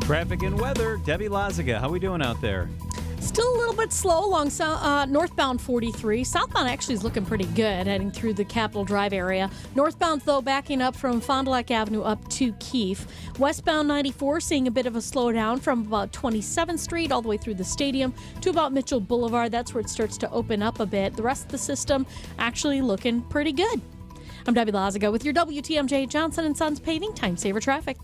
S2: Traffic and weather. Debbie Lazaga, how we doing out there?
S4: Still a little bit slow along northbound 43. Southbound actually is looking pretty good heading through the Capitol Drive area. Northbound, though, backing up from Fond du Lac Avenue up to Keefe. Westbound 94 seeing a bit of a slowdown from about 27th Street all the way through the stadium to about Mitchell Boulevard. That's where it starts to open up a bit. The rest of the system actually looking pretty good. I'm Debbie Lazaga with your WTMJ Johnson & Sons Paving Time Saver Traffic.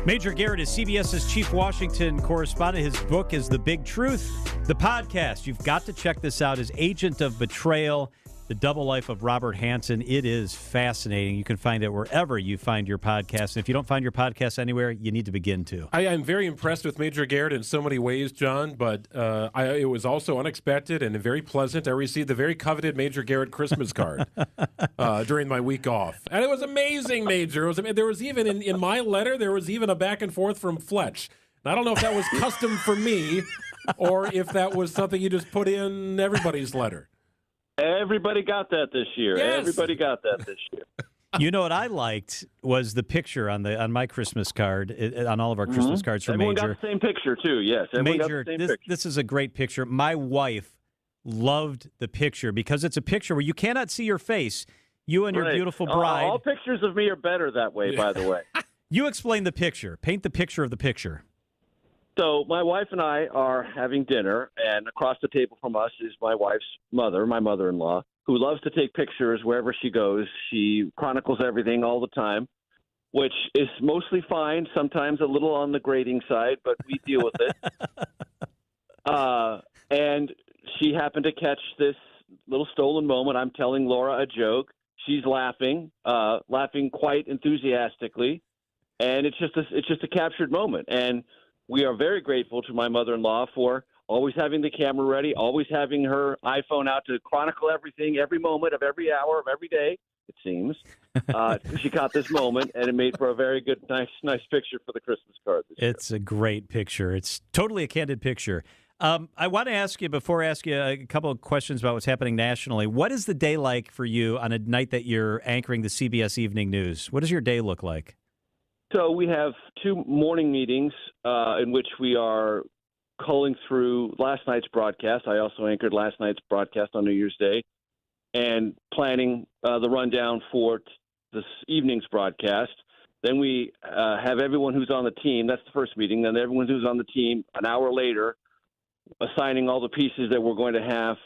S2: Major Garrett is CBS's chief Washington correspondent. His book is The Big Truth. The podcast, you've got to check this out, is Agent of Betrayal, The Double Life of Robert Hansen. It is fascinating. You can find it wherever you find your podcast. And if you don't find your podcast anywhere, you need to begin to.
S3: I'm very impressed with Major Garrett in so many ways, John, but it was also unexpected and very pleasant. I received the very coveted Major Garrett Christmas card during my week off. And it was amazing, Major. There was even, in my letter, there was even a back and forth from Fletch. And I don't know if that was custom for me or if that was something you just put in everybody's letter.
S17: Everybody got that this year.
S3: Yes.
S17: Everybody got that this year.
S2: You know what I liked was the picture on my Christmas card, on all of our Christmas cards for
S17: Everyone
S2: Major.
S17: got the same picture, too, yes. Everyone
S2: Major,
S17: got the same picture.
S2: this is a great picture. My wife loved the picture because it's a picture where you cannot see your face. You and your
S17: Right.
S2: beautiful bride.
S17: All pictures of me are better that way, by the way.
S2: You explain the picture. Paint the picture of the picture.
S17: So my wife and I are having dinner, and across the table from us is my wife's mother, my mother-in-law, who loves to take pictures wherever she goes. She chronicles everything all the time, which is mostly fine, sometimes a little on the grating side, but we deal with it. And she happened to catch this little stolen moment. I'm telling Laura a joke. She's laughing quite enthusiastically, and it's just a captured moment. And we are very grateful to my mother-in-law for always having the camera ready, always having her iPhone out to chronicle everything, every moment of every hour of every day, it seems. She caught this moment, and it made for a very good, nice picture for the Christmas card this year.
S2: It's a great picture. It's totally a candid picture. I want to ask you, before I ask you a couple of questions about what's happening nationally, what is the day like for you on a night that you're anchoring the CBS Evening News? What does your day look like?
S17: So we have 2 morning meetings in which we are culling through last night's broadcast. I also anchored last night's broadcast on New Year's Day and planning the rundown for this evening's broadcast. Then we have everyone who's on the team. That's the first meeting. Then everyone who's on the team an hour later assigning all the pieces that we're going to have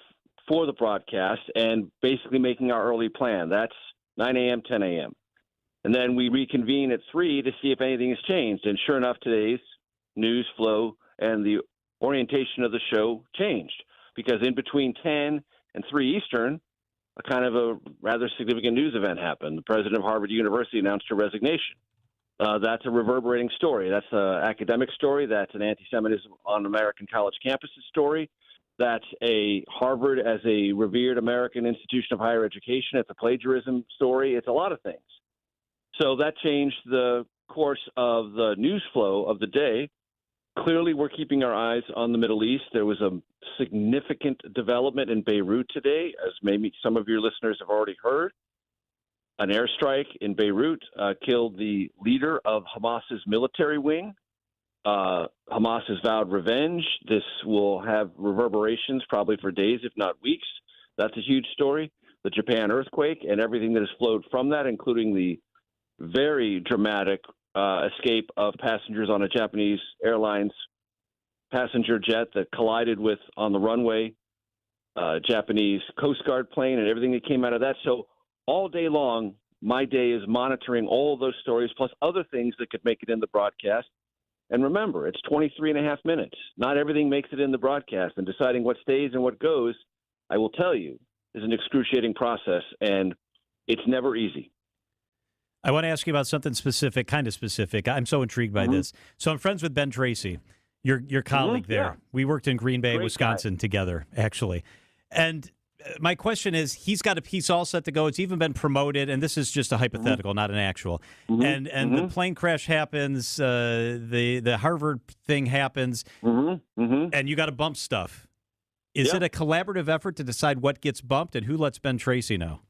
S17: for the broadcast and basically making our early plan. That's 9 a.m., 10 a.m. And then we reconvene at 3 to see if anything has changed. And sure enough, today's news flow and the orientation of the show changed because in between 10 and 3 Eastern, a kind of a rather significant news event happened. The president of Harvard University announced her resignation. That's a reverberating story. That's an academic story. That's an anti-Semitism on American college campuses story. That's a Harvard as a revered American institution of higher education. It's a plagiarism story. It's a lot of things. So that changed the course of the news flow of the day. Clearly, we're keeping our eyes on the Middle East. There was a significant development in Beirut today, as maybe some of your listeners have already heard. An airstrike in Beirut killed the leader of Hamas's military wing. Hamas has vowed revenge. This will have reverberations probably for days, if not weeks. That's a huge story. The Japan earthquake and everything that has flowed from that, including the very dramatic escape of passengers on a Japanese Airlines passenger jet that collided with, on the runway, Japanese Coast Guard plane and everything that came out of that. So all day long, my day is monitoring all of those stories, plus other things that could make it in the broadcast. And remember, it's 23 and a half minutes. Not everything makes it in the broadcast, and deciding what stays and what goes, I will tell you, is an excruciating process, and it's never easy.
S2: I want to ask you about something specific, kind of specific. I'm so intrigued by this. So I'm friends with Ben Tracy, your colleague there.
S17: Yeah.
S2: We worked in Green Bay,
S17: Great
S2: Wisconsin together, actually. And my question is, he's got a piece all set to go. It's even been promoted, and this is just a hypothetical, not an actual. And the plane crash happens, the Harvard thing happens, and you got to bump stuff. Is it a collaborative effort to decide what gets bumped, and who lets Ben Tracy know?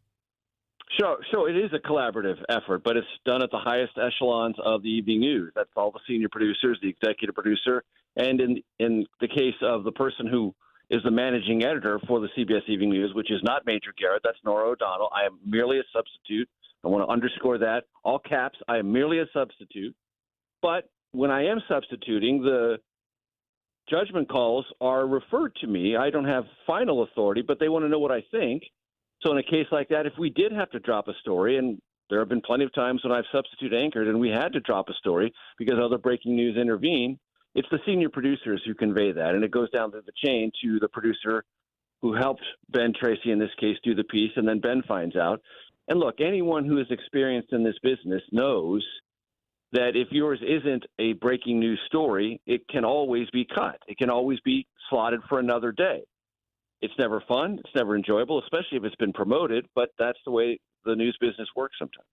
S17: Sure, it is a collaborative effort, but it's done at the highest echelons of the evening news. That's all the senior producers, the executive producer, and in the case of the person who is the managing editor for the CBS Evening News, which is not Major Garrett, that's Nora O'Donnell. I am merely a substitute. I want to underscore that. All caps, I am merely a substitute. But when I am substituting, the judgment calls are referred to me. I don't have final authority, but they want to know what I think. So in a case like that, if we did have to drop a story, and there have been plenty of times when I've substitute anchored and we had to drop a story because other breaking news intervened, it's the senior producers who convey that. And it goes down the chain to the producer who helped Ben Tracy, in this case, do the piece, and then Ben finds out. And look, anyone who is experienced in this business knows that if yours isn't a breaking news story, it can always be cut. It can always be slotted for another day. It's never fun. It's never enjoyable, especially if it's been promoted, but that's the way the news business works sometimes.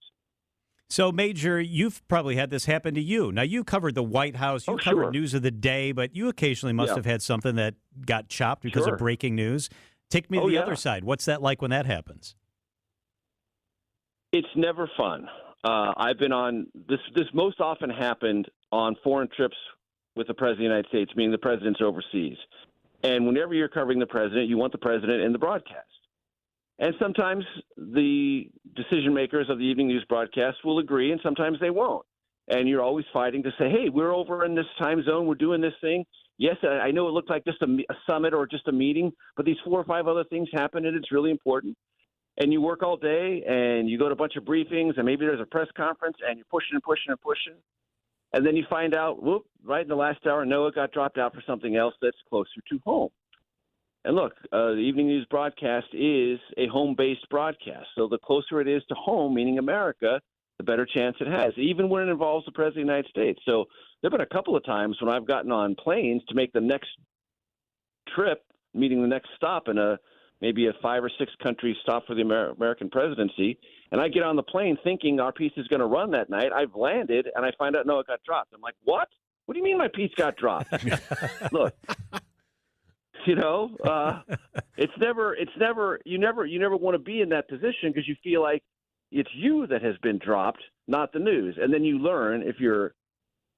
S2: So, Major, you've probably had this happen to you. Now, you covered the White House. You covered news of the day, but you occasionally must have had something that got chopped because of breaking news. Take me to the other side. What's that like when that happens?
S17: It's never fun. I've been on this. This most often happened on foreign trips with the President of the United States, meaning the president's overseas. And whenever you're covering the president, you want the president in the broadcast. And sometimes the decision makers of the evening news broadcast will agree, and sometimes they won't. And you're always fighting to say, hey, we're over in this time zone. We're doing this thing. Yes, I know it looked like just a summit or just a meeting, but these 4 or 5 other things happen, and it's really important. And you work all day, and you go to a bunch of briefings, and maybe there's a press conference, and you're pushing and pushing and pushing. And then you find out, whoop, right in the last hour, Noah got dropped out for something else that's closer to home. And look, the evening news broadcast is a home-based broadcast. So the closer it is to home, meaning America, the better chance it has, even when it involves the President of the United States. So there have been a couple of times when I've gotten on planes to make the next trip, meaning the next stop in maybe a 5 or 6 country stop for the American presidency, and I get on the plane thinking our piece is going to run that night. I've landed, and I find out, no, it got dropped. I'm like, what? What do you mean my piece got dropped? Look, It's never. You never want to be in that position because you feel like it's you that has been dropped, not the news. And then you learn, if you're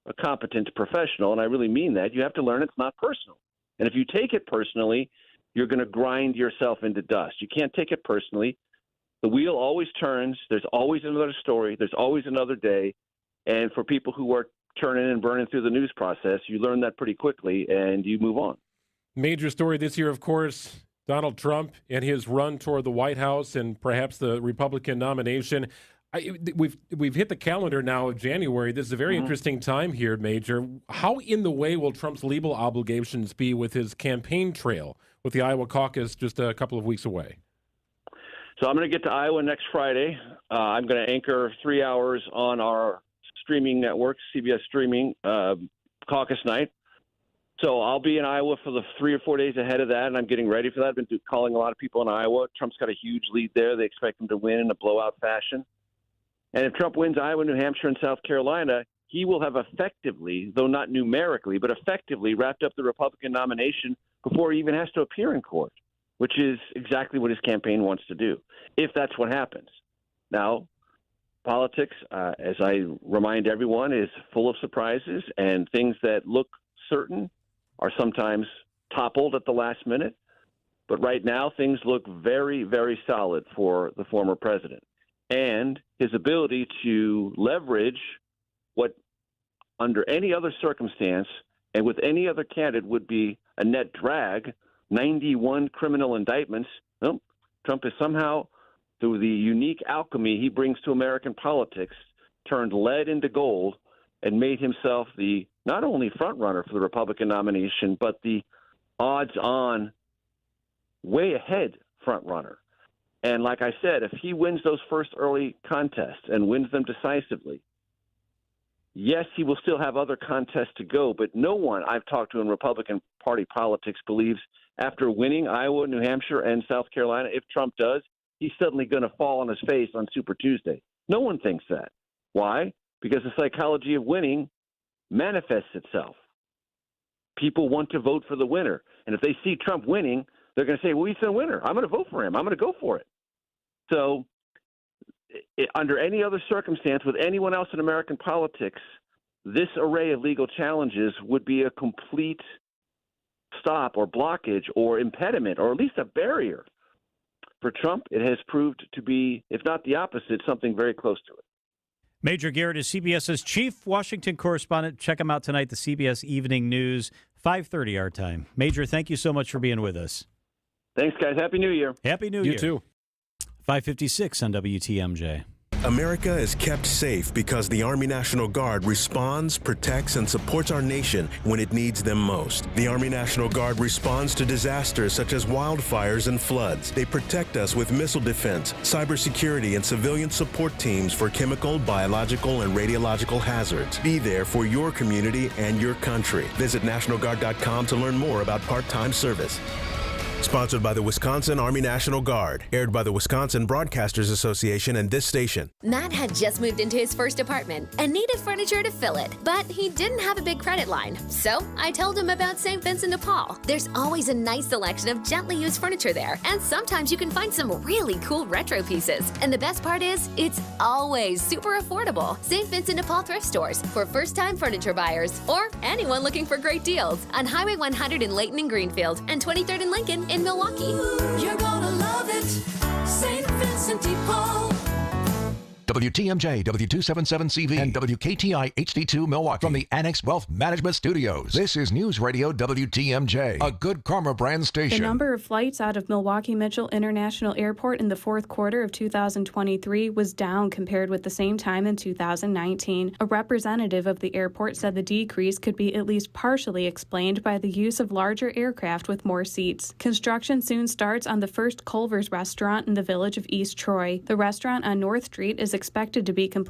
S17: a competent professional, and I really mean that, you have to learn it's not personal. And if you take it personally, you're going to grind yourself into dust. You can't take it personally. The wheel always turns. There's always another story. There's always another day. And for people who are turning and burning through the news process, you learn that pretty quickly and you move on.
S3: Major story this year, of course, Donald Trump and his run toward the White House and perhaps the Republican nomination. We've hit the calendar now of January. This is a very interesting time here, Major. How in the way will Trump's legal obligations be with his campaign trail, with the Iowa caucus just a couple of weeks away?
S17: So I'm going to get to Iowa next Friday. I'm going to anchor 3 hours on our streaming network, CBS Streaming, caucus night. So I'll be in Iowa for the 3 or 4 days ahead of that, and I'm getting ready for that. I've been calling a lot of people in Iowa. Trump's got a huge lead there. They expect him to win in a blowout fashion. And if Trump wins Iowa, New Hampshire, and South Carolina, he will have effectively, though not numerically, but effectively wrapped up the Republican nomination before he even has to appear in court, which is exactly what his campaign wants to do, if that's what happens. Now, politics, as I remind everyone, is full of surprises, and things that look certain are sometimes toppled at the last minute. But right now, things look very, very solid for the former president. And his ability to leverage what, under any other circumstance and with any other candidate, would be a net drag, 91 criminal indictments. Well, Trump is somehow, through the unique alchemy he brings to American politics, turned lead into gold and made himself the not only front runner for the Republican nomination, but the odds-on, way ahead front runner. And like I said, if he wins those first early contests and wins them decisively, yes, he will still have other contests to go, but no one I've talked to in Republican Party politics believes after winning Iowa, New Hampshire, and South Carolina, if Trump does, he's suddenly going to fall on his face on Super Tuesday. No one thinks that. Why? Because the psychology of winning manifests itself. People want to vote for the winner. And if they see Trump winning, they're going to say, well, he's the winner. I'm going to vote for him. I'm going to go for it. So under any other circumstance with anyone else in American politics, this array of legal challenges would be a complete stop or blockage or impediment or at least a barrier. For Trump, it has proved to be, if not the opposite, something very close to it.
S2: Major Garrett is CBS's chief Washington correspondent. Check him out tonight, the CBS Evening News, 5:30 our time. Major, thank you so much for being with us.
S17: Thanks, guys. Happy New Year.
S2: Happy New Year.
S3: You too.
S2: 5:56 on WTMJ.
S6: America is kept safe because the Army National Guard responds, protects, and supports our nation when it needs them most. The Army National Guard responds to disasters such as wildfires and floods. They protect us with missile defense, cybersecurity, and civilian support teams for chemical, biological, and radiological hazards. Be there for your community and your country. Visit NationalGuard.com to learn more about part-time service. Sponsored by the Wisconsin Army National Guard. Aired by the Wisconsin Broadcasters Association and this station.
S19: Matt had just moved into his first apartment and needed furniture to fill it, but he didn't have a big credit line. So I told him about St. Vincent de Paul. There's always a nice selection of gently used furniture there, and sometimes you can find some really cool retro pieces. And the best part is, it's always super affordable. St. Vincent de Paul thrift stores for first-time furniture buyers or anyone looking for great deals on Highway 100 in Layton and Greenfield and 23rd and Lincoln in Milwaukee.
S15: You're gonna love it, St. Vincent de Paul.
S1: WTMJ, W277CV, and WKTI HD2 Milwaukee from the Annex Wealth Management Studios. This is News Radio WTMJ, a Good Karma brand station.
S20: The number of flights out of Milwaukee Mitchell International Airport in the fourth quarter of 2023 was down compared with the same time in 2019. A representative of the airport said the decrease could be at least partially explained by the use of larger aircraft with more seats. Construction soon starts on the first Culver's restaurant in the village of East Troy. The restaurant on North Street is expected to be completed